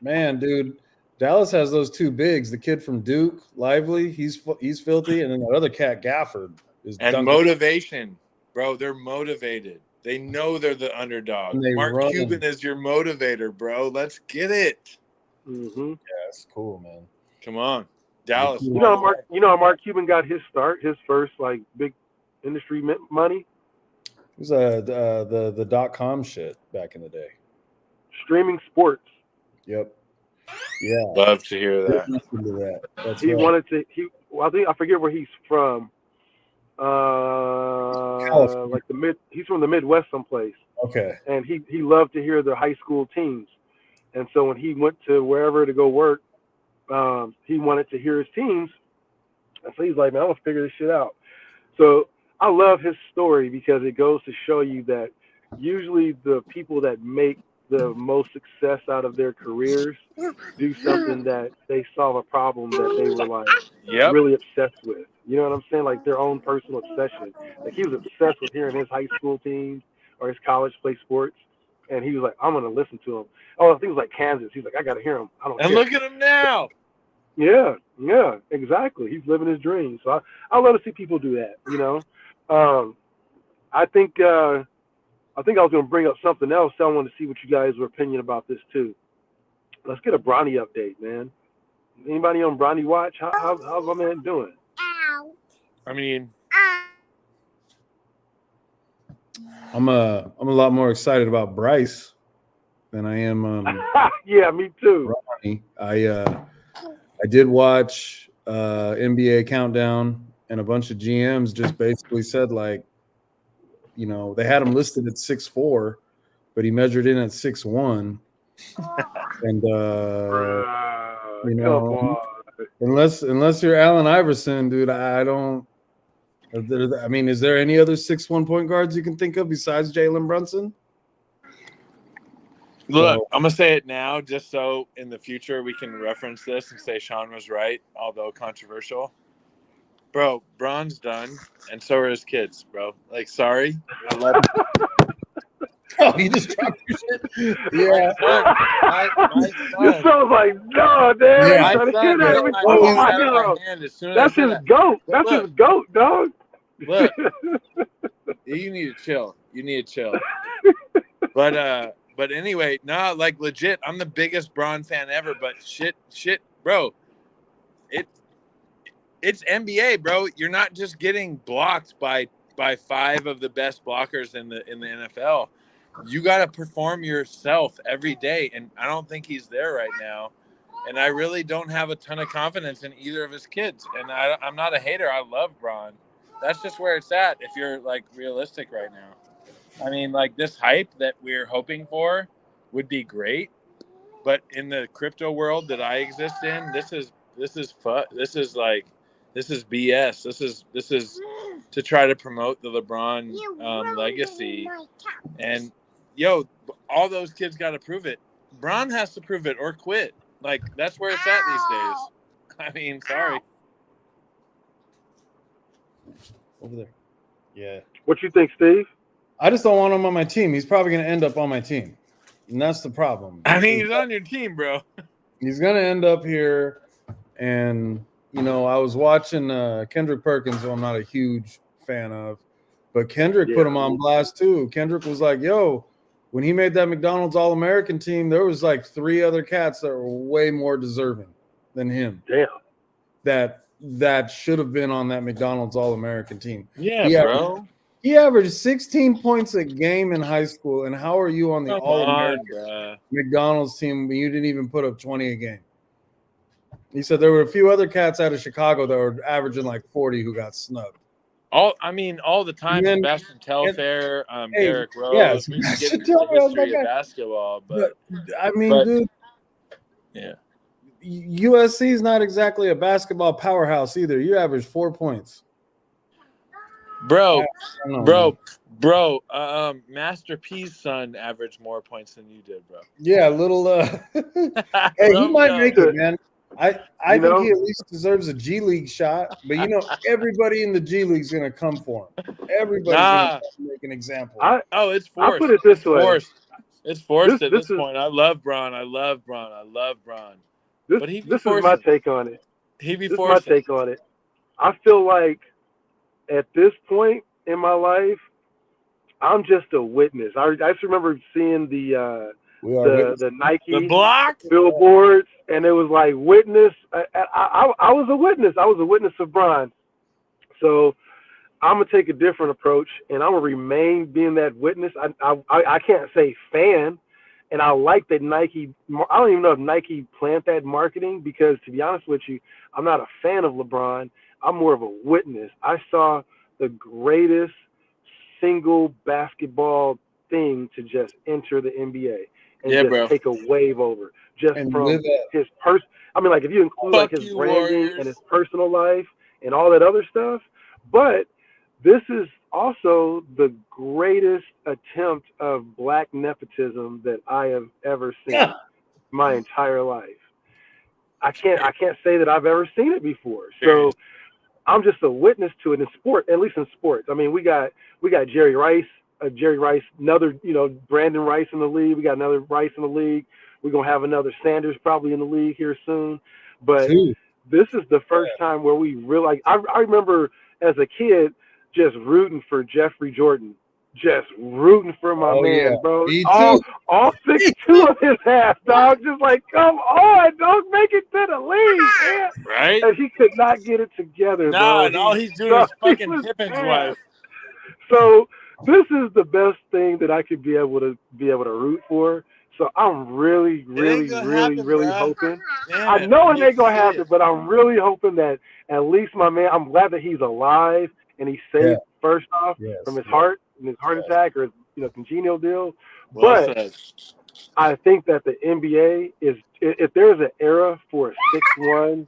Man, dude, Dallas has those two bigs. The kid from Duke, Lively, he's filthy, and then the other cat, Gafford, is and motivation, bro. They're motivated. They know they're the underdog. Mark Cuban is your motivator, bro. Let's get it. Mm-hmm. Yeah, that's cool, man. Come on, Dallas. You know how Mark Cuban got his start, his first like big industry money. It was the .com shit back in the day. Streaming sports. Yep. Yeah. Love to hear that. That's he right. wanted to. I forget where he's from. Like he's from the Midwest someplace. Okay. And he loved to hear the high school teams, and so when he went to wherever to go work, he wanted to hear his teams, and so he's like, man, I'm gonna figure this shit out. So I love his story because it goes to show you that usually the people that make the most success out of their careers do something that they solve a problem that they were like really obsessed with. You know what I'm saying? Like their own personal obsession. Like he was obsessed with hearing his high school teams or his college play sports, and he was like, I'm gonna listen to him. Oh, I think it was like Kansas. He's like, I gotta hear him. I don't care. And look at him now. Yeah, exactly. He's living his dream. So I love to see people do that. You know, I think I was going to bring up something else. I wanted to see what you guys were opinion about this too. Let's get a Bronny update, man. Anybody on Bronny watch? How's my man doing? I mean, I'm a lot more excited about Bryce than I am. Yeah, me too. Bronny. I did watch NBA Countdown, and a bunch of GMs just basically said like, you know, they had him listed at 6'4", but he measured in at 6'1", and you know, unless you're Allen Iverson, dude, I don't. I mean, is there any other 6'1" point guards you can think of besides Jalen Brunson? Look, I'm gonna say it now, just so in the future we can reference this and say Sean was right, although controversial. Bro, Bron's done, and so are his kids, bro. Like, sorry, I love it. Oh, you just dropped your shit. Yeah. My This sounds like no, damn. Yeah. I trying to hear that. Oh my god, that's his goat. That's his goat, dog. Look, you need to chill. But anyway, nah, like legit, I'm the biggest Bron fan ever. But shit, bro, it's NBA, bro. You're not just getting blocked by 5 of the best blockers in the NFL. You got to perform yourself every day, and I don't think he's there right now. And I really don't have a ton of confidence in either of his kids. And I'm not a hater. I love Bron. That's just where it's at if you're like realistic right now. I mean, like this hype that we're hoping for would be great, But in the crypto world that I exist in, this is BS. This is to try to promote the LeBron legacy. And all those kids got to prove it. Bron has to prove it or quit. Like, that's where it's at these days. I mean, sorry. Over there. Yeah. What you think, Steve? I just don't want him on my team. He's probably going to end up on my team. And that's the problem. I mean, he's on your team, bro. He's going to end up here. And, I was watching Kendrick Perkins, who I'm not a huge fan of. But Kendrick put him on blast, too. Kendrick was like, yo, when he made that McDonald's All-American team, there was like 3 other cats that were way more deserving than him. Damn. That should have been on that McDonald's All-American team. Yeah, bro. He averaged 16 points a game in high school, and how are you on the All-American McDonald's team when you didn't even put up 20 a game? He said there were a few other cats out of Chicago that were averaging like 40 who got snubbed. All the time, Sebastian Telfair, Derrick Rose. Yeah, we can get into the history of basketball, but dude. Yeah. USC is not exactly a basketball powerhouse either. You average 4 points. Bro, Master P's son averaged more points than you did, bro. Yeah, little hey, he might make it, man. I think he at least deserves a G League shot, but everybody in the G League is gonna come for him. Everybody's gonna make an example. It's forced. I put it this way. It's forced at this point. I love Bron. But this is my take on it. This is my take on it. I feel like at this point in my life, I'm just a witness. I just remember seeing the Nike billboards, and it was like witness. I was a witness. I was a witness of Bron. So I'm gonna take a different approach, and I'm gonna remain being that witness. I can't say fan. And I like that Nike. I don't even know if Nike planned that marketing because, to be honest with you, I'm not a fan of LeBron. I'm more of a witness. I saw the greatest single basketball thing to just enter the NBA and take a wave over just from his person. I mean, like if you include like his branding and his personal life and all that other stuff, but this is also the greatest attempt of black nepotism that I have ever seen my entire life. I can't say that I've ever seen it before. So I'm just a witness to it in sport, at least in sports. I mean, we got Jerry Rice, another, Brandon Rice in the league. We got another Rice in the league. We're going to have another Sanders probably in the league here soon. But this is the first time where we really, I remember as a kid, just rooting for Jeffrey Jordan, just rooting for my man, bro. All 6'2" of his ass, dog. Just like, come on, don't make it to the league, man. Right? And he could not get it together, bro. And all he's doing is fucking Pippen's wife. So this is the best thing that I could be able to root for. So I'm really hoping. I know it ain't gonna happen, but I'm really hoping that at least my man. I'm glad that he's alive. And he's safe first off from his heart and his heart attack or congenial deal. But I think that the NBA is, if there's an era for a 6'1",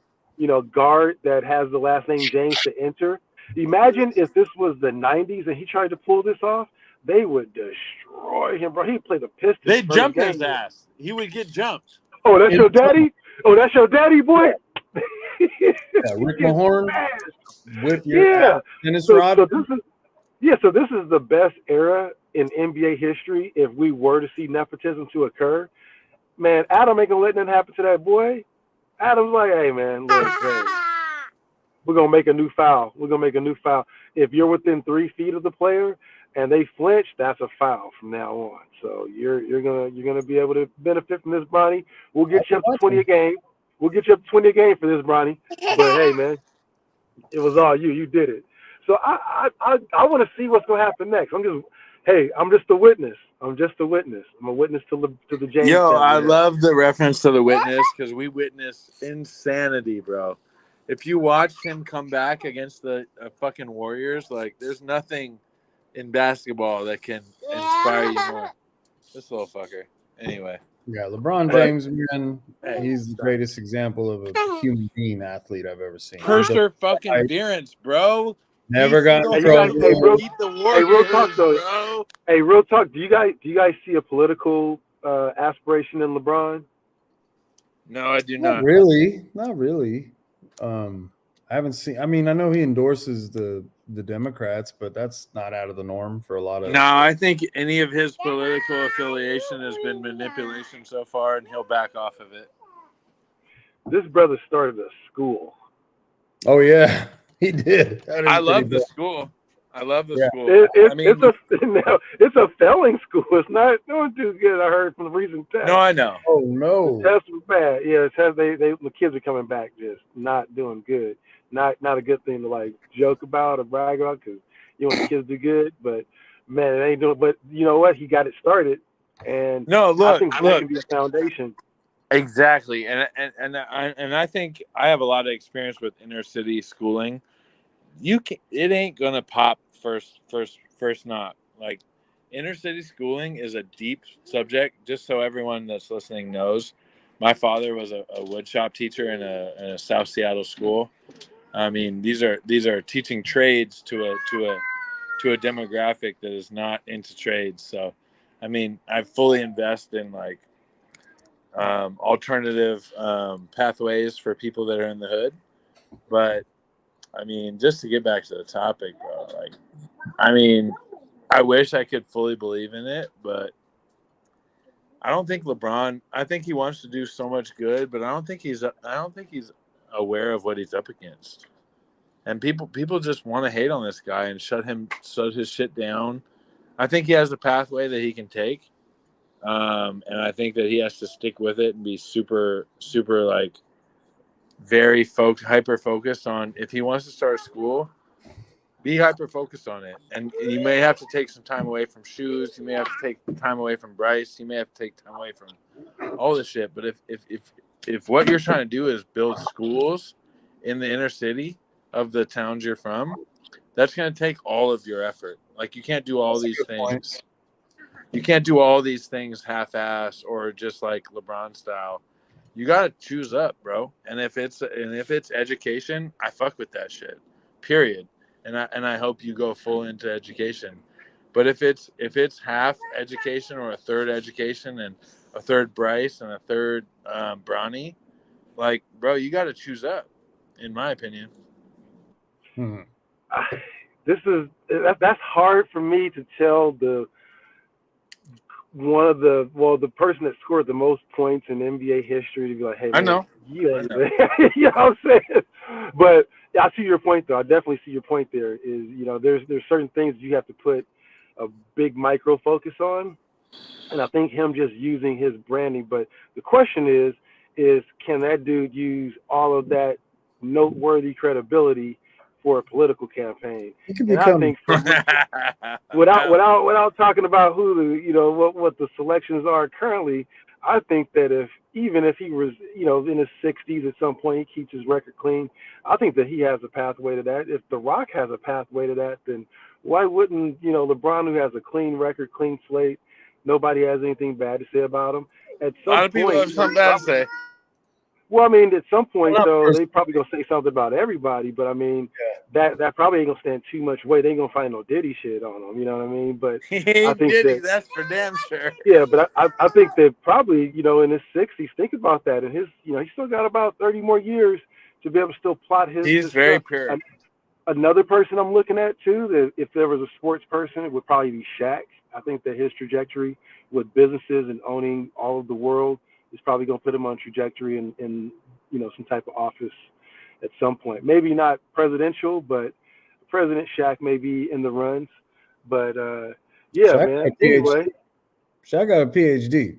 guard that has the last name James to enter. Imagine if this was the 90s and he tried to pull this off, they would destroy him, bro. He'd play the Pistons. They'd jump his ass. He would get jumped. Oh, that's your daddy? Oh, that's your daddy, boy? Rick Mahorn with your tennis rod. So this is the best era in NBA history if we were to see nepotism to occur. Man, Adam ain't gonna let nothing happen to that boy. Adam's like, hey man, look, we're gonna make a new foul. If you're within 3 feet of the player and they flinch, that's a foul from now on. So you're gonna be able to benefit from this, Bronny. We'll get you up to 20 a game. We'll get you up to 20 a game for this, Bronny. But hey, man, it was all you. You did it. So I want to see what's gonna happen next. I'm just a witness. I'm a witness to the James. I love the reference to the witness because we witnessed insanity, bro. If you watched him come back against the fucking Warriors, like there's nothing in basketball that can inspire you more. This little fucker. Anyway. Yeah, LeBron But- James, man, he's the greatest example of a human being athlete I've ever seen. Perseverance, bro. Never He's got the in you guys- trouble. hey, real- beat the hey, real talk, Warriors, though. bro. Hey, real talk. Do you guys see a political aspiration in LeBron? No, I do Not not. really. Not really. I haven't seen. I mean, I know he endorses the Democrats, but that's not out of the norm for a lot of. No, I think any of his political affiliation has been manipulation so far, and he'll back off of it. This brother started a school. Oh yeah, he did. That is I love pretty the dope. school. I love the Yeah. school. I mean, It's a failing school. It's not doing too good. I heard from the recent test. no, I know. Oh The no. test was bad. Yeah, the test the kids are coming back just not doing good. Not a good thing to like joke about or brag about because you want the kids to do good. But man, it ain't doing. But you know what? He got it started, and No, I look, think that look. can be a foundation. Exactly, and I think I have a lot of experience with inner city schooling. It ain't gonna pop first not. Like, inner city schooling is a deep subject. Just so everyone that's listening knows, my father was a woodshop teacher in a South Seattle school. I mean, these are teaching trades to a demographic that is not into trades. So, I mean, I fully invest in like alternative pathways for people that are in the hood. But I mean, just to get back to the topic, bro, like, I mean, I wish I could fully believe in it, but I don't think LeBron, I think he wants to do so much good, but I don't think he's aware of what he's up against. And people just want to hate on this guy and shut his shit down. I think he has a pathway that he can take. And I think that he has to stick with it and be super, super like very hyper focused on, if he wants to start a school, be hyper focused on it. And you may have to take some time away from shoes. You may have to take time away from Bryce. You may have to take time away from all this shit. But if what you're trying to do is build schools in the inner city of the towns you're from, that's going to take all of your effort. Like, you can't do all these things. You can't do all these things half-ass or just like LeBron style. You got to choose up, bro. And if it's education, I fuck with that shit. Period. And I hope you go full into education. But if it's half education or a third education and a third Bryce and a third Bronny, like, bro, you got to choose up, in my opinion. That's hard for me to tell the person that scored the most points in NBA history to be like, hey, man, I know. You know what I'm saying? But yeah, I see your point though. I definitely see your point there. Is, you know, there's certain things you have to put a big micro focus on, and I think him just using his branding. But the question is can that dude use all of that noteworthy credibility for a political campaign? He could And I think without talking about who what the selections are currently, I think that even if he was, you know, in his 60s at some point, he keeps his record clean, I think that he has a pathway to that. If The Rock has a pathway to that, then why wouldn't, you know, LeBron, who has a clean record, clean slate, nobody has anything bad to say about him. At some A lot of people point, have something bad to say. well, I mean, at some point, though, they probably gonna say something about everybody. But I mean, that probably ain't gonna stand too much weight. They ain't gonna find no Diddy shit on them. You know what I mean? But He ain't think Diddy, that- that's for damn sure. yeah, but I think that probably, you know, in his 60s, think about that. And his, you know, he's still got about 30 more years to be able to still plot his. He's his very stuff. pure. Another person I'm looking at too, that if there was a sports person, it would probably be Shaq. I think that his trajectory with businesses and owning all of the world is probably going to put him on trajectory in you know, some type of office at some point. Maybe not presidential, but President Shaq may be in the runs. But yeah, Shaq man. got a PhD. Anyway, Shaq got a PhD.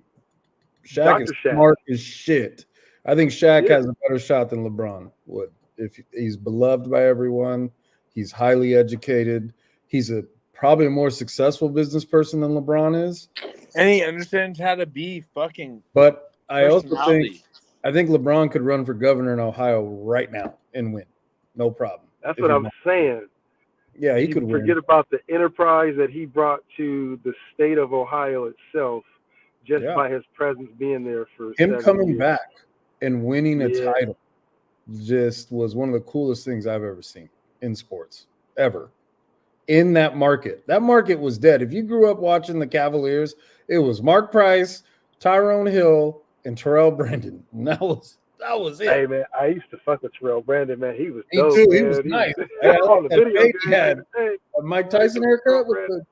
Shaq Dr. is Shaq. smart as shit. I think Shaq Yeah. has a better shot than LeBron would. If he's beloved by everyone, he's highly educated. He's probably a more successful business person than LeBron is. And he understands how to be fucking But I also personality. think LeBron could run for governor in Ohio right now and win. No problem. that's If what he I'm wants. saying. Yeah, he You could forget win. about the enterprise that he brought to the state of Ohio itself just by his presence being there for him 7 coming years. back and winning a Yeah. title just was one of the coolest things I've ever seen in sports ever. In that market was dead. If you grew up watching the Cavaliers, it was Mark Price, Tyrone Hill, and Terrell Brandon. And that was it. Hey man, I used to fuck with Terrell Brandon, man. He was Me dope, too. man. He was nice. On the video He game, had hey, a Mike Tyson haircut with the.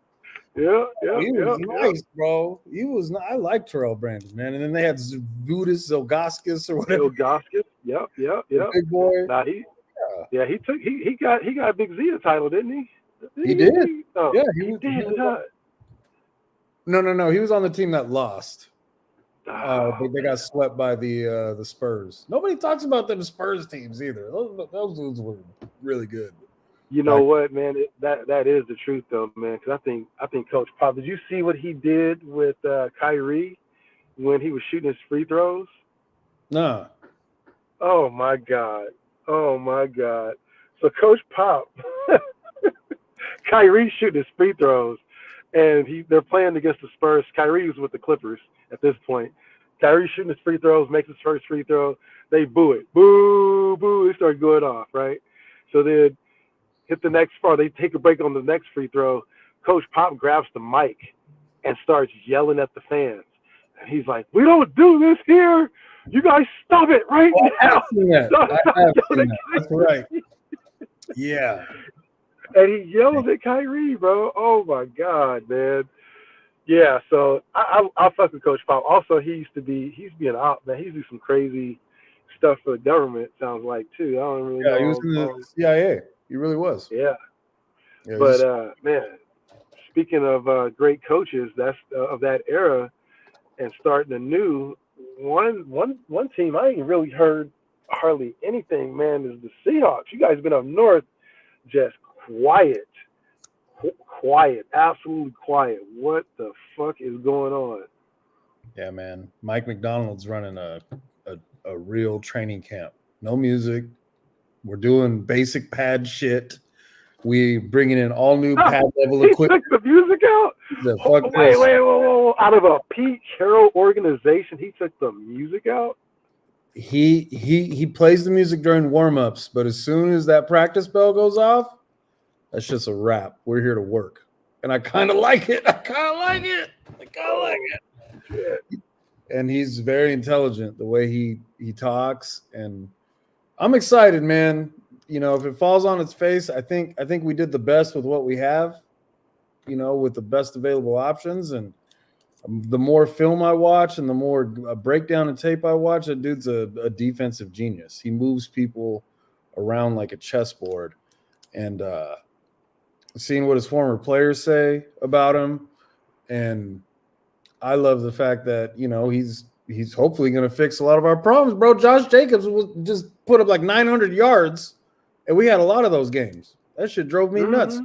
yeah, He was nice, bro. He was. I like Terrell Brandon, man. And then they had Zudis Zogaskis or whatever. Zogaskis, yep. The big boy. Nah, he got a Big Z a title, didn't he? He did. Oh, Yeah, he he did. was, No. He was on the team that lost. They got swept by the Spurs. Nobody talks about them Spurs teams either. Those dudes were really good. You know what, man? That is the truth, though, man. Because I think Coach Pop. Did you see what he did with Kyrie when he was shooting his free throws? Nah. Oh my God. So Coach Pop, Kyrie shooting his free throws, and they're playing against the Spurs. Kyrie was with the Clippers at this point. Kyrie shooting his free throws, makes his first free throw. They boo it. Boo, boo. They start going off, right? So then hit the next part. They take a break on the next free throw. Coach Pop grabs the mic and starts yelling at the fans. And he's like, "We don't do this here. You guys stop it right now." I have seen that. That's right. Yeah. And he yells at Kyrie, bro. Oh my God, man. Yeah, so I fuck with Coach Pop. Also, he's being out, man. He used to do some crazy stuff for the government, sounds like, too. I don't really know. Yeah, he was in the CIA. He really was. Yeah. But man, speaking of great coaches, that's of that era, and starting anew, one team I ain't really heard hardly anything, man, is the Seahawks. You guys been up north, just quiet, absolutely quiet. What the fuck is going on? Yeah, man. Mike McDonald's running a real training camp. No music. We're doing basic pad shit. We bringing in all new pad level equipment. He took the music out. Wait. Out of a Pete Carroll organization, he took the music out. He plays the music during warm-ups, but as soon as that practice bell goes off, that's just a wrap. We're here to work. And I kind of like it. And he's very intelligent the way he talks, and I'm excited, man. You know, if it falls on its face, I think we did the best with what we have, you know, with the best available options. And the more film I watch and the more breakdown and tape I watch, that dude's a defensive genius. He moves people around like a chessboard. And seeing what his former players say about him, and I love the fact that, you know, he's hopefully going to fix a lot of our problems, bro. Josh Jacobs just put up like 900 yards, and we had a lot of those games. That shit drove me nuts.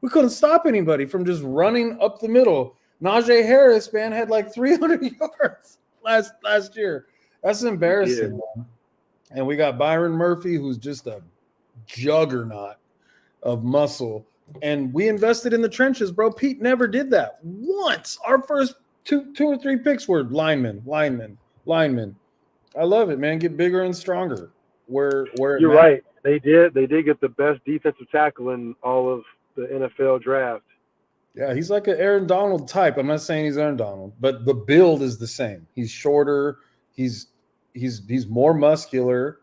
We couldn't stop anybody from just running up the middle. Najee Harris, man, had like 300 yards last year. That's embarrassing, man. And we got Byron Murphy, who's just a juggernaut of muscle. And we invested in the trenches, bro. Pete never did that once. Our first two or three picks were linemen. I love it, man. Get bigger and stronger. Where you're right. They did get the best defensive tackle in all of the NFL draft. Yeah, he's like an Aaron Donald type. I'm not saying he's Aaron Donald, but the build is the same. He's shorter. He's more muscular,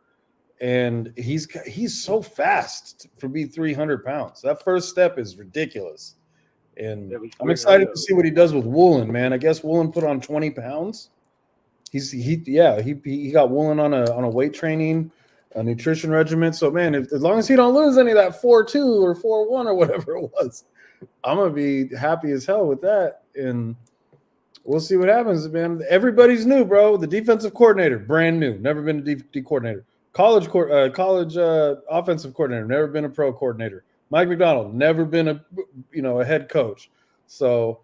and he's so fast for being 300 pounds. That first step is ridiculous. And I'm excited to see what he does with Woolen, man. I guess Woolen put on 20 pounds. He got Woolen on a weight training, a nutrition regimen. So, man, as long as he don't lose any of that 4.2 or 4.1 or whatever it was, I'm gonna be happy as hell with that. And we'll see what happens, man. Everybody's new, bro. The defensive coordinator, brand new, never been a D coordinator. College offensive coordinator, never been a pro coordinator. Mike McDonald, never been a head coach. So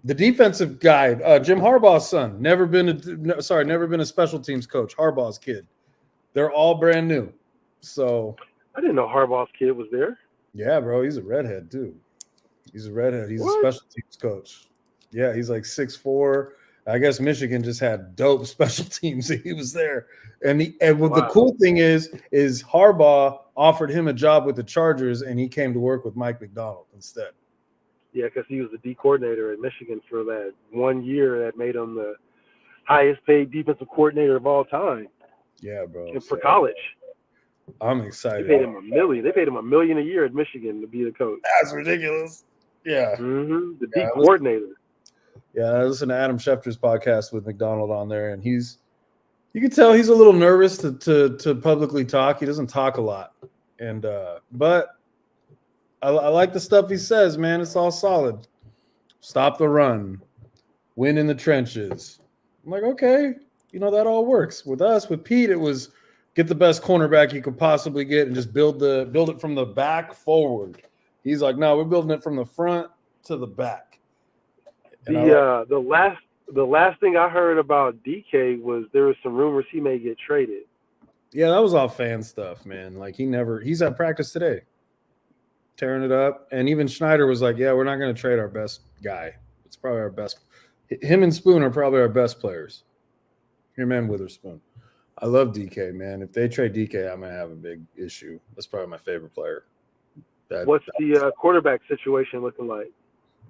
the defensive guy, Jim Harbaugh's son, never been a special teams coach. Harbaugh's kid. They're all brand new. So I didn't know Harbaugh's kid was there. Yeah, bro, he's a redhead too. He's a redhead. He's a special teams coach. Yeah, he's like 6'4", I guess Michigan just had dope special teams. He was there, and what the Wow. cool thing is Harbaugh offered him a job with the Chargers, and he came to work with Mike McDonald instead. Yeah, because he was the D coordinator at Michigan for that 1 year that made him the highest paid defensive coordinator of all time. Yeah, bro. And for college. I'm They excited. paid him $1 million. They paid him $1 million a year at Michigan to be the coach. That's ridiculous. Yeah. The D Yeah, coordinator. Yeah, I listened to Adam Schefter's podcast with McDonald on there, and you can tell he's a little nervous to publicly talk. He doesn't talk a lot, and but I like the stuff he says, man. It's all solid. Stop the run, win in the trenches. I'm like, okay, that all works. With us, with Pete, it was get the best cornerback you could possibly get and just build it from the back forward. He's like, no, we're building it from the front to the back. The last thing I heard about DK was there was some rumors he may get traded. Yeah, that was all fan stuff, man. Like he's at practice today, tearing it up. And even Schneider was like, yeah, we're not going to trade our best guy. It's probably our best. Him and Spoon are probably our best players. Him and Witherspoon. I love DK, man. If they trade DK, I'm going to have a big issue. That's probably my favorite player. What's the quarterback situation looking like?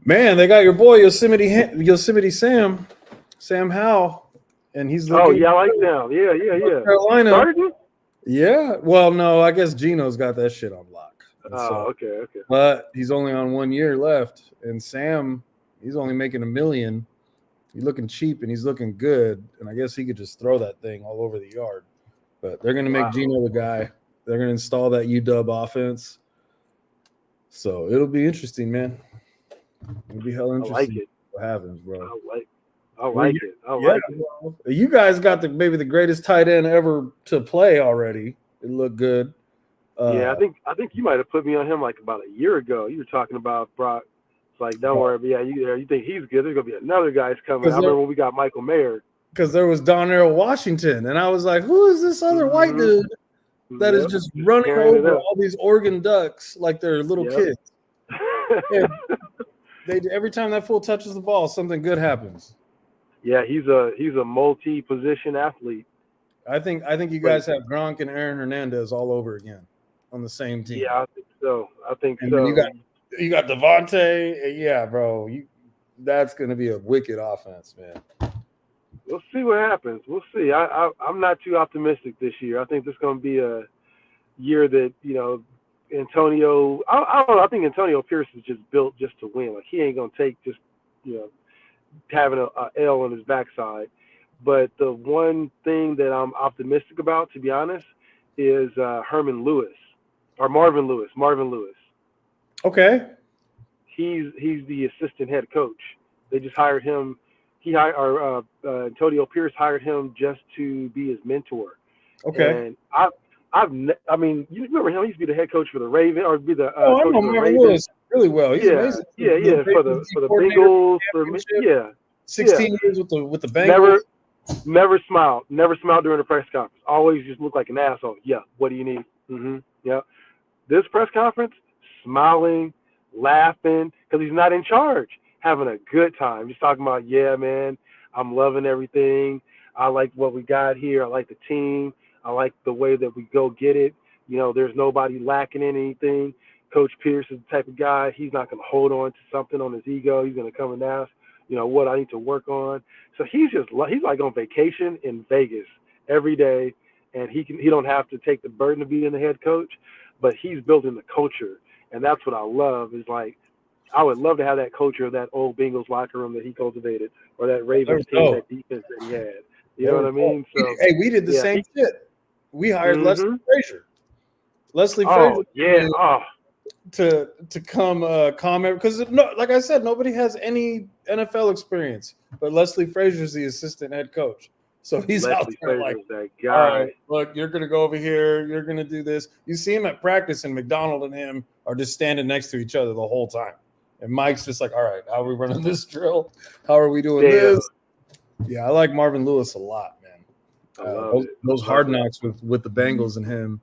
Man, they got your boy Yosemite Sam Howell, and he's looking. Oh yeah, I like them. Yeah. Carolina. Starting? Yeah. Well, no, I guess Gino's got that shit on lock. Okay. But he's only on 1 year left, and Sam, he's only making $1 million. He's looking cheap and he's looking good, and I guess he could just throw that thing all over the yard. But they're gonna make Gino the guy. They're gonna install that UW offense. So it'll be interesting, man. It'll be hell interesting. I like it. What happens, bro? I like it. Well, you guys got maybe the greatest tight end ever to play already. It looked good. Yeah, I think you might have put me on him like about a year ago. You were talking about Brock. It's like, don't worry, but yeah, you think he's good. There's gonna be another guy's coming. I remember when we got Michael Mayer. Because there was Darnell Washington, and I was like, who is this other white dude that is just running over all these Oregon Ducks like they're little kids? Every time that fool touches the ball, something good happens. Yeah, he's a multi-position athlete. I think you guys have Gronk and Aaron Hernandez all over again on the same team. Yeah, I think so. And you got Devontae. Yeah, bro. That's gonna be a wicked offense, man. We'll see what happens. We'll see. I'm not too optimistic this year. I think this is gonna be a year that, Antonio, I don't know. I think Antonio Pierce is just built just to win. Like, he ain't gonna take just, having a L on his backside. But the one thing that I'm optimistic about, to be honest, is Marvin Lewis. Okay. He's the assistant head coach. They just hired him. Antonio Pierce hired him just to be his mentor. Okay. And I mean, you remember him? He used to be the head coach for the Ravens, or be the I know Marvin Lewis really well. He's amazing. Yeah. For the Bengals. 16 years with the Bengals. Never smiled during the press conference. Always just looked like an asshole. Yeah. What do you need? Yeah. This press conference, smiling, laughing, because he's not in charge, having a good time. Just talking about, yeah, man, I'm loving everything. I like what we got here. I like the team. I like the way that we go get it. There's nobody lacking in anything. Coach Pierce is the type of guy, he's not going to hold on to something on his ego. He's going to come and ask, what I need to work on. So he's like on vacation in Vegas every day, and he don't have to take the burden of being the head coach, but he's building the culture. And that's what I love, is like, I would love to have that culture of that old Bengals locker room that he cultivated, or that Ravens team, that defense that he had. You know what I mean? So, hey, we did the same shit. We hired Leslie Frazier. To come comment, because like I said, nobody has any NFL experience, but Leslie Frazier's the assistant head coach. So he's out there like, that guy. All right, look, you're gonna go over here, you're gonna do this. You see him at practice, and McDonald and him are just standing next to each other the whole time. And Mike's just like, all right, how are we running this drill? How are we doing this? Yeah, I like Marvin Lewis a lot, man. Those hard knocks with the Bengals and him,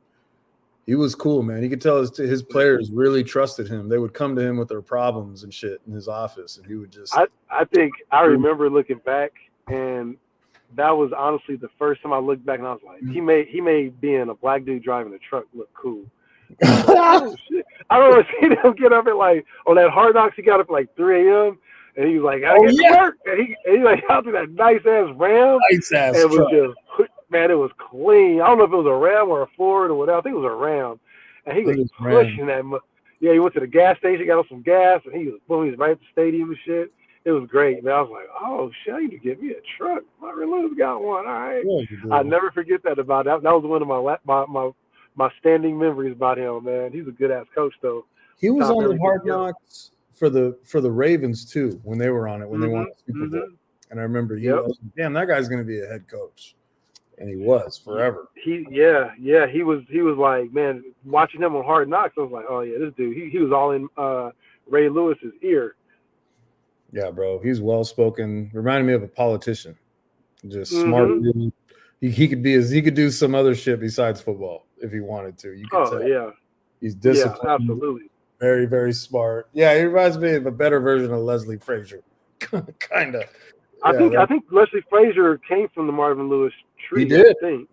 he was cool, man. You could tell his players really trusted him. They would come to him with their problems and shit in his office, and he would just. I think I remember looking back and that was honestly the first time I looked back and I was like, he made being a black dude driving a truck look cool. Oh shit! I remember seeing him get up at like on that Hard Knocks. He got up at like 3 a.m. and he was like, "Gotta get to work." And he like out through that nice ass Ram. Nice ass and it was truck. just, man, it was clean. I don't know if it was a Ram or a Ford or whatever. I think it was a Ram. And he was pushing that. Yeah, he went to the gas station, got on some gas, and he was right at the stadium and shit. It was great, man. I was like, oh shit, I need to get me a truck. Myron Lewis got one. All right. Yeah, I never forget that about that. That was one of my standing memories about him, man. He's a good ass coach though. He was on the Hard Knocks for the Ravens too when they were on it, when they won the Super Bowl. And I remember I was like, damn, that guy's gonna be a head coach. And he was forever. He was like, man, watching him on Hard Knocks, I was like, oh yeah, this dude, he was all in Ray Lewis's ear. Yeah, bro. He's well spoken. Reminded me of a politician. Just smart. He could do some other shit besides football if he wanted to. You could tell. Yeah. He's disciplined. Yeah, absolutely. Very, very smart. Yeah, he reminds me of a better version of Leslie Frazier. kind of. I think Leslie Frazier came from the Marvin Lewis tree. He did. I think.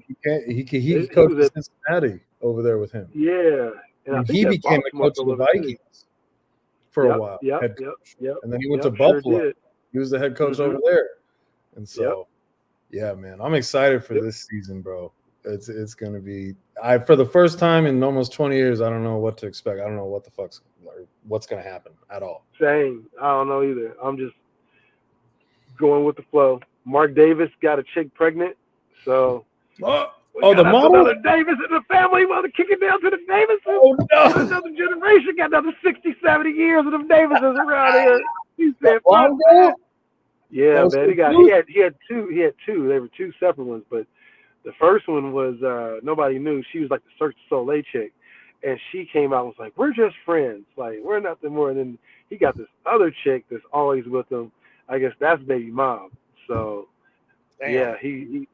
He coached at Cincinnati over there with him. Yeah. And he became the coach of the Vikings for a while. Head coach. And then he went to Buffalo. Sure, he was the head coach over there. And so, yeah, man, I'm excited for this season, bro. It's going to be for the first time in almost 20 years, I don't know what to expect. I don't know what the fuck's what's going to happen at all. Same. I don't know either. I'm just going with the flow. Mark Davis got a chick pregnant, so the model? Another Davis in the family. Want to kick it down to the Davises? Oh no! Another generation got another 60, 70 years of them Davises around here. He said, "Yeah, man. He had two. They were two separate ones, but the first one was nobody knew. She was like the Cirque du Soleil chick, and she came out and was like, "We're just friends. Like we're nothing more." And then he got this other chick that's always with him. I guess that's baby mom. So. Damn.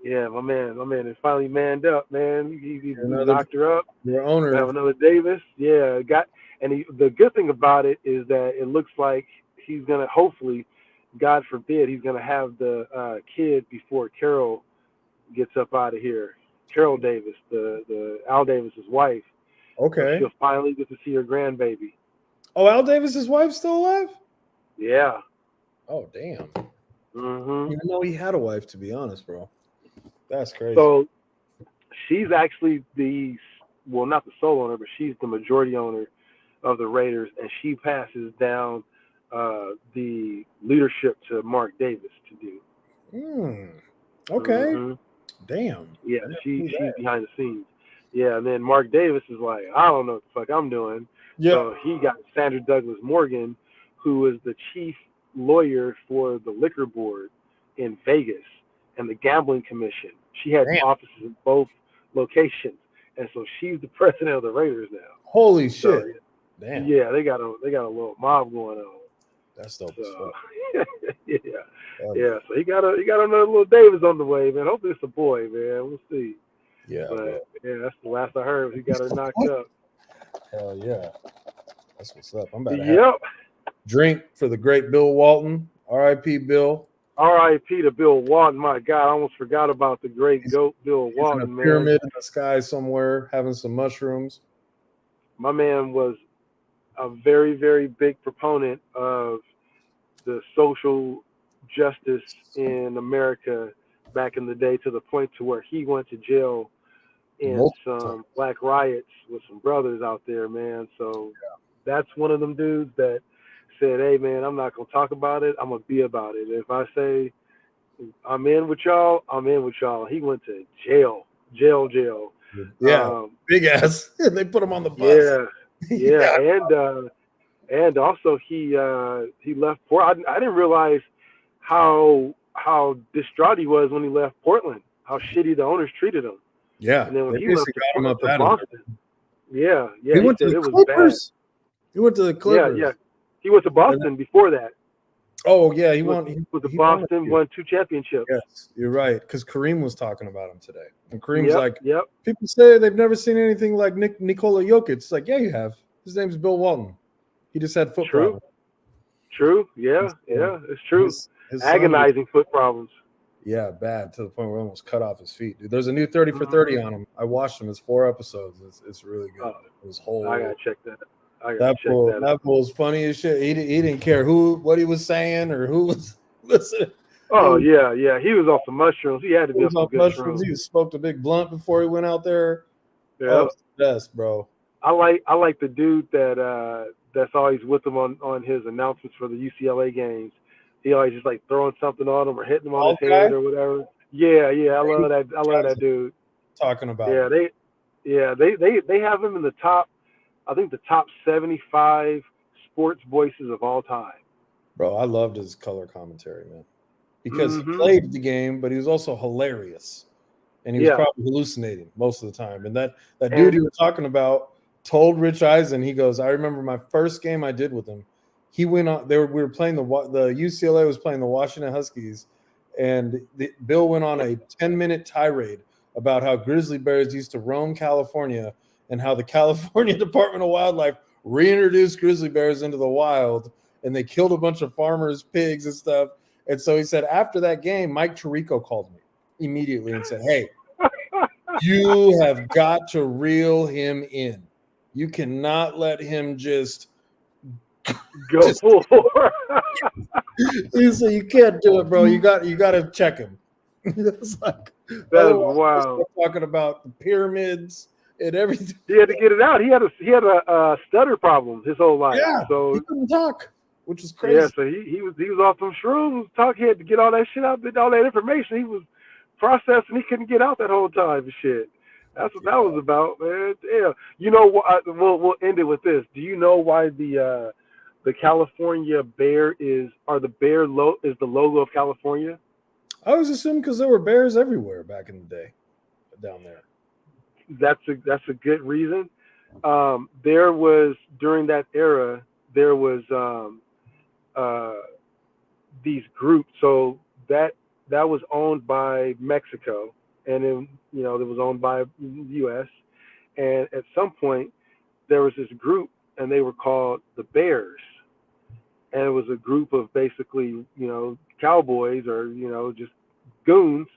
Yeah, my man is finally manned up, man. He knocked her up. Your owner. Have another Davis. Yeah, the good thing about it is that it looks like he's gonna hopefully, God forbid, he's gonna have the kid before Carol gets up out of here. Carol Davis, the Al Davis's wife. Okay. She'll finally get to see her grandbaby. Oh, Al Davis's wife's still alive? Yeah. Oh, damn. Mm-hmm. Even though he had a wife, to be honest, bro. That's crazy. So she's actually not the sole owner, but she's the majority owner of the Raiders, and she passes down the leadership to Mark Davis to do. Okay. Mm-hmm. Damn. Yeah, she's behind the scenes. Yeah, and then Mark Davis is like, I don't know what the fuck I'm doing. Yeah. So he got Sandra Douglas Morgan, who is the chief lawyer for the liquor board in Vegas and the gambling commission. She had offices in both locations, and so she's the president of the Raiders now. Holy shit! Damn. Yeah, they got a little mob going on. That's dope. So, yeah. So he got another little Davis on the way, man. Hopefully it's a boy, man. We'll see. Yeah. But that's the last I heard. He got her knocked up. Hell yeah. That's what's up. I'm about to have drink for the great Bill Walton. R.I.P. Bill. R.I.P. to Bill Walton. My God, I almost forgot about the great GOAT Bill Walton, in a pyramid in the sky somewhere, having some mushrooms. My man was a very, very big proponent of the social justice in America back in the day, to the point to where he went to jail in some black riots with some brothers out there, man. So that's one of them dudes that said, hey, man, I'm not going to talk about it. I'm going to be about it. If I say I'm in with y'all, I'm in with y'all. He went to jail. Yeah, big ass. They put him on the bus. Yeah. And also he left Portland. I didn't realize how distraught he was when he left Portland, how shitty the owners treated him. Yeah. And then when he left to Boston. He went to the Clippers. He went to the Clippers. Yeah. He went to Boston before that. Oh, yeah. He won Boston, won 2 championships. Yes, you're right. Because Kareem was talking about him today. And Kareem's people say they've never seen anything like Nikola Jokic. It's like, yeah, you have. His name's Bill Walton. He just had foot problems. True. Yeah, it's true. His agonizing foot problems. Yeah, bad to the point where I almost cut off his feet. Dude, there's a new 30 for 30 on him. I watched him. It's 4 episodes. It's really good. His whole. I gotta check that. That fool was funny as shit. He didn't care what he was saying or who was listening. Oh yeah. He was off the mushrooms. He had to be off the mushrooms. He smoked a big blunt before he went out there. Yeah, oh, it's the best, bro. I like the dude that's always with him on his announcements for the UCLA games. He always just like throwing something on him or hitting him on his head or whatever. Yeah. I love that dude. Talking about. Yeah, they have him in the top. I think the top 75 sports voices of all time. Bro, I loved his color commentary, man. Because he played the game, but he was also hilarious. And he was probably hallucinating most of the time. And that dude you were talking about told Rich Eisen, he goes, I remember my first game I did with him. He went on, we were playing the UCLA was playing the Washington Huskies, and Bill went on a 10-minute tirade about how grizzly bears used to roam California and how the California Department of Wildlife reintroduced grizzly bears into the wild, and they killed a bunch of farmers' pigs and stuff. And so he said, after that game, Mike Tirico called me immediately and said, hey, you have got to reel him in. You cannot let him just go for. He said, you can't do it, bro. You got to check him. It's like, that is wild. Talking about the pyramids and everything. He had to get it out. He had a stutter problem his whole life. Yeah, so he couldn't talk, which is crazy. Yeah, so he was off them shrooms. He had to get all that shit out, all that information he was processing. He couldn't get out that whole time and shit. That's what that was about, man. Yeah, you know what? We'll end it with this. Do you know why the California bear is the logo of California? I was assuming because there were bears everywhere back in the day, down there. That's a good reason. There was during that era there was these groups. So that was owned by Mexico, and then it was owned by the U.S. And at some point there was this group, and they were called the Bears, and it was a group of basically cowboys or just goons,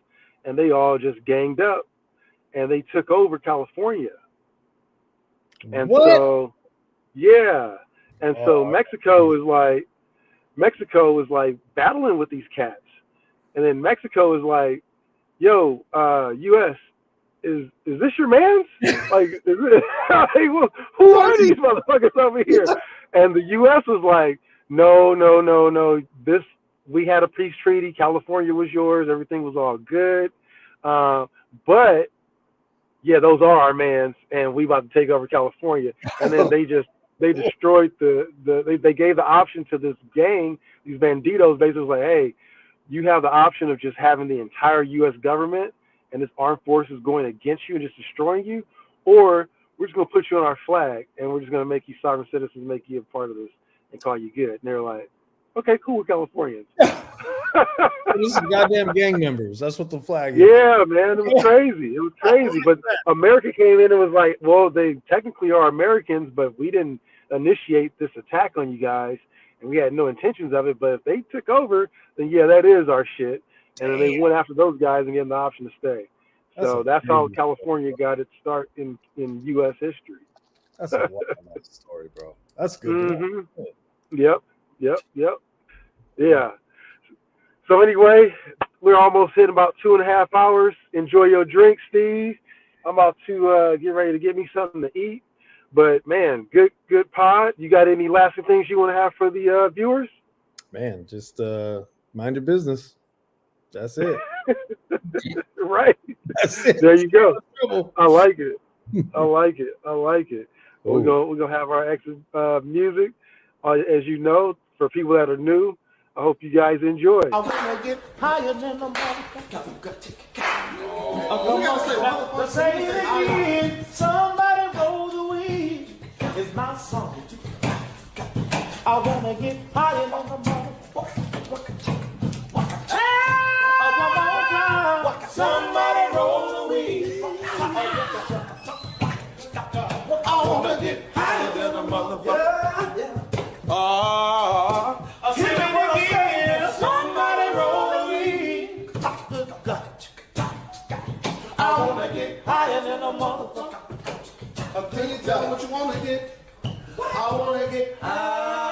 and they all just ganged up and they took over California. And what? So Mexico was like battling with these cats, and then Mexico is like, yo, US, is this your man's? Like, is it, like, who are these motherfuckers over here? And the US was like, no. This, we had a peace treaty. California was yours. Everything was all good. But yeah, those are our mans, and we about to take over California. And then they destroyed they gave the option to this gang, these banditos, basically like, hey, you have the option of just having the entire U.S. government and this armed forces going against you and just destroying you, or we're just going to put you on our flag and we're just going to make you sovereign citizens, make you a part of this and call you good. And they're like, okay, cool, we're Californians. This is goddamn gang members. That's what the flag is. Yeah, man, it was crazy. It was crazy. But America came in and was like, well, they technically are Americans, but we didn't initiate this attack on you guys, and we had no intentions of it. But if they took over, then yeah, that is our shit. And then they went after those guys and gave them the option to stay. So that's how California got its start in U.S. history. That's a wild story, bro. That's good. Mm-hmm. Yep. Yeah. So anyway, we're almost hitting about 2.5 hours. Enjoy your drink, Steve. I'm about to get ready to get me something to eat. But man, good pod. You got any lasting things you want to have for the viewers? Man, just mind your business. That's it. Right. That's it. There you go. I like it. We're gonna have our exit music. As you know, for people that are new, I hope you guys enjoy. I wanna get higher than the motherfucker. Say it again. Somebody roll the weed. It's my song. I wanna get higher than the motherfucker. Somebody roll the weed. I wanna get higher than a motherfucker. Hear me again. Somebody roll the weed. higher than a motherfucker. Can you tell me what you want to get? I wanna get high.